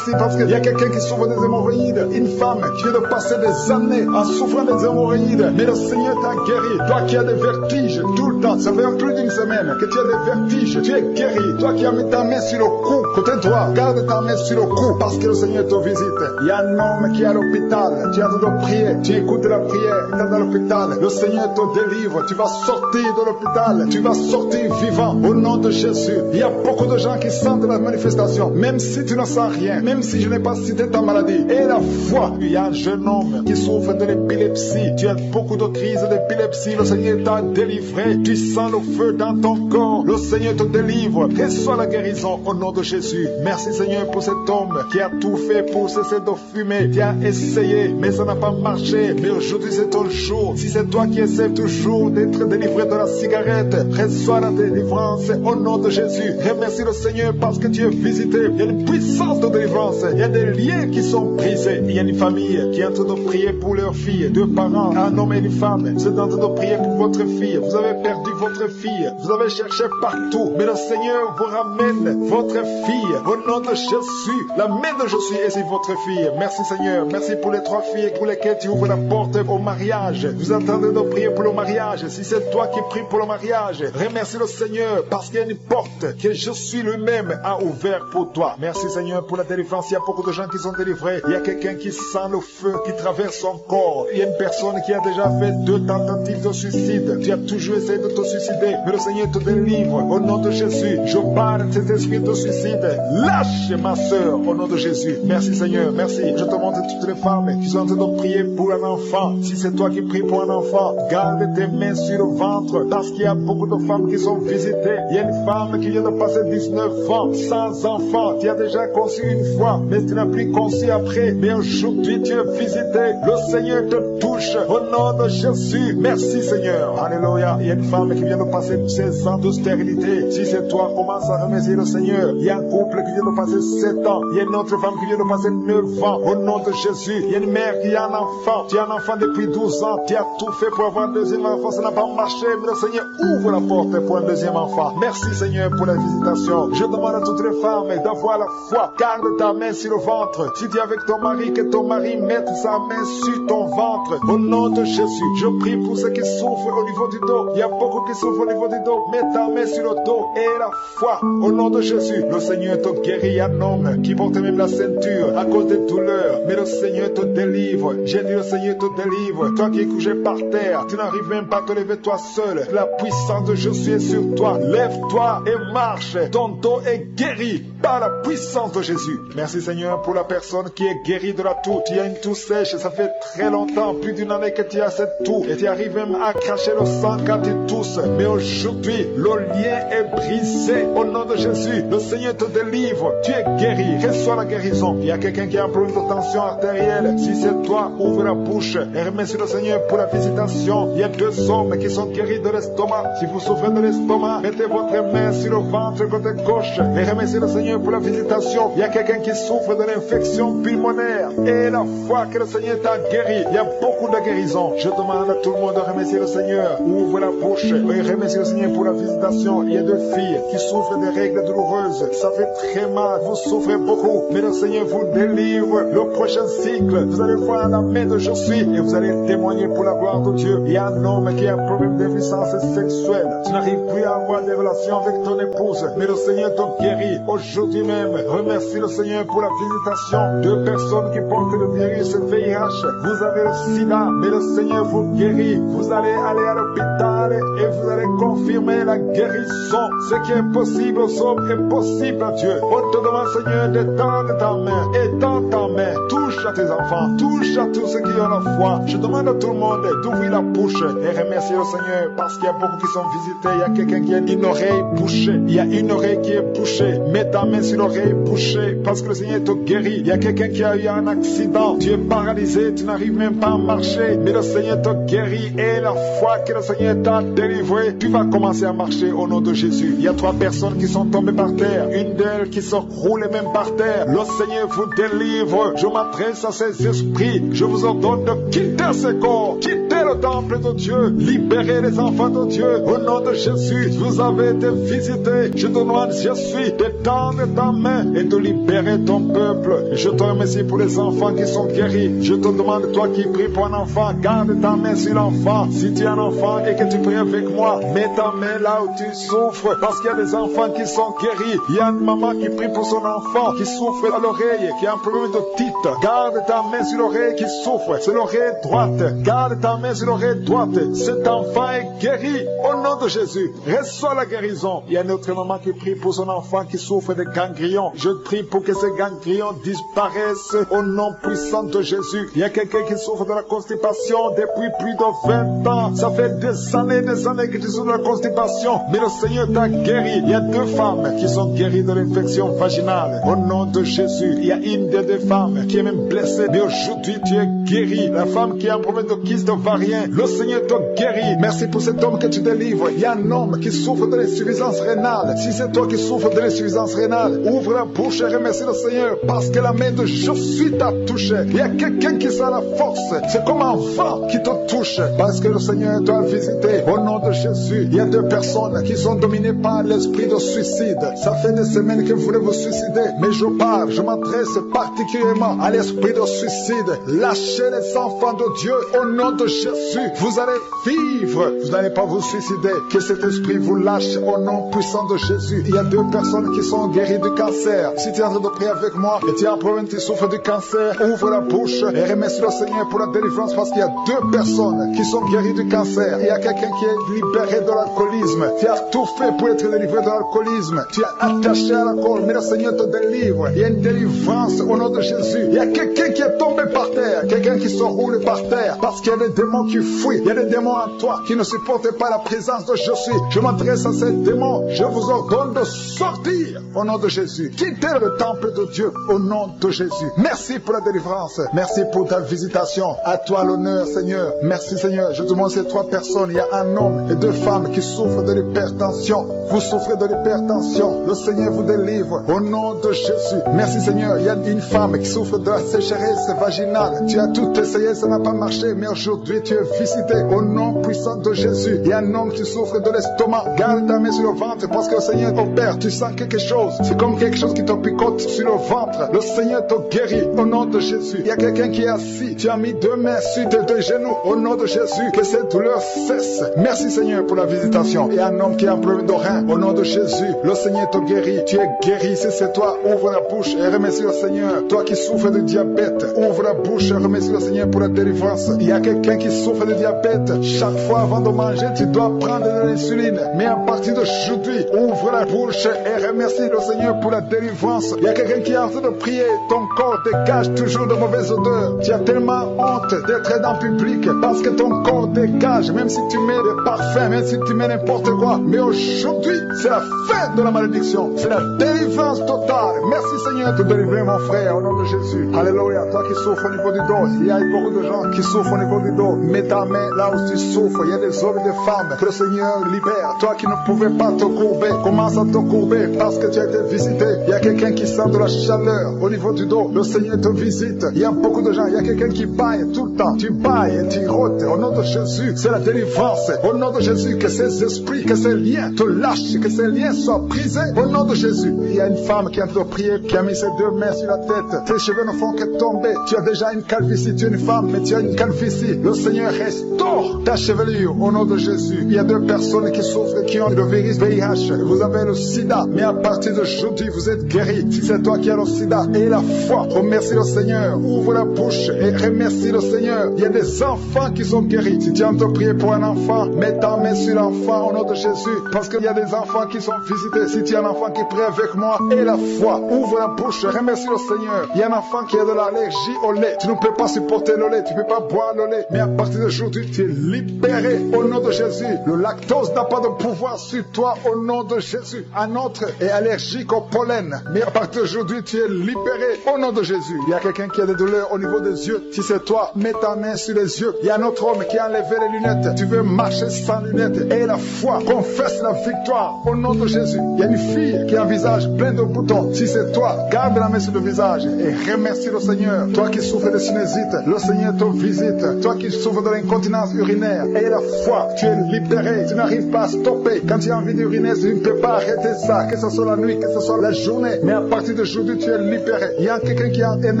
parce qu'il y a quelqu'un qui souffre des hémorroïdes. Une femme qui vient de passer des années en souffrant des hémorroïdes, mais le Seigneur t'a guéri. Toi qui as des vertiges tout le temps, ça fait plus d'une semaine que tu as des vertiges, tu es guéri. Toi qui as mis ta main sur le cou, côté droit, garde ta main sur le cou, parce que le Seigneur te visite. Il y a un homme qui est à l'hôpital, tu es en train de prier, tu écoutes la prière, il est dans l'hôpital, le Seigneur te délivre, tu vas sortir de l'hôpital, tu vas sortir vivant, au nom de Jésus. Il y a beaucoup de gens qui sentent la manifestation, même si tu ne sens rien, même si je n'ai pas cité ta maladie. Et la foi, il y a un jeune homme qui souffre de l'épilepsie, tu as beaucoup de crises d'épilepsie, le Seigneur t'a délivré, tu sens le feu dans ton corps, le Seigneur te délivre, reçois la guérison au nom de Jésus. Merci Seigneur pour cet homme qui a tout fait pour cesser de fumer, qui a essayé, mais ça n'a pas marché, mais aujourd'hui c'est ton jour. Si c'est toi qui essaies toujours d'être délivré de la cigarette, reçois la délivrance au nom de Jésus. Remercie le Seigneur parce que tu es visité. Il y a une puissance de délivrance, il y a des liens qui sont brisés. Il y a une famille qui est en train de prier pour leur fille, 2 parents, un homme et une femme. Vous êtes en train de prier pour votre fille, vous avez perdu votre fille, vous avez cherché partout, mais le Seigneur vous ramène votre fille au nom de Jésus. La main de Jésus est sur votre fille. Merci Seigneur, merci pour les 3 filles pour lesquelles tu ouvres la porte au mariage. Vous attendez de prier pour le mariage. Si c'est toi qui pries pour le mariage, remercie le Seigneur parce qu'il y a une porte que Jésus lui-même a ouverte pour toi. Merci Seigneur pour la délivrance. Il y a beaucoup de gens qui sont délivrés. Il y a quelqu'un qui sent le feu qui traverse son corps. Il y a une personne qui a déjà fait 2 tentatives de suicide. Tu as toujours essayé de te suicider, mais le Seigneur te délivre au nom de Jésus. Je parle de cet esprit de suicide. Lâche ma soeur au nom de Jésus. Merci Seigneur, merci. Je te montre toutes les femmes qui sont en train de prier pour un enfant. Si c'est toi qui pries pour un enfant, garde tes mains sur le ventre parce qu'il y a beaucoup de femmes qui sont visitées. Il y a une femme qui vient de passer 19 ans sans enfant. Tu as déjà conçu une fois, mais tu n'as plus conçu après. Mais aujourd'hui tu es visité. Le Seigneur te touche au nom de Jésus. Merci Seigneur. Alléluia. Il y a une femme qui vient de passer 16 ans de stérilité. Si c'est toi, commence à remercier le Seigneur. Il y a un couple qui vient de passer 7 ans. Il y a une autre femme qui vient de passer 9 ans. Au nom de Jésus. Il y a une mère qui a un enfant. Tu as un enfant depuis 12 ans. Tu as tout fait pour avoir un deuxième enfant. Ça n'a pas marché. Mais le Seigneur ouvre la porte pour un deuxième enfant. Merci Seigneur pour la visitation. Je demande à toutes les femmes d'avoir la foi. Garde ta main sur le ventre. Si tu es avec ton mari, que ton mari mette sa main sur ton ventre. Au nom de Jésus, je prie pour ceux qui souffrent au niveau du dos. Il y a beaucoup qui souffrent au niveau du dos. Mets ta main sur le dos et la foi. Au nom de Jésus, le Seigneur te guérit. Il y a un homme qui porte même la ceinture à cause des douleurs. Mais le Seigneur te délivre. J'ai dit le Seigneur te délivre. Toi qui es couché par terre, tu n'arrives même pas à te lever toi seul. La puissance de Jésus est sur toi. Lève-toi et marche. Ton dos est guéri par la puissance de Jésus. Merci Seigneur pour la personne qui est guérie de la toux. Tu as une toux sèche, ça fait très longtemps, plus d'une année que tu as cette toux. Et tu arrives même à cracher le sang quand tu tousses. Mais aujourd'hui, le lien est brisé. Au nom de Jésus, le Seigneur te délivre. Tu es guéri. Reçois la guérison. Il y a quelqu'un qui a un problème de tension artérielle. Si c'est toi, ouvre la bouche et remercie le Seigneur pour la visitation. Il y a 2 hommes qui sont guéris de l'estomac. Si vous souffrez de l'estomac, mettez votre main sur le ventre côté gauche et remerciez le Seigneur pour la visitation. Il y a quelqu'un qui souffre de l'infection pulmonaire et la foi que le Seigneur t'a guéri. Il y a beaucoup de guérisons. Je demande à tout le monde de remercier le Seigneur. Ouvre la bouche et remercie le Seigneur pour la visitation. Il y a 2 filles qui souffrent des règles douloureuses. Ça fait très mal. Vous souffrez beaucoup. Mais le Seigneur vous délivre. Le prochain cycle, vous allez voir la main de Jésus et vous allez témoigner pour la gloire de Dieu. Il y a un homme qui a un problème d'impuissance sexuelle. Tu n'arrives plus à avoir des relations avec ton épouse. Mais le Seigneur te guérit. Aujourd'hui même, remercie le Seigneur pour la visitation. 2 personnes qui portent le virus VIH. Vous avez le sida, mais le Seigneur vous guérit. Vous allez aller à l'hôpital et vous allez confirmer la guérison. Ce qui est possible aux hommes est possible à Dieu. On te demande, Seigneur, d'étendre ta main. Étends ta main. Touche à tes enfants. Touche à tous ceux qui ont la foi. Je demande à tout le monde d'ouvrir la bouche et remercier le Seigneur parce qu'il y a beaucoup qui sont visités. Il y a quelqu'un qui a une oreille bouchée. Il y a une oreille qui est bouchée. Mets ta main sur l'oreille bouchée parce que le Seigneur te guérit. Il y a quelqu'un qui a eu un accident. Tu es paralysé. Tu n'arrives même pas à marcher. Mais le Seigneur te guérit et la foi que le Seigneur t'a délivré, tu vas commencer à marcher au nom de Jésus. Il y a 3 personnes qui sont tombées par terre. Une d'elles qui se roule même par terre. Le Seigneur vous délivre. Je m'adresse à ces esprits. Je vous ordonne de quitter ce corps. Quitter le temple de Dieu. Libérez les enfants de Dieu. Au nom de Jésus, vous avez été visités. Je te demande, Jésus, d'étendre ta main et de libérer ton peuple. Je te remercie pour les enfants qui sont guéris. Je te demande, toi qui pries pour un enfant, garde ta main sur l'enfant. Si tu es un enfant et que tu pries avec moi, mets ta main là où tu souffres. Parce qu'il y a des enfants qui sont guéris. Il y a une maman qui prie pour son enfant qui souffre à l'oreille, qui a un problème de otite. Garde ta main sur l'oreille qui souffre. C'est l'oreille droite. Garde ta main sur l'oreille droite. Cet enfant est guéri au nom de Jésus. Reçois la guérison. Il y a une autre maman qui prie pour son enfant qui souffre de ganglions. Je prie pour que ces ganglions disparaissent au nom puissant de Jésus. Il y a quelqu'un qui souffre de la constipation depuis plus de 20 ans. Ça fait des années que tu souffres de la constipation. Mais le Seigneur t'a guéri. Il y a 2 femmes qui sont guéries de l'infection vaginale. Au nom de Jésus, il y a une des 2 femmes qui est même blessée. Mais aujourd'hui, tu es guéri. La femme qui a un problème de kyste ovarien, le Seigneur te guérit. Merci pour cet homme que tu délivres. Il y a un homme qui souffre de l'insuffisance rénale. Si c'est toi qui souffres de l'insuffisance rénale, ouvre la bouche et remercie le Seigneur parce que la main de Jésus t'a touché. Il y a quelqu'un qui a la force. C'est comme un vent qui te touche parce que le Seigneur t'a visité. Au nom de Jésus, il y a 2 personnes qui sont dominées par l'esprit de suicide. Ça fait des semaines que vous voulez vous suicider, mais je m'adresse particulièrement à l'esprit de suicide. Lâchez les enfants de Dieu au nom de Jésus. Vous allez vivre. Vous n'allez pas vous suicider. Que cet esprit vous lâche au nom puissant de Jésus. Il y a 2 personnes qui sont guéries du cancer. Si tu es en train de prier avec moi et tu as un problème, tu souffres du cancer, ouvre la bouche et remercie le Seigneur pour la délivrance parce qu'il y a 2 personnes qui sont guéries du cancer. Il y a quelqu'un qui est libéré de l'alcoolisme. Tu as tout fait pour être délivré de l'alcoolisme. Tu es attaché à l'alcool, mais le Seigneur te délivre. Il y a une délivrance au nom de Jésus. Il y a quelqu'un qui est tombé par terre, quelqu'un qui se roule par terre parce qu'il y a des démons qui fuient. Il y a des démons en toi qui ne supportent pas la présence de Jésus. Je m'adresse à ces démons. Je vous ordonne de sortir au nom de Jésus. Quittez le temple de Dieu au nom de Jésus. Merci pour la délivrance. Merci pour ta visitation. À toi l'honneur, Seigneur. Merci, Seigneur. Je demande ces 3 personnes. Il y a un homme et 2 femmes qui souffrent de l'hypertension. Vous souffrez de l'hypertension. Le Seigneur vous délivre au nom de Jésus. Merci, Seigneur. Il y a une femme qui souffre de la sécheresse vaginale. Tu as tout essayé, ça n'a pas marché, mais aujourd'hui tu es visité au nom puissant de Jésus. Il y a un homme qui souffre de l'estomac. Garde ta main sur le ventre parce que le Seigneur opère. Tu sens quelque chose. C'est comme quelque chose qui te picote sur le ventre. Le Seigneur te guérit au nom de Jésus. Il y a quelqu'un qui est assis. Tu as mis 2 mains sur tes 2 genoux au nom de Jésus. Que cette douleur cesse. Merci Seigneur pour la visitation. Il y a un homme qui a un problème de rein au nom de Jésus. Le Seigneur te guérit. Tu es guéri. Si c'est toi, ouvre la bouche et remercie le Seigneur. Toi qui souffres de diabète, ouvre la bouche et remercie le Seigneur pour la délivrance. Il y a quelqu'un qui souffre de diabète. Chaque fois avant de manger, tu dois prendre de l'insuline. Mais à partir d'aujourd'hui, ouvre la bouche et remercie le Seigneur pour la délivrance. Il y a quelqu'un qui est en train de prier. Ton corps dégage toujours de mauvaises odeurs. Tu as tellement honte d'être dans le public parce que ton corps dégage, même si tu mets des parfums, même si tu mets n'importe quoi. Mais aujourd'hui, c'est la fin de la malédiction. C'est la délivrance totale. Merci Seigneur de délivrer mon frère au nom de Jésus. Alléluia. Toi qui souffres au niveau du dos, il y a beaucoup de gens qui souffrent au niveau du dos. Mets ta main là où tu souffres. Il y a des hommes et des femmes que le Seigneur libère. Toi qui ne pouvais pas te courber, commence à te courber parce que tu as été visité. Il y a quelqu'un qui sent de la chaleur au niveau du dos. Le Seigneur te visite. Il y a beaucoup de gens. Il y a quelqu'un qui baille tout le temps. Tu bailles et tu rôtes. Au nom de Jésus, c'est la délivrance. Au nom de Jésus, que ces esprits, que ces liens te lâchent, que ces liens soient brisés. Au nom de Jésus. Il y a une femme qui est en train de prier, qui a mis ses 2 mains sur la tête. Tes cheveux ne font que tomber. Tu as déjà une calvitie. Tu es une femme, mais tu as une calvitie. Le Seigneur restaure ta chevelure au nom de Jésus. Il y a 2 personnes qui souffrent, qui ont le virus VIH. Vous avez le sida, mais à partir d'aujourd'hui, vous êtes guéris. Si c'est toi qui as le sida, et la foi, remercie le Seigneur. Ouvre la bouche et remercie le Seigneur. Il y a des enfants qui sont guéris. Si tu es en train de prier pour un enfant, mets ta main sur l'enfant au nom de Jésus. Parce qu'il y a des enfants qui sont visités. Si tu es un enfant qui prie avec moi, et la foi, ouvre la bouche et remercie le Seigneur. Il y a un enfant qui a de l'allergie au lait. Tu ne peux pas supporter le lait, tu ne peux pas boire le lait. Mais à partir d'aujourd'hui, tu es libéré au nom de Jésus. Le lactose n'a pas de pouvoir sur toi au nom de Jésus. Un autre est allergique au pollen. Mais à partir d'aujourd'hui, tu es libéré au nom de Jésus. Il y a quelqu'un qui a des douleurs au niveau des yeux. Si c'est toi, mets ta main sur les yeux. Il y a un autre homme qui a enlevé les lunettes. Tu veux marcher sans lunettes. Et la foi confesse la victoire au nom de Jésus. Il y a une fille qui a un visage plein de boutons. Si c'est toi, garde la main sur le visage et remercie le Seigneur. Toi qui souffres de sinusite, le Seigneur te visite. Toi qui souffres de l'incontinence urinaire, et la foi, tu es libéré. Tu n'arrives pas à stopper. Quand tu as envie d'uriner, tu ne peux pas arrêter ça. Que ce soit la nuit, que ce soit la journée. Mais à partir d'aujourd'hui, tu es libéré. Il y a quelqu'un qui a un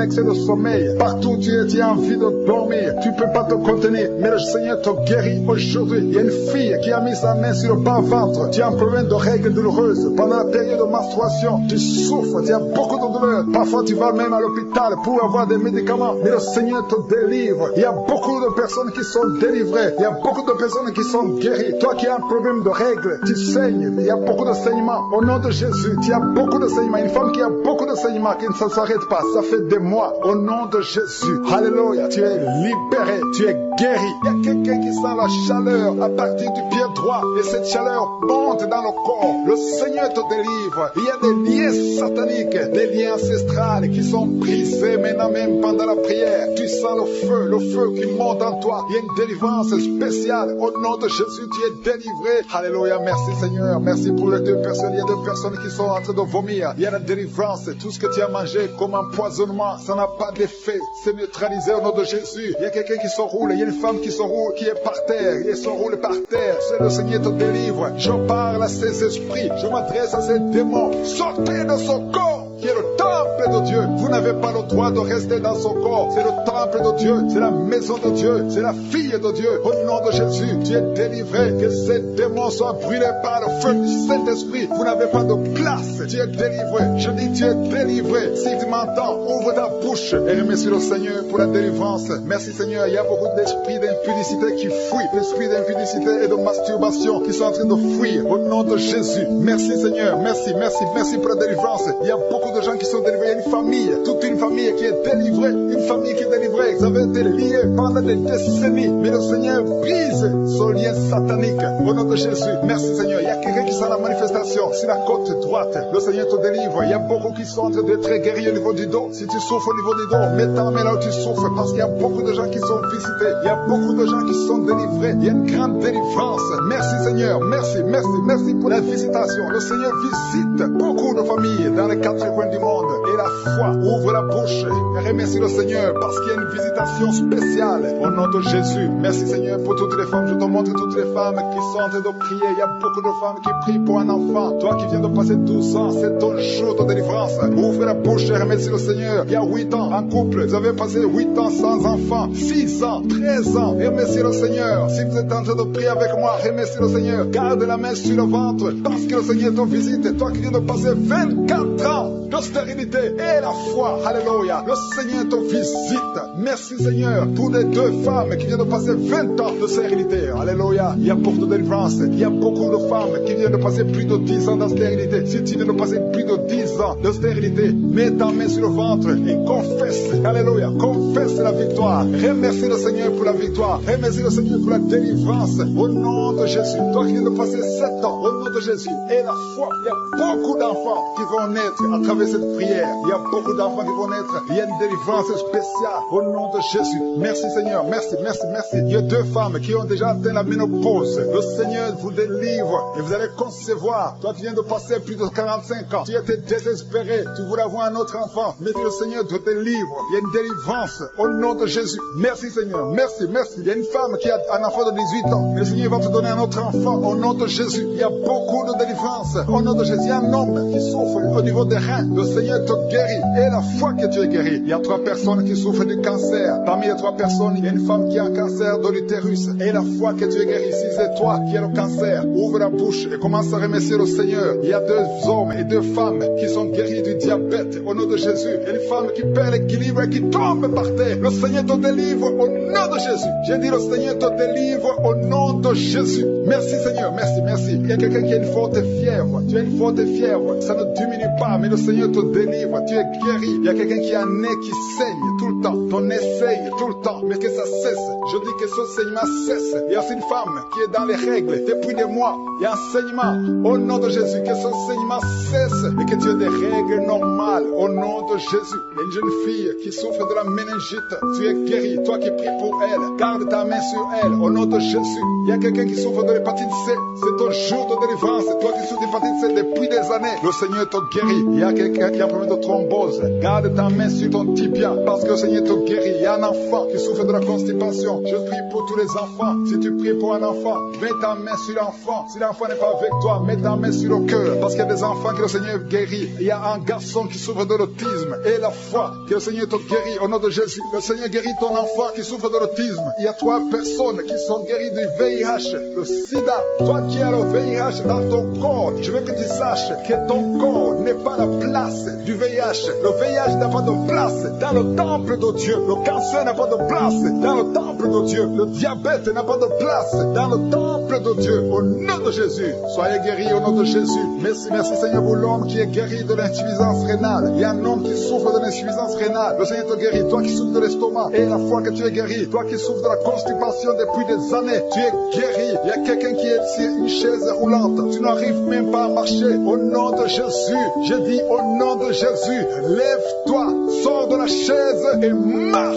excès de sommeil. Partout tu es, tu as envie de dormir. Tu ne peux pas te contenir. Mais le Seigneur te guérit aujourd'hui. Il y a une fille qui a mis sa main sur le bas-ventre. Tu as un problème de règles douloureuses. Pendant la période de menstruation, tu souffres. Tu as beaucoup de douleurs. Parfois, tu vas même à l'hôpital pour avoir des médicaments. Mais le Seigneur te délivre. Il y a beaucoup de personnes qui sont délivrées. Il y a beaucoup de personnes qui sont guéries. Toi qui as un problème de règles, tu saignes. Il y a beaucoup de saignements. Au nom de Jésus, tu as beaucoup de saignements. Une femme qui a beaucoup de saignements, qui ne s'arrête pas. Ça fait des mois. Au nom de Jésus. Alléluia. Tu es libéré. Tu es guéri. Il y a quelqu'un qui sent la chaleur à partir du pied droit. Et cette chaleur monte dans le corps. Le Seigneur te délivre. Il y a des liens sataniques, des liens ancestrales qui sont brisés maintenant même pendant la prière. Tu sens le feu qui monte en toi. Il y a une délivrance spéciale. Au nom de Jésus, tu es délivré. Alléluia. Merci Seigneur. Merci pour les 2 personnes. Il y a 2 personnes qui sont en train de vomir. Il y a la délivrance. Tout ce que tu as mangé comme empoisonnement, ça n'a pas d'effet. C'est neutralisé au nom de Jésus. Il y a quelqu'un qui s'enroule. Il y a une femme qui s'enroule, qui est par terre. Et s'enroule par terre. C'est le Seigneur te délivre. Je parle à ces esprits. Je m'adresse à ces démons. Sortez de son corps, qui est le temple de Dieu. Vous n'avez pas le droit de rester dans son corps. C'est le temple de Dieu, c'est la maison de Dieu, c'est la fille de Dieu. Au nom de Jésus, tu es délivré. Que ces démons soient brûlés par le feu du Saint-Esprit. Vous n'avez pas de place. Tu es délivré. Je dis tu es délivré. Si tu m'entends, ouvre ta bouche et remercie le Seigneur pour la délivrance. Merci Seigneur. Il y a beaucoup d'esprits d'impudicité qui fuient. D'esprits d'impudicité et de masturbation qui sont en train de fuir. Au nom de Jésus. Merci Seigneur. Merci, merci, merci pour la délivrance. Il y a beaucoup de gens qui sont délivrés. Il y a une famille, toute une famille qui est délivrée. Une famille qui est délivrée. Vous avez été liés pendant des décennies. Mais le Seigneur brise ce lien satanique. Au nom de Jésus. Merci Seigneur. Il y a quelqu'un qui sent la manifestation sur la côte droite. Le Seigneur te délivre. Il y a beaucoup qui sont en train d'être guéris au niveau du dos. Si tu souffres au niveau du dos, mets ta main là où tu souffres. Parce qu'il y a beaucoup de gens qui sont visités. Il y a beaucoup de gens qui sont délivrés. Il y a une grande délivrance. Merci Seigneur. Merci, merci, merci pour la visitation. Le Seigneur visite beaucoup de familles dans les 4 coins du monde. Et la foi ouvre la bouche. Et remercie le Seigneur parce qu'il y a une visitation spéciale. Au nom de Jésus, merci Seigneur pour toutes les femmes. Je te montre toutes les femmes qui sont en train de prier. Il y a beaucoup de femmes qui prient pour un enfant. Toi qui viens de passer 12 ans, c'est ton jour de délivrance. Ouvre la bouche et remercie le Seigneur. Il y a 8 ans en couple. Vous avez passé 8 ans sans enfant. 6 ans, 13 ans. Remercie le Seigneur. Si vous êtes en train de prier avec moi, remercie le Seigneur. Garde la main sur le ventre parce que le Seigneur te visite. Toi qui viens de passer 24 ans de stérilité et la foi. Alléluia. Le Seigneur te visite. Merci Seigneur pour les 2 femmes qui viennent de passer 20 ans de stérilité. Alléluia. Il y a beaucoup de délivrance. Il y a beaucoup de femmes qui viennent de passer plus de 10 ans de stérilité. Si tu viens de passer plus de 10 ans de stérilité, mets ta main sur le ventre et confesse. Alléluia. Confesse la victoire. Remercie le Seigneur pour la victoire. Remercie le Seigneur pour la délivrance. Au nom de Jésus. Toi qui viens de passer 7 ans, au nom de Jésus. Et la foi. Il y a beaucoup d'enfants qui vont naître à travers cette prière. Il y a beaucoup d'enfants qui vont naître. Il y a une délivrance spéciale au nom de Jésus. Merci Seigneur. Merci, merci, merci. Il y a 2 femmes qui ont déjà atteint la ménopause. Le Seigneur vous délivre et vous allez concevoir. Toi qui viens de passer plus de 45 ans, tu étais désespéré. Tu voulais avoir un autre enfant. Mais le Seigneur te délivre. Il y a une délivrance au nom de Jésus. Merci Seigneur. Merci, merci. Il y a une femme qui a un enfant de 18 ans. Le Seigneur va te donner un autre enfant au nom de Jésus. Il y a beaucoup de délivrance au nom de Jésus. Il y a un homme qui souffre au niveau des reins. Le Seigneur te guérit. Et la foi que tu es guéri. Il y a 3 personnes qui souffrent du cancer. Parmi les 3 personnes, il y a une femme qui a un cancer de l'utérus. Et la foi que tu es guéri. Si c'est toi qui as le cancer, ouvre la bouche et commence à remercier le Seigneur. Il y a 2 hommes et 2 femmes qui sont guéris du diabète au nom de Jésus. Il y a une femme qui perd l'équilibre et qui tombe par terre. Le Seigneur te délivre au nom de Jésus. J'ai dit le Seigneur te délivre au nom de Jésus. Merci Seigneur, merci, merci. Il y a quelqu'un qui a une forte fièvre. Tu as une forte fièvre. Ça ne diminue pas, mais le Seigneur te délivre. Tu es guéri. Il y a quelqu'un qui a un nez qui saigne tout le temps. Ton nez saigne tout le temps, mais que ça cesse. Je dis que ce saignement cesse. Il y a aussi une femme qui est dans les règles depuis des mois. Il y a un saignement. Au nom de Jésus, que ce saignement cesse et que tu aies des règles normales. Au nom de Jésus. Il y a une jeune fille qui souffre de la méningite. Tu es guéri. Toi qui pries pour elle, garde ta main sur elle. Au nom de Jésus. Il y a quelqu'un qui souffre de l'hépatite C. C'est ton jour de délivrance. Toi qui souffres d'hépatite C depuis des années, le Seigneur te guérit. Il y a quelqu'un qui a un problème de thrombose. Garde ta main sur ton tibia parce que le Seigneur te guérit. Il y a un enfant qui souffre de la constipation. Je prie pour tous les enfants. Si tu pries pour un enfant, mets ta main sur l'enfant. Si l'enfant n'est pas avec toi, mets ta main sur le cœur. Parce qu'il y a des enfants que le Seigneur guérit. Il y a un garçon qui souffre de l'autisme. Et la foi que le Seigneur te guérit au nom de Jésus. Le Seigneur guérit ton enfant qui souffre de l'autisme. Il y a 3 personnes qui sont guéries du VIH, le sida. Toi qui as le VIH dans ton corps, je veux que tu saches que ton corps n'est pas la place du VIH. Le VIH n'a pas de place dans le temple de Dieu. Le cancer n'a pas de place dans le temple de Dieu. Le diabète n'a pas de place dans le temple de Dieu. Au nom de Jésus, soyez guéris au nom de Jésus. Merci, merci Seigneur pour l'homme qui est guéri de l'insuffisance rénale. Il y a un homme qui souffre de l'insuffisance rénale. Le Seigneur te guérit. Toi qui souffres de l'estomac et la foi que tu es guéri. Toi qui souffres de la constipation depuis des années, tu es guéri. Il y a quelqu'un qui est sur une chaise roulante. Tu n'arrives même pas à marcher. Au nom de Jésus, je dis au nom de Jésus, lève-toi, sors de la chaise et marche.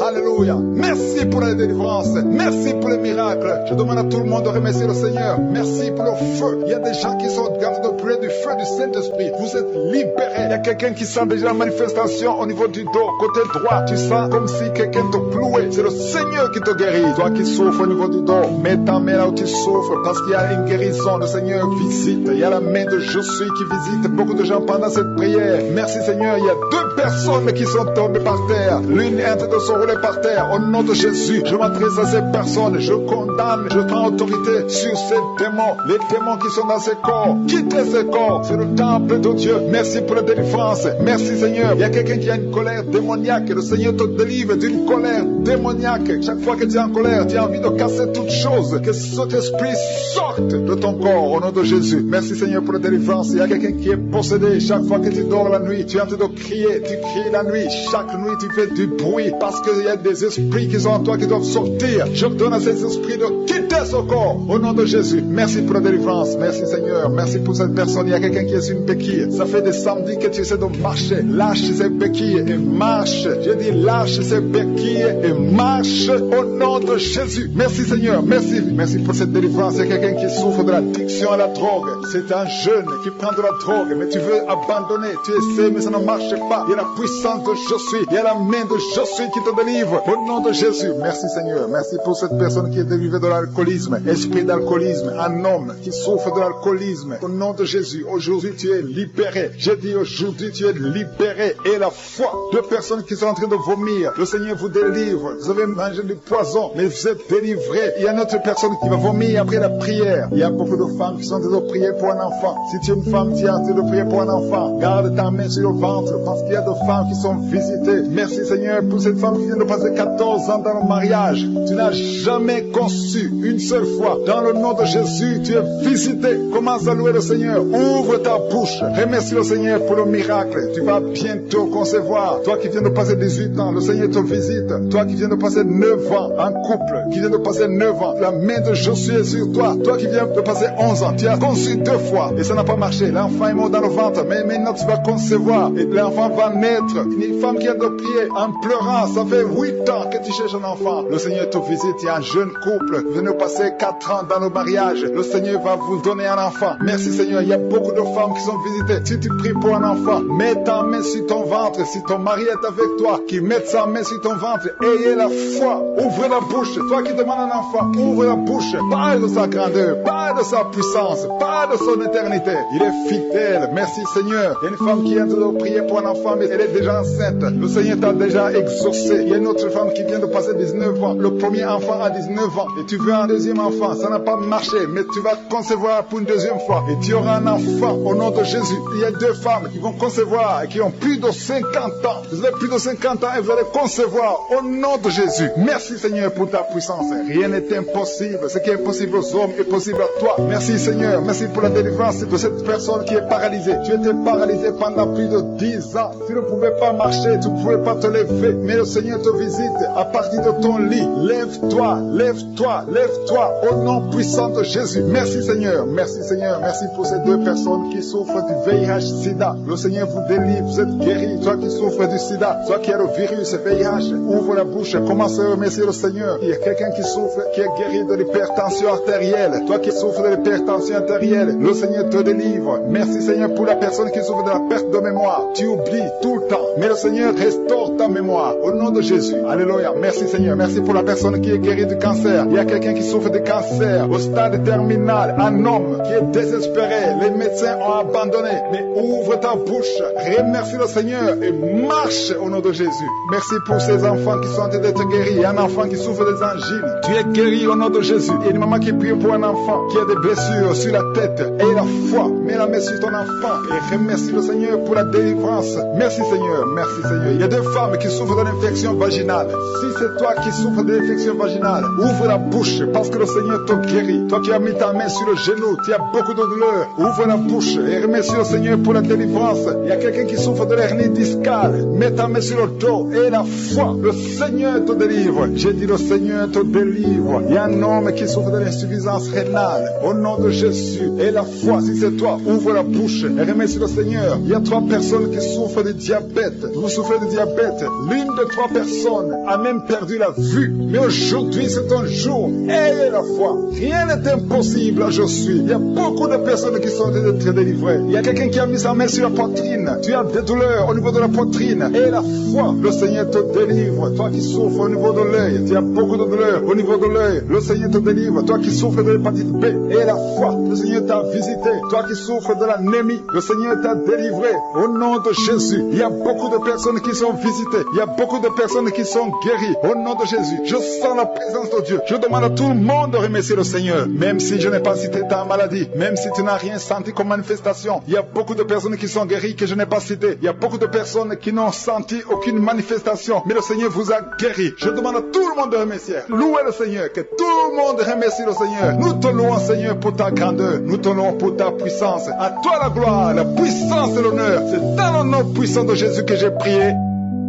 Alléluia. Merci pour la délivrance. Merci pour les miracles. Je demande à tout le monde de remercier le Seigneur. Merci pour le feu. Il y a des gens qui sont gardés de prier du feu du Saint-Esprit. Vous êtes libérés. Il y a quelqu'un qui sent déjà la manifestation au niveau du dos, côté droit. Tu sens comme si quelqu'un te clouait. C'est le Seigneur qui te guérit. Toi qui souffres au niveau du dos, mets ta main là où tu souffres parce qu'il y a une guérison. Le Seigneur visite. Il y a la main de Jésus qui visite beaucoup de gens pendant cette prière. Merci Seigneur. Il y a 2 personnes qui sont tombées par terre. L'une est en train de se rouler par terre. Au nom de Jésus, je m'adresse à ces personnes. Je condamne, je prends autorité sur ces démons. Les démons qui sont dans ces corps. Quittez ces corps. C'est le temple de Dieu. Merci pour la délivrance. Merci Seigneur. Il y a quelqu'un qui a une colère démoniaque. Le Seigneur te délivre d'une colère démoniaque. Chaque fois que tu es en colère, tu as envie de casser toute chose. Que cet esprit sorte de ton corps au nom de Jésus. Merci Seigneur pour la délivrance. Il y a quelqu'un qui est possédé. Chaque fois que tu dors la nuit, tu es en train de crier. Tu cries la nuit. Chaque nuit, tu fais du bruit parce qu'il y a des esprits qui sont en toi qui doivent sortir. Je donne à ces esprits de quitter ce corps au nom de Jésus. Merci pour la délivrance. Merci Seigneur. Merci pour cette personne. Il y a quelqu'un qui est sur une béquille. Ça fait des samedis que tu essaies de marcher. Lâche ces béquilles et marche. Je dis lâche ces béquilles et marche au nom de Jésus. Merci Seigneur. Merci. Merci pour cette délivrance. Il y a quelqu'un qui souffre de l'addiction addiction à la drogue. C'est un jeune qui prend de la drogue, mais tu veux abandonner. Tu essaies, mais ça ne marche pas. Il y a la puissance de je suis. Il y a la main de je suis qui te délivre. Au nom de Jésus. Merci Seigneur. Merci pour cette personne qui est délivrée de l'alcoolisme. Esprit d'alcoolisme. Un homme qui souffre de l'alcoolisme. Au nom de Jésus. Aujourd'hui, tu es libéré. J'ai dit aujourd'hui, tu es libéré. Et la foi. Deux personnes qui sont en train de vomir. Le Seigneur vous délivre. Vous avez mangé du poison, mais vous êtes délivré. Il y a une autre personne qui va vomir après la prière. Il y a beaucoup de femmes qui sont en train de prier pour un enfant. Si tu es une femme qui est en train de prier pour un enfant, garde ta main sur le ventre parce qu'il y a des femmes qui sont visitées. Merci Seigneur pour cette femme qui vient de passer 14 ans dans le mariage. Tu n'as jamais conçu une seule fois. Dans le nom de Jésus, tu es visité. Commence à louer le Seigneur. Ouvre ta bouche. Remercie le Seigneur pour le miracle. Tu vas bientôt concevoir. Toi qui viens de passer 18 ans, le Seigneur te visite. Toi qui viens de passer 9 ans, un couple qui vient de passer 9 ans, la main de Josué est sur toi. Toi qui viens de passer 11 ans, tu as conçu 2 fois et ça n'a pas marché. L'enfant est mort dans le ventre, mais maintenant tu vas concevoir et l'enfant va naître. Une femme qui a de prier en pleurant, ça fait 8 ans que tu cherches un enfant. Le Seigneur te visite. Il y a un jeune couple qui vient de passer 4 ans dans le mariage. Le Seigneur va vous donner un enfant. Merci Seigneur. Il y a beaucoup de femmes qui sont visitées. Si tu pries pour un enfant, mets ta main sur ton ventre. Si ton mari est avec toi, qu'il mette sa main sur ton ventre. Ayez la foi. Ouvre la bouche. Toi qui demandes un enfant, ouvre la bouche. Parle de sa grandeur. Parle de sa puissance. Parle de son éternité. Il est fidèle. Merci Seigneur. Il y a une femme qui vient de prier pour un enfant, mais elle est déjà enceinte. Le Seigneur t'a déjà exaucé. Il y a une autre femme qui vient de passer 19 ans. Le premier enfant a 19 ans. Et tu veux un deuxième enfant. Ça n'a pas marché, mais tu vas concevoir pour une deuxième fois. Et tu auras un enfant au nom de Jésus. Il y a 2 femmes qui vont concevoir et qui ont plus de 50 ans. Vous avez plus de 50 ans et vous allez concevoir au nom de Jésus. Merci Seigneur pour ta puissance. Rien n'est impossible. Ce qui est impossible aux hommes est possible à toi. Merci Seigneur. Merci pour la délivrance de cette personne qui est paralysée. Tu étais paralysé pendant plus de 10 ans. Tu ne pouvais pas marcher, tu ne pouvais pas te lever. Mais le Seigneur te visite à partir de ton lit. Lève-toi, lève-toi, lève-toi au nom puissant de Jésus. Merci Seigneur. Merci Seigneur. Merci pour ces 2 personnes qui souffrent du VIH-Sida. Le Seigneur vous délivre. Vous êtes guéris. Toi qui souffres du Sida, toi qui as le virus VIH, ouvre la bouche. Commence à remercier le Seigneur. Il y a quelqu'un qui souffre, qui est guéri de l'hypertension artérielle. Toi qui souffres de l'hypertension artérielle, le Seigneur te délivre. Merci Seigneur pour la personne qui souffre de la perte de mémoire. Tu oublies tout le temps, mais le Seigneur restaure ta mémoire au nom de Jésus. Alléluia. Merci Seigneur. Merci pour la personne qui est guérie du cancer. Il y a quelqu'un qui souffre de cancer au stade terminal. Un homme qui est désespéré. Les médecins ont abandonné. Mais ouvre ta bouche. Remercie le Seigneur et marche au nom de Jésus. Merci pour ces enfants qui sont en train d'être guéris. Il y a un enfant qui souffre des angines. Tu es guéri au nom de Jésus. Il y a une maman qui prie pour un enfant qui a des blessures sur la tête. Et la foi. Mets la main sur ton enfant et remercie le Seigneur pour la délivrance. Merci Seigneur. Merci Seigneur. Il y a 2 femmes qui souffrent de l'infection vaginale. Si c'est toi qui souffres de l'infection vaginale, ouvre la bouche parce que le Seigneur te guérit. Toi qui as mis ta main sur le genou, tu as beaucoup de douleur. Ouvre la bouche et remercie le Seigneur pour la délivrance. Il y a quelqu'un qui souffre de l'hernie discale. Mets ta main sur le dos et la foi. Le Seigneur te délivre. J'ai dit le Seigneur te délivre. Il y a un homme qui souffre de l'insuffisance rénale. Au nom de Jésus. Et la foi, si c'est toi, ouvre la bouche et remercie le Seigneur. Il y a 3 personnes qui souffrent de diabète. Vous souffrez de diabète. L'une de 3 personnes a même perdu la vue. Mais aujourd'hui, c'est un jour. Ayez la foi. Rien n'est impossible à je suis. Il y a beaucoup de personnes qui sont très délivrées. Il y a quelqu'un qui a mis sa main sur la poitrine. Tu as des douleurs au niveau de la poitrine. Et la foi, le Seigneur te délivre. Toi qui souffres au niveau de l'œil, tu as beaucoup de douleurs au niveau de l'œil. Le Seigneur te délivre. Toi qui souffres de l'hépatite B. Et la foi, le Seigneur t'a visité. Toi qui souffres de l'anémie, le Seigneur t'a délivré. Au nom de Jésus, il y a beaucoup de personnes qui sont visitées. Il y a beaucoup de personnes qui sont guéries. Au nom de Jésus, je sens la présence de Dieu. Je demande à tout le monde de remercier le Seigneur. Même si je n'ai pas cité ta maladie, même si tu n'as rien senti comme manifestation, il y a beaucoup de personnes qui sont guéries que je n'ai pas citées. Il y a beaucoup de personnes qui n'ont senti aucune manifestation, mais le Seigneur vous a guéri. Je demande à tout le monde de remercier. Louez le Seigneur, que tout le monde remercie le Seigneur. Nous te louons, Seigneur, pour ta grandeur. Nous te louons pour ta puissance. À toi la gloire, la puissance et l'honneur. C'est dans le nom puissant de Jésus que j'ai prié.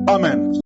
Amen.